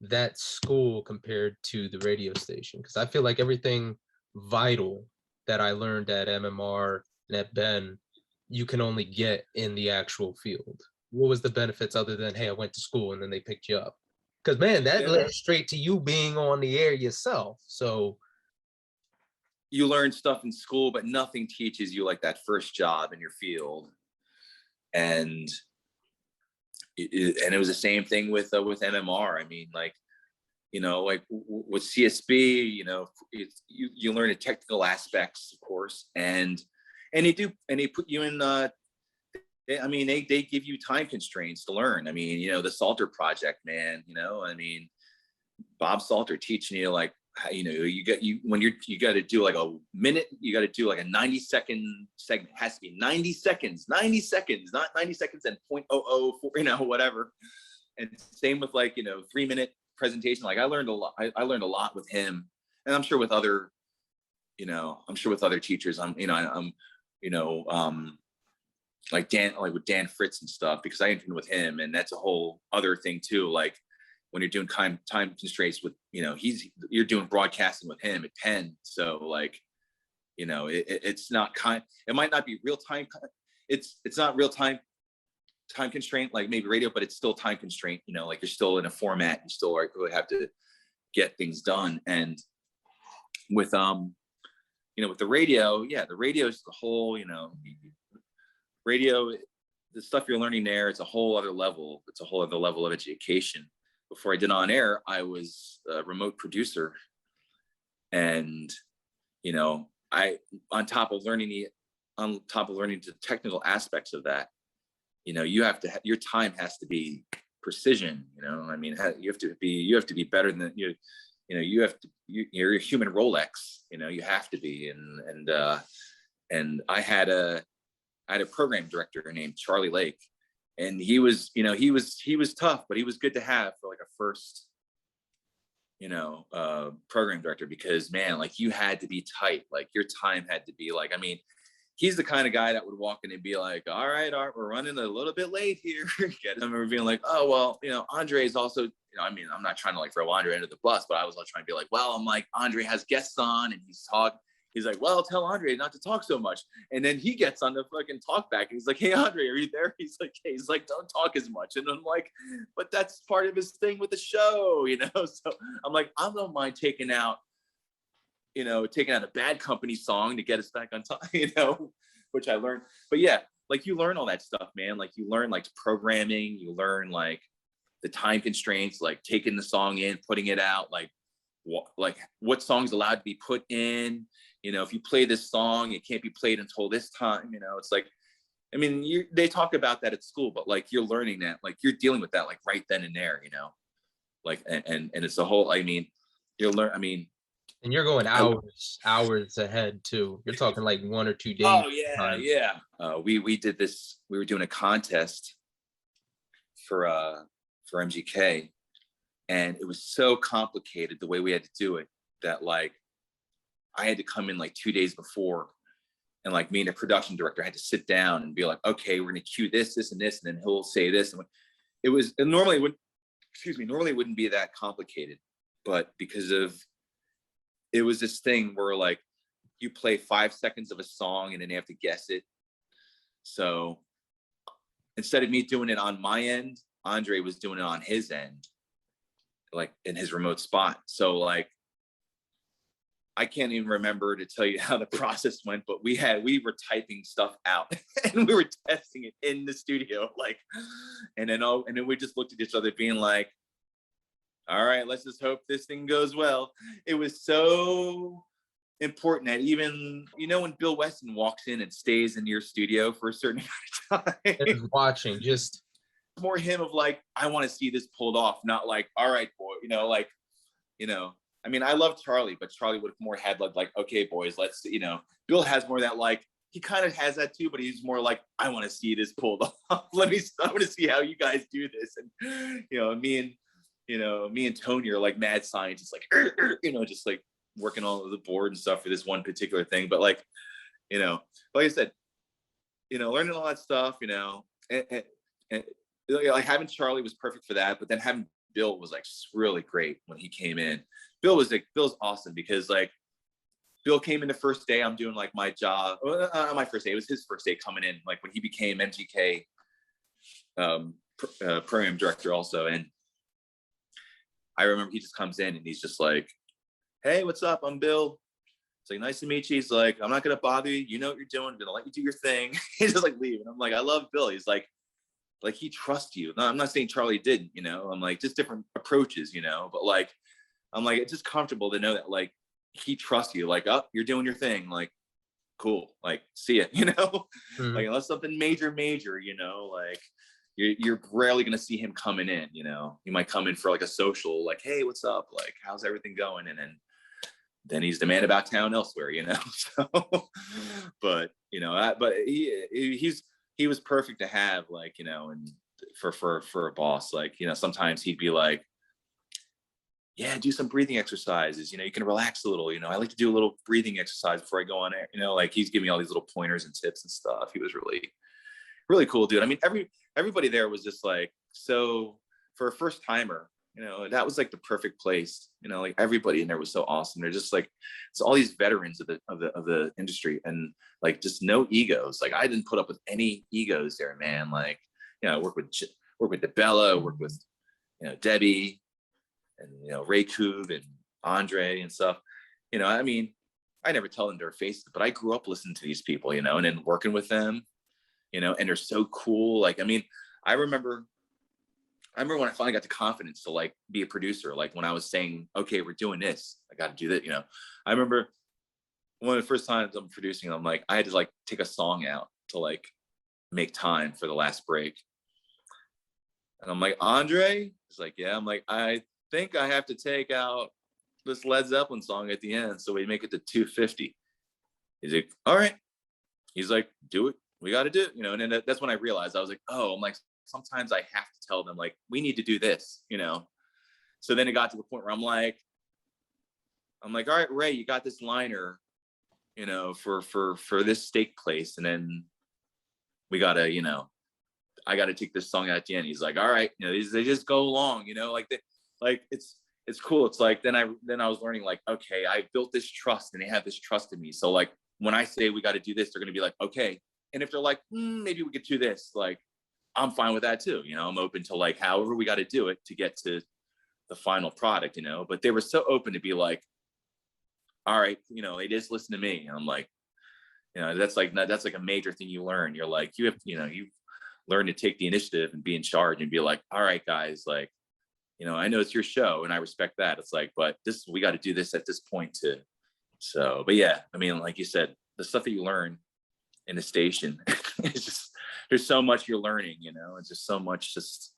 that school compared to the radio station? Because I feel like everything vital that I learned at MMR and at Ben, you can only get in the actual field. What was the benefits other than, hey, I went to school and then they picked you up? Because man, that Yeah. led straight to you being on the air yourself. So you learn stuff in school, but nothing teaches you like that first job in your field. And it was the same thing with MMR. I mean, like, you know, like with CSB, you know, you learn the technical aspects, of course, and they put you in. They give you time constraints to learn. I mean, you know, the Salter project, man. You know, I mean, Bob Salter teaching you like, you know, you got to do like a minute, you got to do like a 90-second segment. It has to be 90 seconds, not 90 seconds and 0.004, you know, whatever. And same with like, you know, 3-minute presentation. Like I learned a lot. I learned a lot with him, and I'm sure with other, you know, teachers. Like with Dan Fritz and stuff, because I interned with him, and that's a whole other thing too. Like when you're doing time constraints with, you know, you're doing broadcasting with him at Penn. So like, you know, it's not it might not be real time. It's not real time constraint like maybe radio, but it's still time constraint. You know, like you're still in a format. You still really have to get things done. And with you know, with the radio, yeah, the radio is the whole, you know, radio, the stuff you're learning there, it's a whole other level. It's a whole other level of education. Before I did on air, I was a remote producer. And, you know, on top of learning the technical aspects of that, you know, your time has to be precision. You know, I mean, you have to be better than you. You know, you're a human Rolex. You know, you have to be. And I had a program director named Charlie Lake, and he was tough, but he was good to have for like a first, you know, program director, because man, like you had to be tight. Like your time had to be like, I mean, he's the kind of guy that would walk in and be like, all right, Art, we're running a little bit late here. I remember being like, oh, well, you know, Andre is also, you know, I mean, I'm not trying to like throw Andre under the bus, but I was trying to be like, well, I'm like, Andre has guests on and he's like, well, tell Andre not to talk so much. And then he gets on the fucking talk back and he's like, hey, Andre, are you there? He's like, don't talk as much. And I'm like, but that's part of his thing with the show, you know? So I'm like, I don't mind taking out a Bad Company song to get us back on time, you know, which I learned. But yeah, like you learn all that stuff, man. Like you learn like programming, you learn like the time constraints, like taking the song in, putting it out, like what song's allowed to be put in. You know, if you play this song, it can't be played until this time. You know, it's like, I mean, they talk about that at school, but like you're learning that, like you're dealing with that, like right then and there. You know, like and it's a whole. I mean, and you're going hours ahead too. You're talking like 1 or 2 days. Oh yeah, yeah. We did this. We were doing a contest for MGK, and it was so complicated the way we had to do it that like I had to come in like 2 days before, and like me and the production director had to sit down and be like, okay, we're gonna cue this, and this, and then he'll say this. And normally it wouldn't be that complicated, but because it was this thing where like you play 5 seconds of a song and then you have to guess it. So instead of me doing it on my end, Andre was doing it on his end, like in his remote spot. So like, I can't even remember to tell you how the process went, but we were typing stuff out and we were testing it in the studio. Like, and then we just looked at each other being like, all right, let's just hope this thing goes well. It was so important that even, you know, when Bill Weston walks in and stays in your studio for a certain amount of time. Watching, just more him of like, I want to see this pulled off, not like, all right, boy, you know, like, you know, I mean, I love Charlie, but Charlie would have more had like, okay, boys, let's, you know, Bill has more of that, like, he kind of has that too, but he's more like, I want to see this pulled off. I want to see how you guys do this. And, you know, me and Tony are like mad scientists, like, you know, just like working all over the board and stuff for this one particular thing. But like, you know, like I said, you know, learning all that stuff, you know, and like having Charlie was perfect for that. But then having Bill was like really great when he came in. Bill's awesome because like Bill came in the first day I'm doing like my job. My first day, it was his first day coming in, like when he became MGK program director also. And I remember he just comes in and he's just like, hey, what's up? I'm Bill. It's like, nice to meet you. He's like, I'm not going to bother you. You know what you're doing. I'm going to let you do your thing. He's just like, leave. And I'm like, I love Bill. He's like he trusts you. No, I'm not saying Charlie didn't, you know, I'm like, just different approaches, you know, but like, I'm like, it's just comfortable to know that like, he trusts you. Like, oh, you're doing your thing. Like, cool. Like, see it, you know, like unless something major, you know, like you're rarely going to see him coming in, you know, he might come in for like a social, like, hey, what's up? Like, how's everything going? And then he's the man about town elsewhere, you know? So, but, you know, but he was perfect to have, like, you know, and for a boss, like, you know, sometimes he'd be like, yeah, do some breathing exercises, you know, you can relax a little, you know, I like to do a little breathing exercise before I go on air, you know, like he's giving me all these little pointers and tips and stuff. He was really cool, dude. I mean, everybody there was just like, so for a first timer, you know, that was like the perfect place, you know, like everybody in there was so awesome. They're just like, it's all these veterans of the industry, and like just no egos. Like I didn't put up with any egos there, man. Like, you know, I work with DeBella, work with, you know, Debbie and, you know, Ray Coog and Andre and stuff. You know, I mean, I never tell them to their faces, but I grew up listening to these people, you know, and then working with them, you know, and they're so cool. Like, I mean, I remember when I finally got the confidence to like be a producer, like when I was saying, okay, we're doing this, I got to do that. You know, I remember one of the first times I'm producing, I'm like, I had to like take a song out to like make time for the last break. And I'm like, Andre? He's like, yeah. I'm like, I think I have to take out this Led Zeppelin song at the end, so we make it to 250. He's like, all right. He's like, do it. We got to do it. You know, and then that's when I realized, I was like, oh, I'm like, sometimes I have to tell them like, we need to do this, you know? So then it got to the point where I'm like, all right, Ray, you got this liner, you know, for this steak place. And then we gotta, you know, I got to take this song out at the end. He's like, all right, you know, they just go along, you know, like it's cool. It's like, then I was learning like, okay, I built this trust and they have this trust in me. So like, when I say we got to do this, they're going to be like, okay. And if they're like, maybe we could do this, like, I'm fine with that too. You know, I'm open to like, however we got to do it to get to the final product, you know, but they were so open to be like, all right, you know, they just listen to me. And I'm like, you know, that's like a major thing you learn. You're like, you learn to take the initiative and be in charge and be like, all right, guys, like, you know, I know it's your show and I respect that. It's like, but we got to do this at this point too. So, but yeah, I mean, like you said, the stuff that you learn in the station, it's just, there's so much you're learning, you know, it's just so much, just,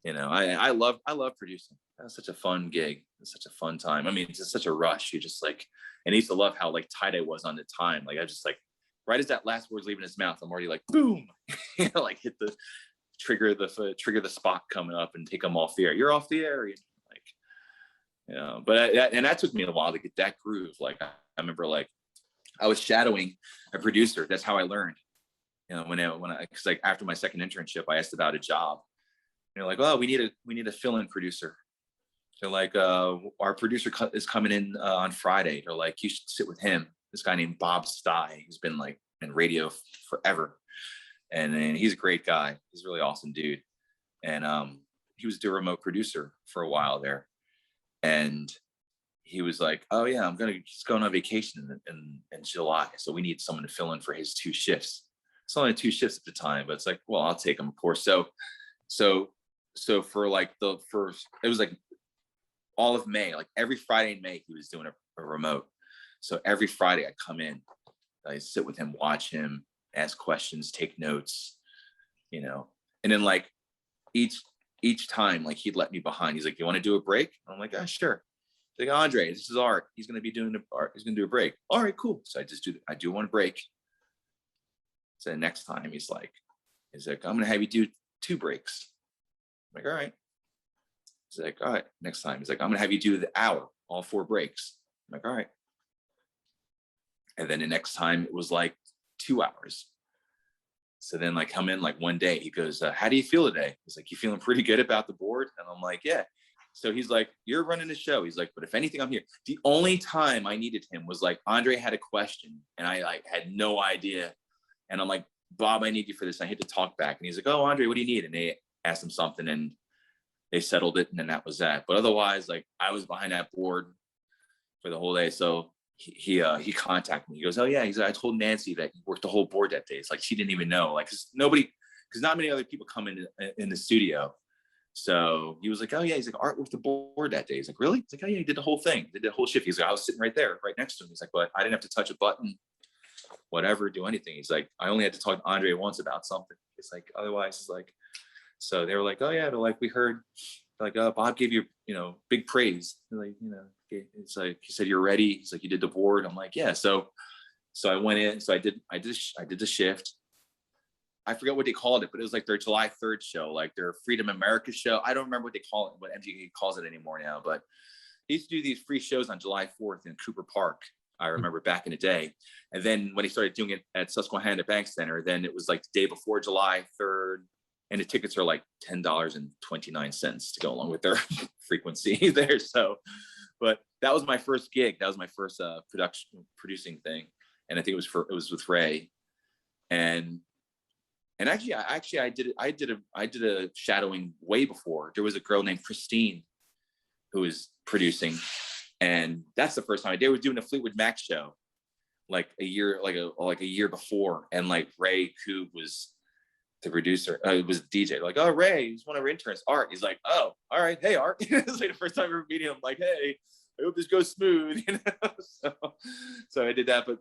you know, I love producing. That's such a fun gig. It's such a fun time. I mean, it's just such a rush. You just like, and I used to love how like tight I was on the time. Like I just like, right as that last word's leaving his mouth, I'm already like, boom, you know, like hit the trigger the spot coming up and take them off the air. You're off the air, you know, like, you know. But and that took me a while to get that groove. Like I remember, like I was shadowing a producer. That's how I learned. You know, when I because like after my second internship, I asked about a job. And they're like, oh, we need a fill-in producer. They're like, our producer is coming in on Friday. They're like, you should sit with him. This guy named Bob Stye, who's been like in radio forever. And then he's a great guy. He's a really awesome dude. And he was the remote producer for a while there. And he was like, oh yeah, he's going on vacation in July. So we need someone to fill in for his 2 shifts. It's only 2 shifts at the time, but it's like, well, I'll take them, of course. So for like the first, it was like all of May, like every Friday in May, he was doing a remote. So every Friday I come in, I sit with him, watch him, ask questions, take notes, you know, and then like each time, like he'd let me behind. He's like, you want to do a break? I'm like, oh, sure. He's like, Andre, this is Art. He's going to be doing art. He's going to do a break. All right, cool. So I do one break. So the next time he's like, I'm going to have you do 2 breaks. I'm like, all right. He's like, all right, next time. He's like, I'm going to have you do the hour, all 4 breaks. I'm like, all right. And then the next time it was like 2 hours. So then like come in like one day, he goes, how do you feel today? He's like, you feeling pretty good about the board? And I'm like, yeah. So he's like, you're running the show. He's like, but if anything, I'm here. The only time I needed him was like, Andre had a question and I like had no idea. And I'm like, Bob, I need you for this. I had to talk back. And he's like, oh, Andre, what do you need? And they asked him something. And they settled it, and then that was that. But otherwise, like, I was behind that board for the whole day. So he contacted me. He goes, "Oh yeah," he's like, "I told Nancy that you worked the whole board that day." It's like she didn't even know, like, because not many other people come in the studio. So he was like, "Oh yeah," he's like, "Art worked the board that day." He's like, "Really?" He's like, "Oh yeah, he did the whole thing, did the whole shift." He's like, "I was sitting right there, right next to him." He's like, "But I didn't have to touch a button, whatever, do anything." He's like, "I only had to talk to Andre once about something." It's like, otherwise, it's like, so they were like, "Oh yeah," they're like, "We heard, like, Bob gave you, big praise." They're like, it's like, he said, "You're ready." He's like, "You did the board." I'm like, "Yeah." So I went in. So I did the shift. I forget what they called it, but it was like their July 3rd show, like their Freedom America show. I don't remember what they call it, what MGK calls it anymore now, but they used to do these free shows on July 4th in Cooper Park. I remember back in the day. And then when they started doing it at Susquehanna Bank Center, then it was like the day before July 3rd. And the tickets are like $10.29 to go along with their frequency there. So, but that was my first gig. That was my first producing thing. And I think it was with Ray. And actually, I did a shadowing way before. There was a girl named Christine who was producing, and that's the first time they were doing a Fleetwood Mac show, like a year before, and like Ray Koob was the producer. It was the DJ. Like, "Oh, Ray, he's one of our interns, Art." He's like, "Oh, all right, hey, Art." It's like the first time ever meeting him. Like, "Hey, I hope this goes smooth." So I did that, but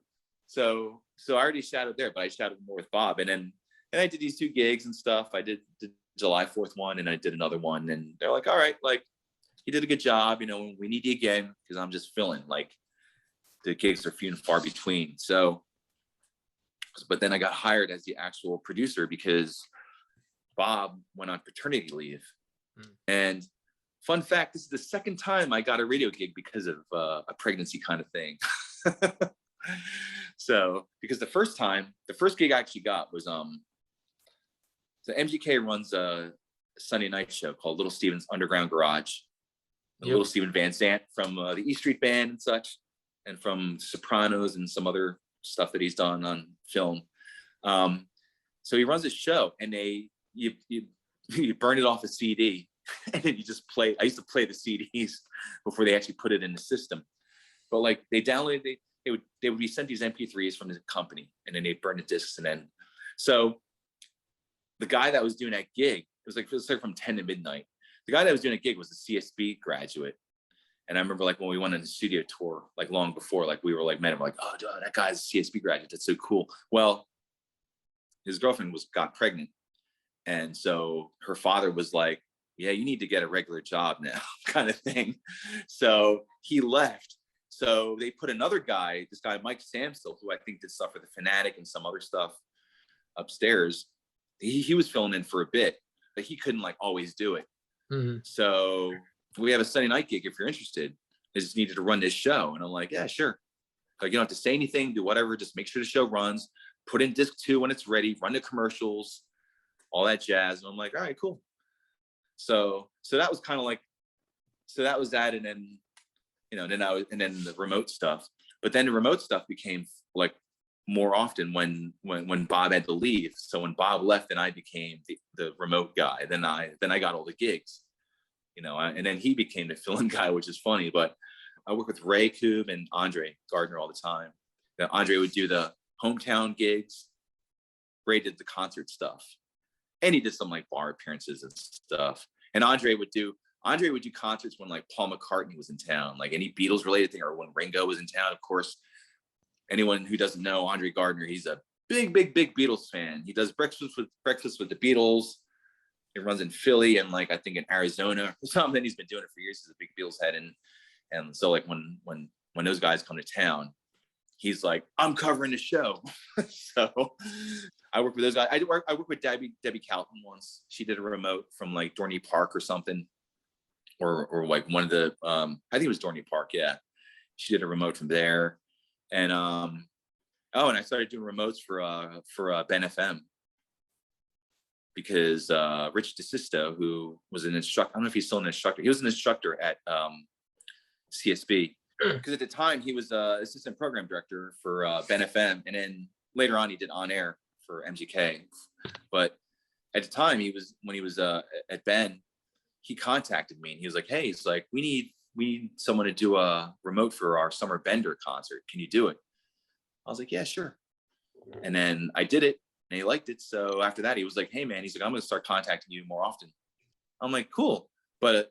so I already shadowed there, but I shadowed more with Bob, and I did these 2 gigs and stuff. I did the July 4th one, and I did another one, and they're like, "All right, like, you did a good job. We need you again," because I'm just feeling like the gigs are few and far between. So, but then I got hired as the actual producer because Bob went on paternity leave. And fun fact, this is the second time I got a radio gig because of a pregnancy kind of thing. So, because the first gig I actually got was so MGK runs a Sunday night show called Little Steven's Underground Garage. Little Steven Van Zandt from the E Street Band and such, and from Sopranos and some other stuff that he's done on film. So he runs this show, and you burn it off a CD, and then you just play. I used to play the CDs before they actually put it in the system. But like, they downloaded, they would be sent these MP3s from the company, and then they'd burn the discs. And then, so the guy that was doing that gig, it was like from 10 to midnight. The guy that was doing a gig was a CSB graduate. And I remember, like, when we went on the studio tour, like long before, like, we were like, man, I'm like, "Oh, dude, that guy's a CSB graduate. That's so cool." Well, his girlfriend got pregnant. And so her father was like, "Yeah, you need to get a regular job now," kind of thing. So he left. So they put another guy, this guy, Mike Samstill, who I think did stuff for the Fanatic and some other stuff upstairs. He was filling in for a bit, but he couldn't, like, always do it. Mm-hmm. So we have a Sunday night gig if you're interested. I just needed to run this show. And I'm like, "Yeah, sure." Like, you don't have to say anything, do whatever, just make sure the show runs, put in disc 2 when it's ready, run the commercials, all that jazz. And I'm like, "All right, cool." So that was kind of like, so that was that. And then, then the remote stuff. But then the remote stuff became like more often when Bob had to leave. So when Bob left, then I became the remote guy. Then I got all the gigs, and then he became the fill-in guy, which is funny. But I work with Ray Koob and Andre Gardner all the time. Andre would do the hometown gigs. Ray did the concert stuff, and he did some like bar appearances and stuff. And Andre would do concerts when like Paul McCartney was in town, like any Beatles related thing, or when Ringo was in town. Of course, anyone who doesn't know Andre Gardner, he's a big Beatles fan. He does breakfast with the Beatles. He runs in Philly and, like, I think in Arizona or something. He's been doing it for years. He's a big Beatles head. And so, like, when those guys come to town, he's like, "I'm covering the show." So I work with those guys. I work with Debbie Calton once. She did a remote from like Dorney Park or something, or like one of the I think it was Dorney Park. Yeah, she did a remote from there. And and I started doing remotes for Ben FM, because Rich DeSisto, who was an instructor, I don't know if he's still an instructor. He was an instructor at CSB, because at the time he was assistant program director for Ben FM, and then later on he did On Air for MGK. But at the time when he was at Ben, he contacted me and he was like, hey, he's like, we need someone to do a remote for our summer Bender concert. Can you do it? I was like, yeah, sure. And then I did it and he liked it. So after that, he was like, hey man, he's like, I'm going to start contacting you more often. I'm like, cool. But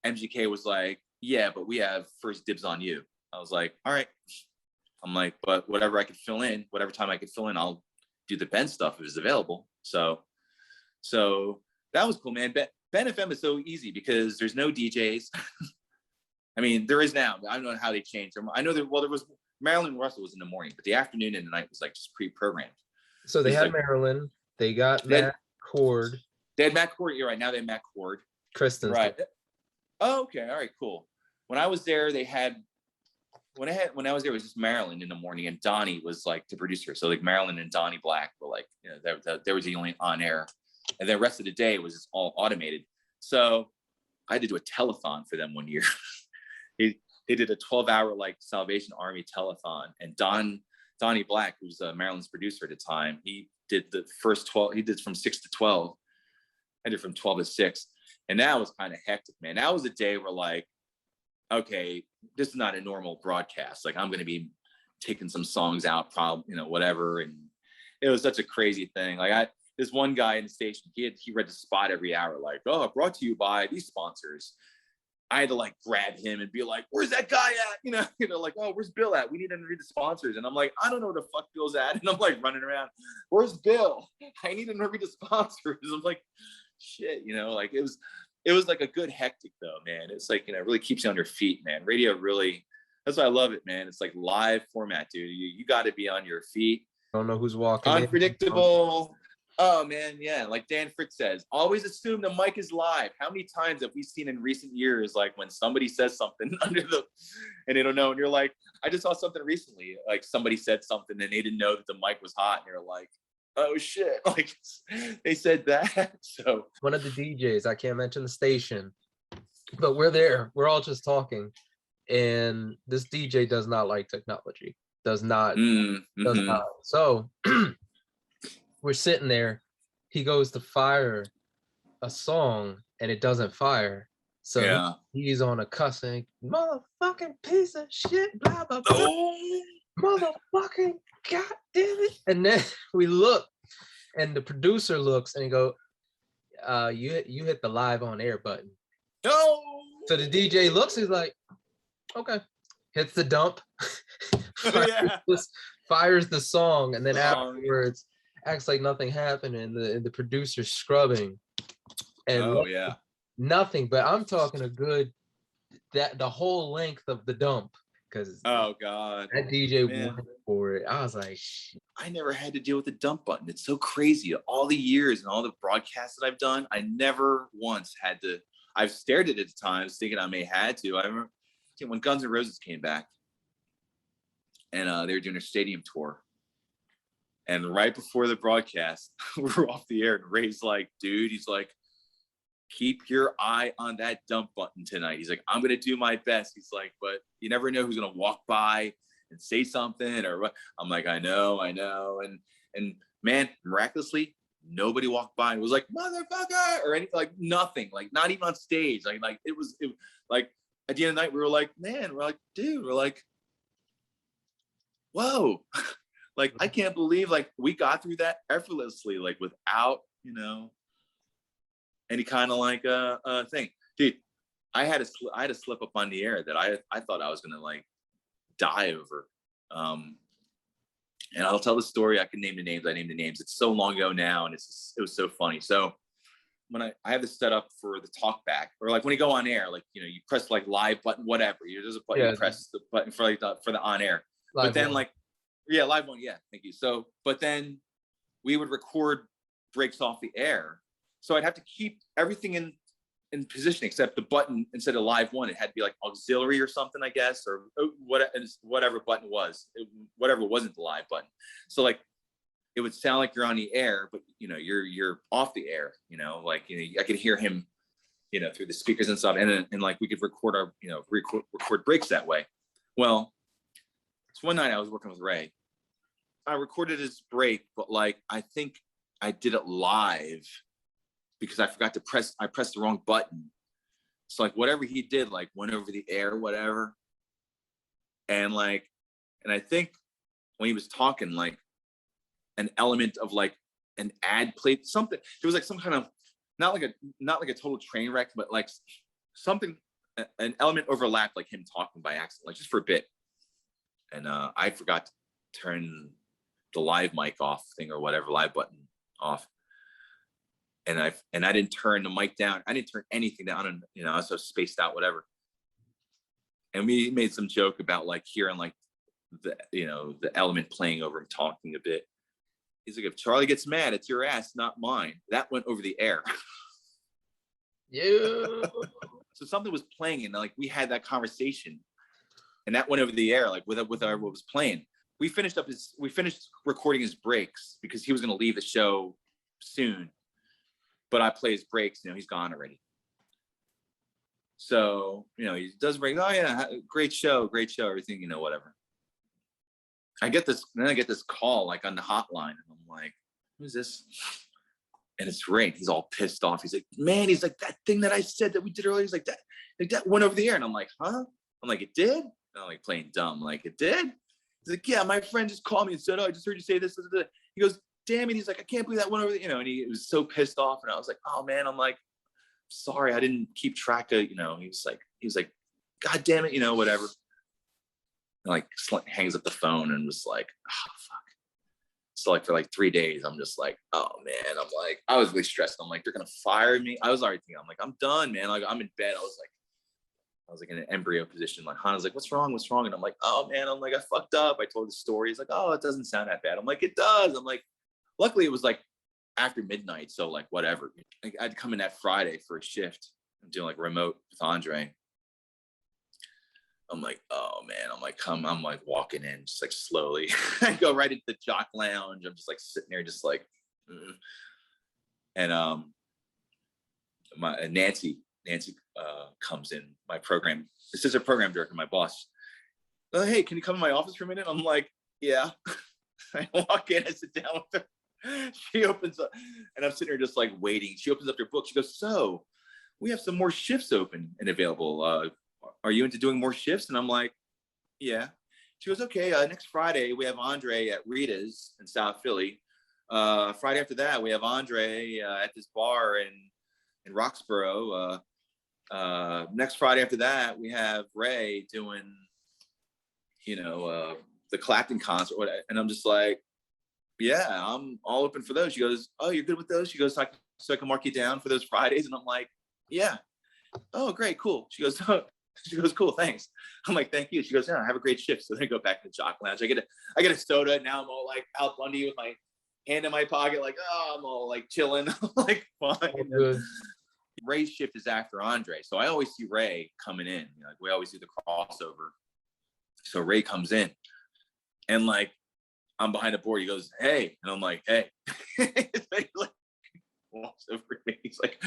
MGK was like, yeah, but we have first dibs on you. I was like, all right. I'm like, but whatever I could fill in, whatever time I could fill in, I'll do the Ben stuff if it's available. So that was cool, man. Ben FM is so easy because there's no DJs. I mean, there is now. I don't know how they changed them. I know there was Marilyn Russell was in the morning, but the afternoon and the night was like just pre-programmed. So they had Marilyn. They got Matt Cord. They had Matt Cord. You're right. Now they have Matt Cord. Kristen's right. Oh, okay. All right. Cool. When I was there, when I was there, it was just Marilyn in the morning, and Donnie was like the producer. So like Marilyn and Donnie Black were like, you know, they was the only on air, and the rest of the day was just all automated. So I had to do a telethon for them one year. They did a 12-hour like Salvation Army telethon, and Donnie Black, who's Marilyn's producer at the time, he did the first 12. He did from 6 to 12. I did from 12 to 6, and that was kind of hectic, man. That was a day where like, okay, this is not a normal broadcast. Like I'm going to be taking some songs out, probably, you know, whatever. And it was such a crazy thing. Like this one guy in the station, he read the spot every hour, like, oh, brought to you by these sponsors. I had to like grab him and be like, where's that guy at? You know, like, oh, where's Bill at? We need him to read the sponsors. And I'm like, I don't know where the fuck Bill's at. And I'm like running around, where's Bill? I need him to read the sponsors. I'm like, shit, you know, like it was like a good hectic though, man. It's like, you know, it really keeps you on your feet, man. Radio really, that's why I love it, man. It's like live format, dude. You got to be on your feet. Don't know who's walking. Unpredictable. Oh man, yeah. Like Dan Fritz says, always assume the mic is live. How many times have we seen in recent years, like when somebody says something and they don't know, and you're like, I just saw something recently, like somebody said something and they didn't know that the mic was hot, and you're like, oh shit, like they said that. So one of the DJs, I can't mention the station, but we're there, we're all just talking, and this DJ does not like technology, does not. So we're sitting there, he goes to fire a song and it doesn't fire, so yeah. He's on a cussing, motherfucking piece of shit, blah blah blah. Oh. Motherfucking god damn it. And then we look and the producer looks and he go, you hit the live on air button. No. So the DJ looks, he's like, okay, hits the dump, fires the song, and then afterwards acts like nothing happened, and the producer's scrubbing and nothing, but I'm talking a good, that the whole length of the dump. Because oh god, that DJ went for it. I was like, I never had to deal with the dump button. It's so crazy. All the years and all the broadcasts that I've done, I never once had to. I've stared at it at times, thinking I may had to. I remember when Guns N' Roses came back, and they were doing a stadium tour. And right before the broadcast, we're off the air, and Ray's like, dude, he's like, keep your eye on that dump button tonight. He's like, I'm going to do my best. He's like, but you never know who's going to walk by and say something or what. I'm like, I know. And man, miraculously, nobody walked by and was like, motherfucker, or anything, like nothing, like not even on stage. Like it was like at the end of the night, we were like, man, we're like, dude, we're like, whoa. Like, I can't believe like we got through that effortlessly, like without, you know, any kind of like thing. Dude, I had to slip up on the air that I thought I was gonna like die over. And I'll tell the story. I can name the names. I named the names. It's so long ago now, and it was so funny. So when I have this set up for the talk back, or like when you go on air, like, you know, you press like live button, whatever. There's a button, you press the button for like for the on air. But then like, yeah, live one, yeah, thank you. So, but then we would record breaks off the air. So I'd have to keep everything in position except the button. Instead of live one, it had to be like auxiliary or something, I guess, or whatever button was, whatever wasn't the live button. So like it would sound like you're on the air, but you know you're off the air. You know, like, you know, I could hear him, you know, through the speakers and stuff, and like we could record our, you know, record breaks that way. Well, so one night I was working with Ray. I recorded his break, but like I think I did it live because I forgot to press the wrong button. So like whatever he did, like went over the air, whatever. And like, and I think when he was talking, like an element of like an ad played, something, it was like some kind of, not like a total train wreck, but like something, an element overlapped, like him talking by accident, like just for a bit. And I forgot to turn the live mic off thing or whatever, live button off. And I didn't turn the mic down. I didn't turn anything down, and I was so spaced out, whatever. And we made some joke about like hearing like the element playing over him talking a bit. He's like, if Charlie gets mad, it's your ass, not mine. That went over the air. Yeah. So something was playing, and like we had that conversation, and that went over the air, like with what was playing. We finished recording his breaks because he was going to leave the show soon. But I play his breaks, he's gone already. So, he does break. Oh yeah, great show, everything, whatever. I get this call like on the hotline, and I'm like, who's this? And it's Ray. He's all pissed off. He's like, man, he's like, that thing that I said that we did earlier, he's like that went over the air. And I'm like, huh? I'm like, it did? And I'm like playing dumb, like it did? He's like, yeah, my friend just called me and said, oh, I just heard you say this. He goes, damn it. He's like, I can't believe that went over the, and he was so pissed off. And I was like, oh man, I'm like, sorry, I didn't keep track of, he was like, God damn it, whatever. And like hangs up the phone and was like, oh fuck. So like for like 3 days, I'm just like, oh man, I'm like, I was really stressed. I'm like, they're gonna fire me. I was already thinking, I'm like, I'm done, man. Like I'm in bed. I was like in an embryo position. Like Hanna's like, what's wrong? And I'm like, oh man, I'm like, I fucked up. I told the story. He's like, oh, it doesn't sound that bad. I'm like, it does. I'm like, luckily it was like after midnight. So like, whatever. Like, I'd come in that Friday for a shift. I'm doing like remote with Andre. I'm like, oh man, I'm like walking in just like slowly. I go right into the jock lounge. I'm just like sitting there, just like, and my Nancy comes in, my program. This is a program director, my boss. Oh, hey, can you come in my office for a minute? I'm like, yeah. I walk in, I sit down with her. She opens up, and I'm sitting there just like waiting. She opens up her book. She goes, so we have some more shifts open and available. Are you into doing more shifts? And I'm like, yeah. She goes, okay, next Friday we have Andre at Rita's in South Philly. Friday after that, we have Andre at this bar in Roxborough. Next Friday after that, we have Ray doing, the Clapton concert. And I'm just like, yeah, I'm all open for those. She goes, oh, you're good with those? She goes, so I can mark you down for those Fridays. And I'm like, yeah. Oh, great, cool. She goes, cool, thanks. I'm like, thank you. She goes, yeah, have a great shift. So then I go back to the jock lounge. I get a soda. Now I'm all like Al Bundy with my hand in my pocket, like, oh, I'm all like chilling. I'm like, fine. Oh, Ray's shift is after Andre. So I always see Ray coming in. Like we always do the crossover. So Ray comes in and like, I'm behind the board. He goes, hey. And I'm like, hey. He like walks over to me. He's like,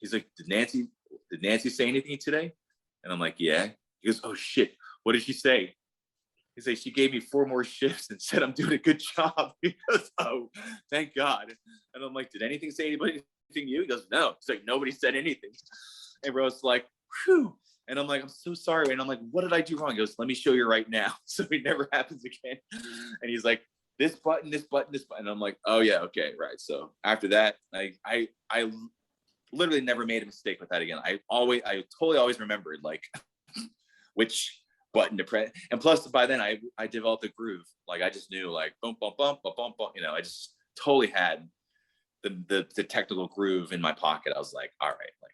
did Nancy say anything today? And I'm like, yeah. He goes, oh shit, what did she say? He says, she gave me 4 more shifts and said I'm doing a good job. He goes, oh, thank God. And I'm like, did anything say anything to you? He goes, no. It's like, nobody said anything. And Rose like, whew. And I'm like, I'm so sorry. And I'm like, what did I do wrong? He goes, let me show you right now. So it never happens again. And he's like, this button, this button, this button. And I'm like, oh yeah, okay, right. So after that, I literally never made a mistake with that again. I totally always remembered like which button to press. And plus by then I developed a groove. Like I just knew like bump, bump, bump, bump, bump, bump. I just totally had the technical groove in my pocket. I was like, all right, like